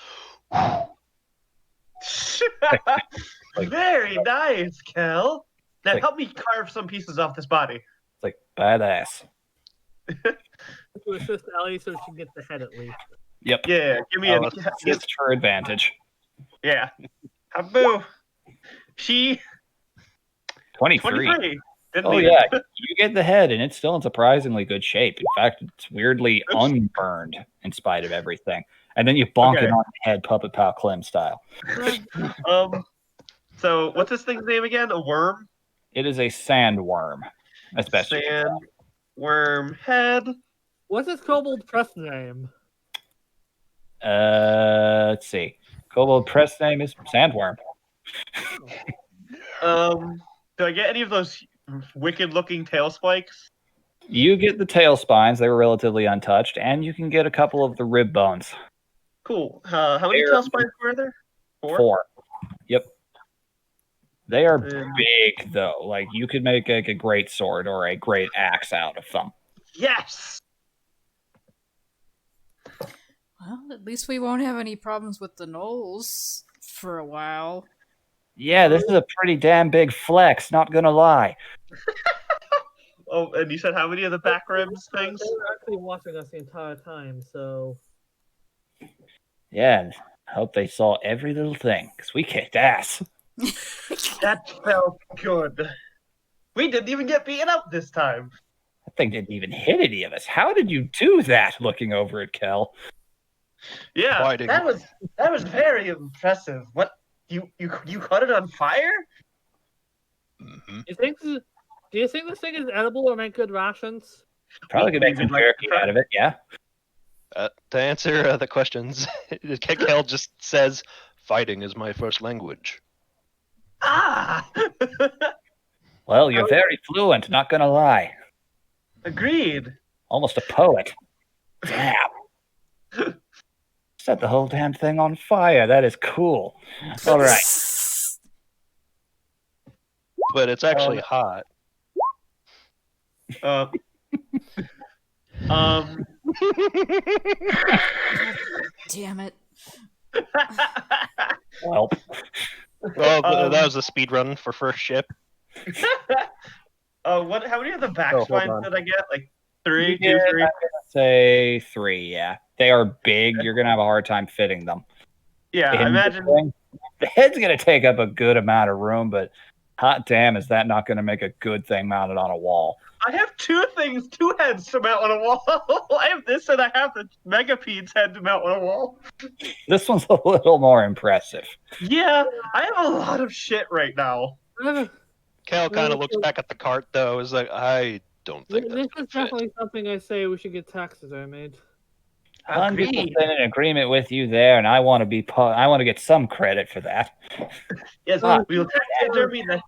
Very nice, Kel. Now Like- help me carve some pieces off this body. It's like, badass. To assist Ellie so she can get the head at least. Yep. Yeah, give me Oh, a It's her advantage. yeah. Haboo. She 23. 23. Didn't Oh, need yeah. it. You get the head, and it's still in surprisingly good shape. In fact, it's weirdly unburned in spite of everything. And then you bonk Okay. it on the head, Puppet Pal Clem style. So what's this thing's name again? A worm? It is a sandworm. That's best. you can tell. Sandworm head. What's his kobold press name? Let's see. Kobold press name is Sandworm. Do I get any of those wicked looking tail spikes? You get the tail spines. They were relatively untouched. And you can get a couple of the rib bones. Cool. How many They're- tail spikes were there? 4. Yep. They are Um, big, though. Like, you could make like a great sword or a great axe out of them. Yes. Well, at least we won't have any problems with the gnolls for a while. Yeah, this is a pretty damn big flex, not gonna lie. Oh, and you said how many of the back ribs things? They were actually watching us the entire time, so Yeah, and I hope they saw every little thing, because we kicked ass. That felt good. We didn't even get beaten up this time. That thing didn't even hit any of us. How did you do that, looking over at Kel? Yeah, Fighting. that was very impressive. What you caught it on fire? Mhm. do you think this thing is edible or make good rations? Probably could make some Like- jerky out of it, yeah. To answer the questions, Kel just says, "Fighting is my first language." Ah, Well, you're very fluent, not gonna lie. agreed. Almost a poet. Damn. Set the whole damn thing on fire. That is cool. All right. But it's actually hot. Uh, Damn it. Well, Well, that was a speed run for first ship. what? How many of the back Oh, hold spines on. did I get? Like 3, you 2, get, 3. I'm gonna say 3, yeah. They are big. You're gonna have a hard time fitting them. Yeah, I In the imagine. thing. The head's going to take up a good amount of room, but hot damn, is that not going to make a good thing mounted on a wall? I have two heads to mount on a wall. I have this and I have the Megapede's head to mount on a wall. This one's a little more impressive. Yeah, I have a lot of shit right now. Cal kind of looks back at the cart though. Is like, I don't think This that's is gonna fit. definitely something I say we should get taxidermied. 100% Agreed. in agreement with you there, and I want to be I want to get some credit for that. Yes, Oh, we will taxidermy the.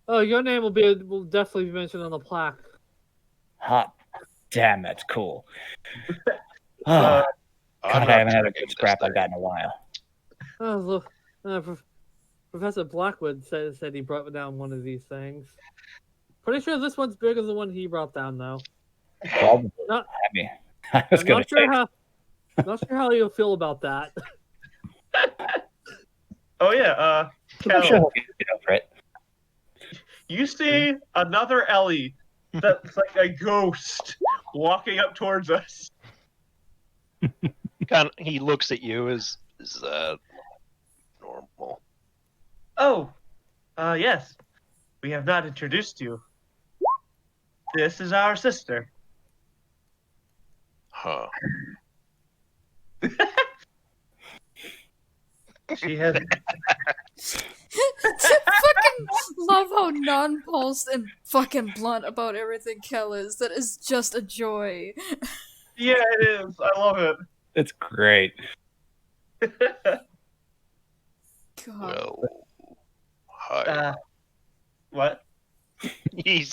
Oh, your name will definitely be mentioned on the plaque. Hot damn, that's cool. Uh, God, I'm I not haven't had a tracking good this scrap like thing. that in a while. Oh, look, Professor Blackwood said he brought down one of these things. Pretty sure this one's bigger than the one he brought down, though. Probably. Not, I mean, I was I'm going not to say, sure how you'll feel about that. oh yeah, I'm Kel, sure he'll get over it. you see another Ellie that's like a ghost walking up towards us. He looks at you. Is that normal? Oh, yes. We have not introduced you. This is our sister. Huh. She has. Fucking love how non-pulsed and fucking blunt about everything Kel is. That is just a joy. Yeah, it is. I love it. It's great. God. Well, hi. What? He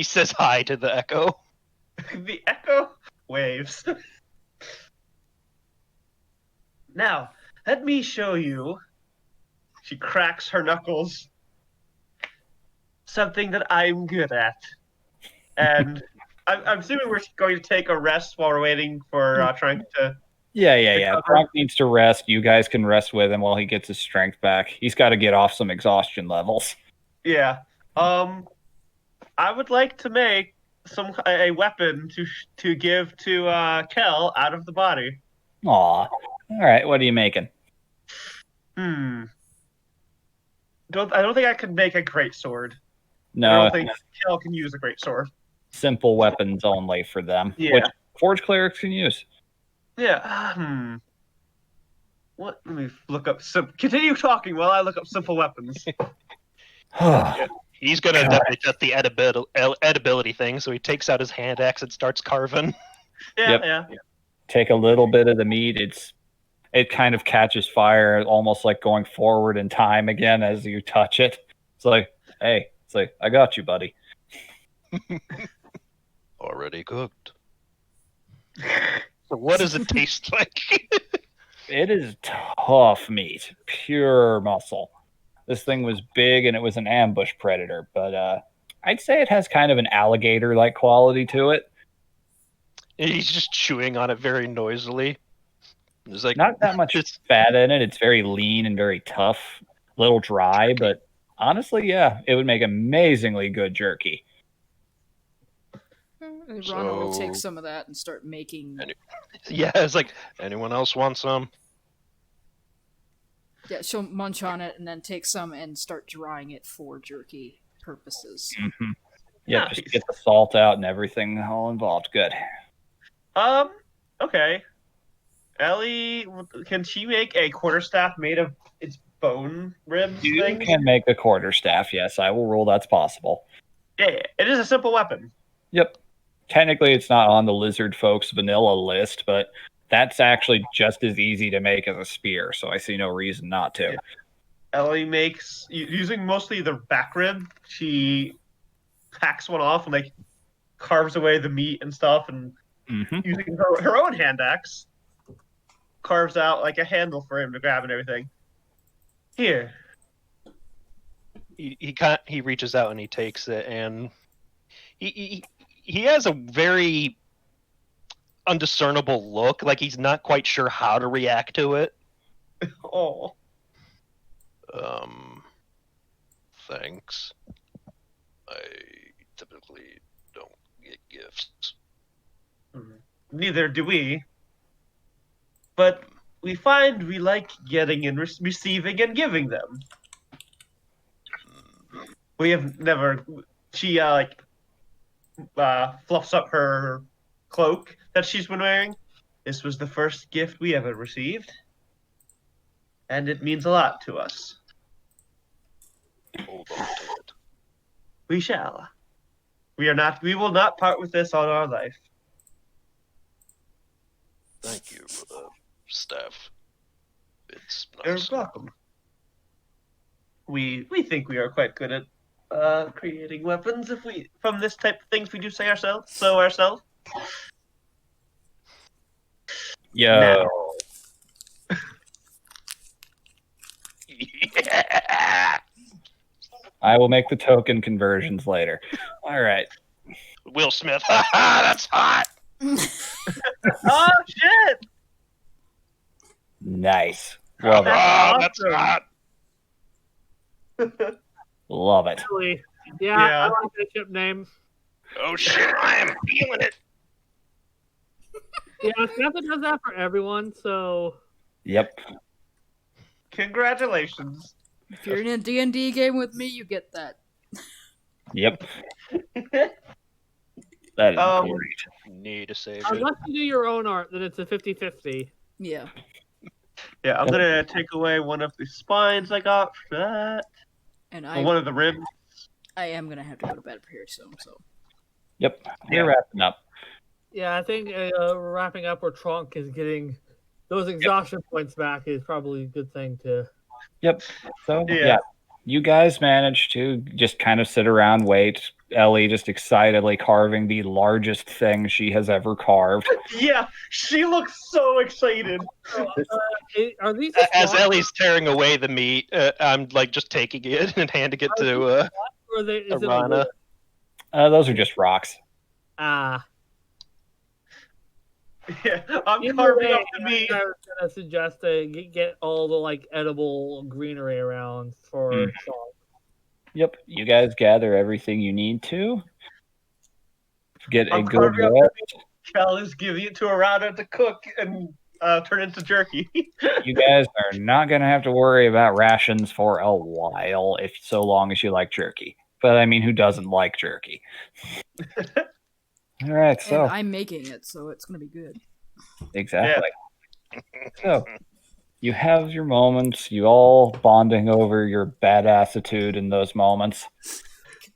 says hi to the echo. The echo waves. Now, let me show you. She cracks her knuckles. Something that I'm good at. And I'm assuming we're going to take a rest while we're waiting for trying to. Yeah. cover. Frank needs to rest. You guys can rest with him while he gets his strength back. He's got to get off some exhaustion levels. Yeah. I would like to make a weapon to give to Kel out of the body. Aw. All right, what are you making? I don't think I could make a great sword. I No, don't think Kel can use a great sword. simple weapons only for them, Yeah. which forge clerics can use. Yeah. What? Let me look up. Continue talking while I look up simple weapons. He's gonna God. definitely test the edibility thing, so he takes out his hand axe and starts carving. Yeah, Yep. yeah. Take a little bit of the meat. It kind of catches fire, almost like going forward in time again as you touch it. It's like, hey, I got you, buddy. Already cooked. So what does it taste like? It is tough meat, pure muscle. This thing was big and it was an ambush predator, but I'd say it has kind of an alligator-like quality to it. He's just chewing on it very noisily. It's like Not that much fat in it. It's very lean and very tough, a little dry, but honestly, yeah, it would make amazingly good jerky. And Rana will take So- some of that and start making. Yeah, it's like, anyone else want some? Yeah, she'll munch on it and then take some and start drying it for jerky purposes. Mm-hmm. Yeah, Nice. just get the salt out and everything all involved. Good. Okay. Ellie, can she make a quarterstaff made of its bone ribs You thing? can make a quarterstaff. Yes, I will rule that's possible. Yeah, it is a simple weapon. Yep. Technically, it's not on the lizard folks vanilla list, but that's actually just as easy to make as a spear, so I see no reason not to. Yeah. Ellie makes, using mostly the back rib, she hacks one off and like carves away the meat and stuff, and Mm-hmm. using her own hand axe, carves out like a handle for him to grab and everything. Here. He reaches out and he takes it, and he has a very undiscernible look, like he's not quite sure how to react to it. Oh. Thanks. I typically don't get gifts. Neither do we. But we find we like getting and receiving and giving them. We have never. She fluffs up her cloak that she's been wearing. This was the first gift we ever received, and it means a lot to us. Hold on to it. We shall. We are not. We will not part with this all our life. Thank you, staff. It's You're nice. welcome. We think we are quite good at creating weapons. If we from this type of things we do say ourselves. So ourselves. Yo. Now. Yeah. I will make the token conversions later. All right. Will Smith. That's hot. Oh shit! Nice. Love it. That's awesome. hot. Love it. Really. Yeah, Yeah. I like that ship name. Oh shit, I am feeling it. Yeah, Stefan does that for everyone, so Yep. Congratulations. If you're in a D&D game with me, you get that. Yep. That is Um, great. Need to save it. unless you do your own art, then it's a 50-50. Yeah. Yeah, I'm gonna take away one of the spines I got for that. And Or one of the ribs. I am gonna have to go to bed pretty soon, so. Yep. Yeah. We're wrapping up. Yeah, I think wrapping up where Trunk is getting those exhaustion points back is probably a good thing to. Yep. So Yeah. yeah, you guys managed to just kind of sit around, wait. Ellie just excitedly carving the largest thing she has ever carved. Yeah, she looks so excited. Are these As small, Ellie's tearing away the meat, I'm like just taking it and handing it to or is it a Arana. wood? Those are just rocks. Ah, Yeah, I'm either carving way, up the meat. I was gonna suggest to get all the like edible greenery around for Mm. Trunk. Yep. You guys gather everything you need to get a I'm good carving up rest. the meat. Cal is giving it to Arana to cook and turn into jerky. You guys are not going to have to worry about rations for a while, if so long as you like jerky. But I mean, who doesn't like jerky? All right, so And I'm making it, so it's gonna be good. exactly. So you have your moments. You all bonding over your badassitude in those moments.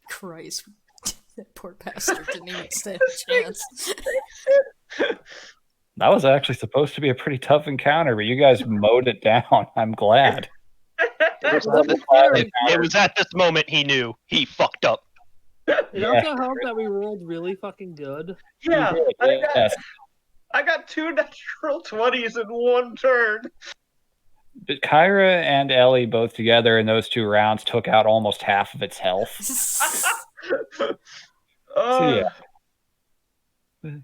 Christ. That poor bastard didn't even stand a chance. That was actually supposed to be a pretty tough encounter, but you guys mowed it down. I'm glad. It was at this moment he knew he fucked up. It Yeah. also helped that we rolled really fucking good. Yeah, You did, yes. I got 2 natural 20s in one turn. But Kyra and Ellie both together in those 2 rounds took out almost half of its health. Uh,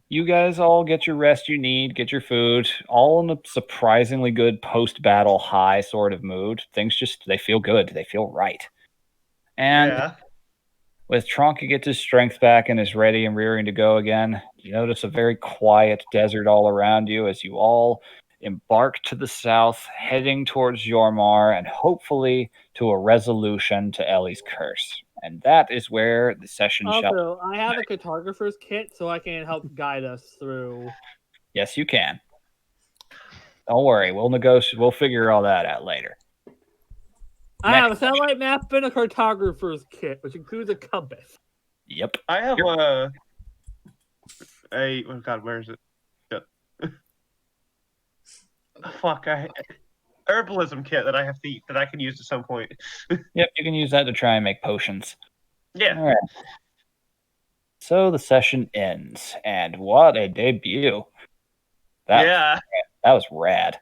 You guys all get your rest you need, get your food, all in a surprisingly good post-battle high sort of mood. Things just, they feel good. They feel right. And yeah. with Tronk, he gets his strength back and is ready and rearing to go again. You notice a very quiet desert all around you as you all embark to the south, heading towards Yormar and hopefully to a resolution to Ellie's curse. And that is where the session shall. Also, I have a cartographer's kit, so I can help guide us through. Yes, you can. Don't worry, we'll negotiate. We'll figure all that out later. I have a satellite map and a cartographer's kit, which includes a compass. Yep. I have oh god, where is it? Shit. Fuck, herbalism kit that I have to eat that I can use at some point. Yep, you can use that to try and make potions. Yeah. All right. So the session ends, and what a debut! That Yeah. was rad.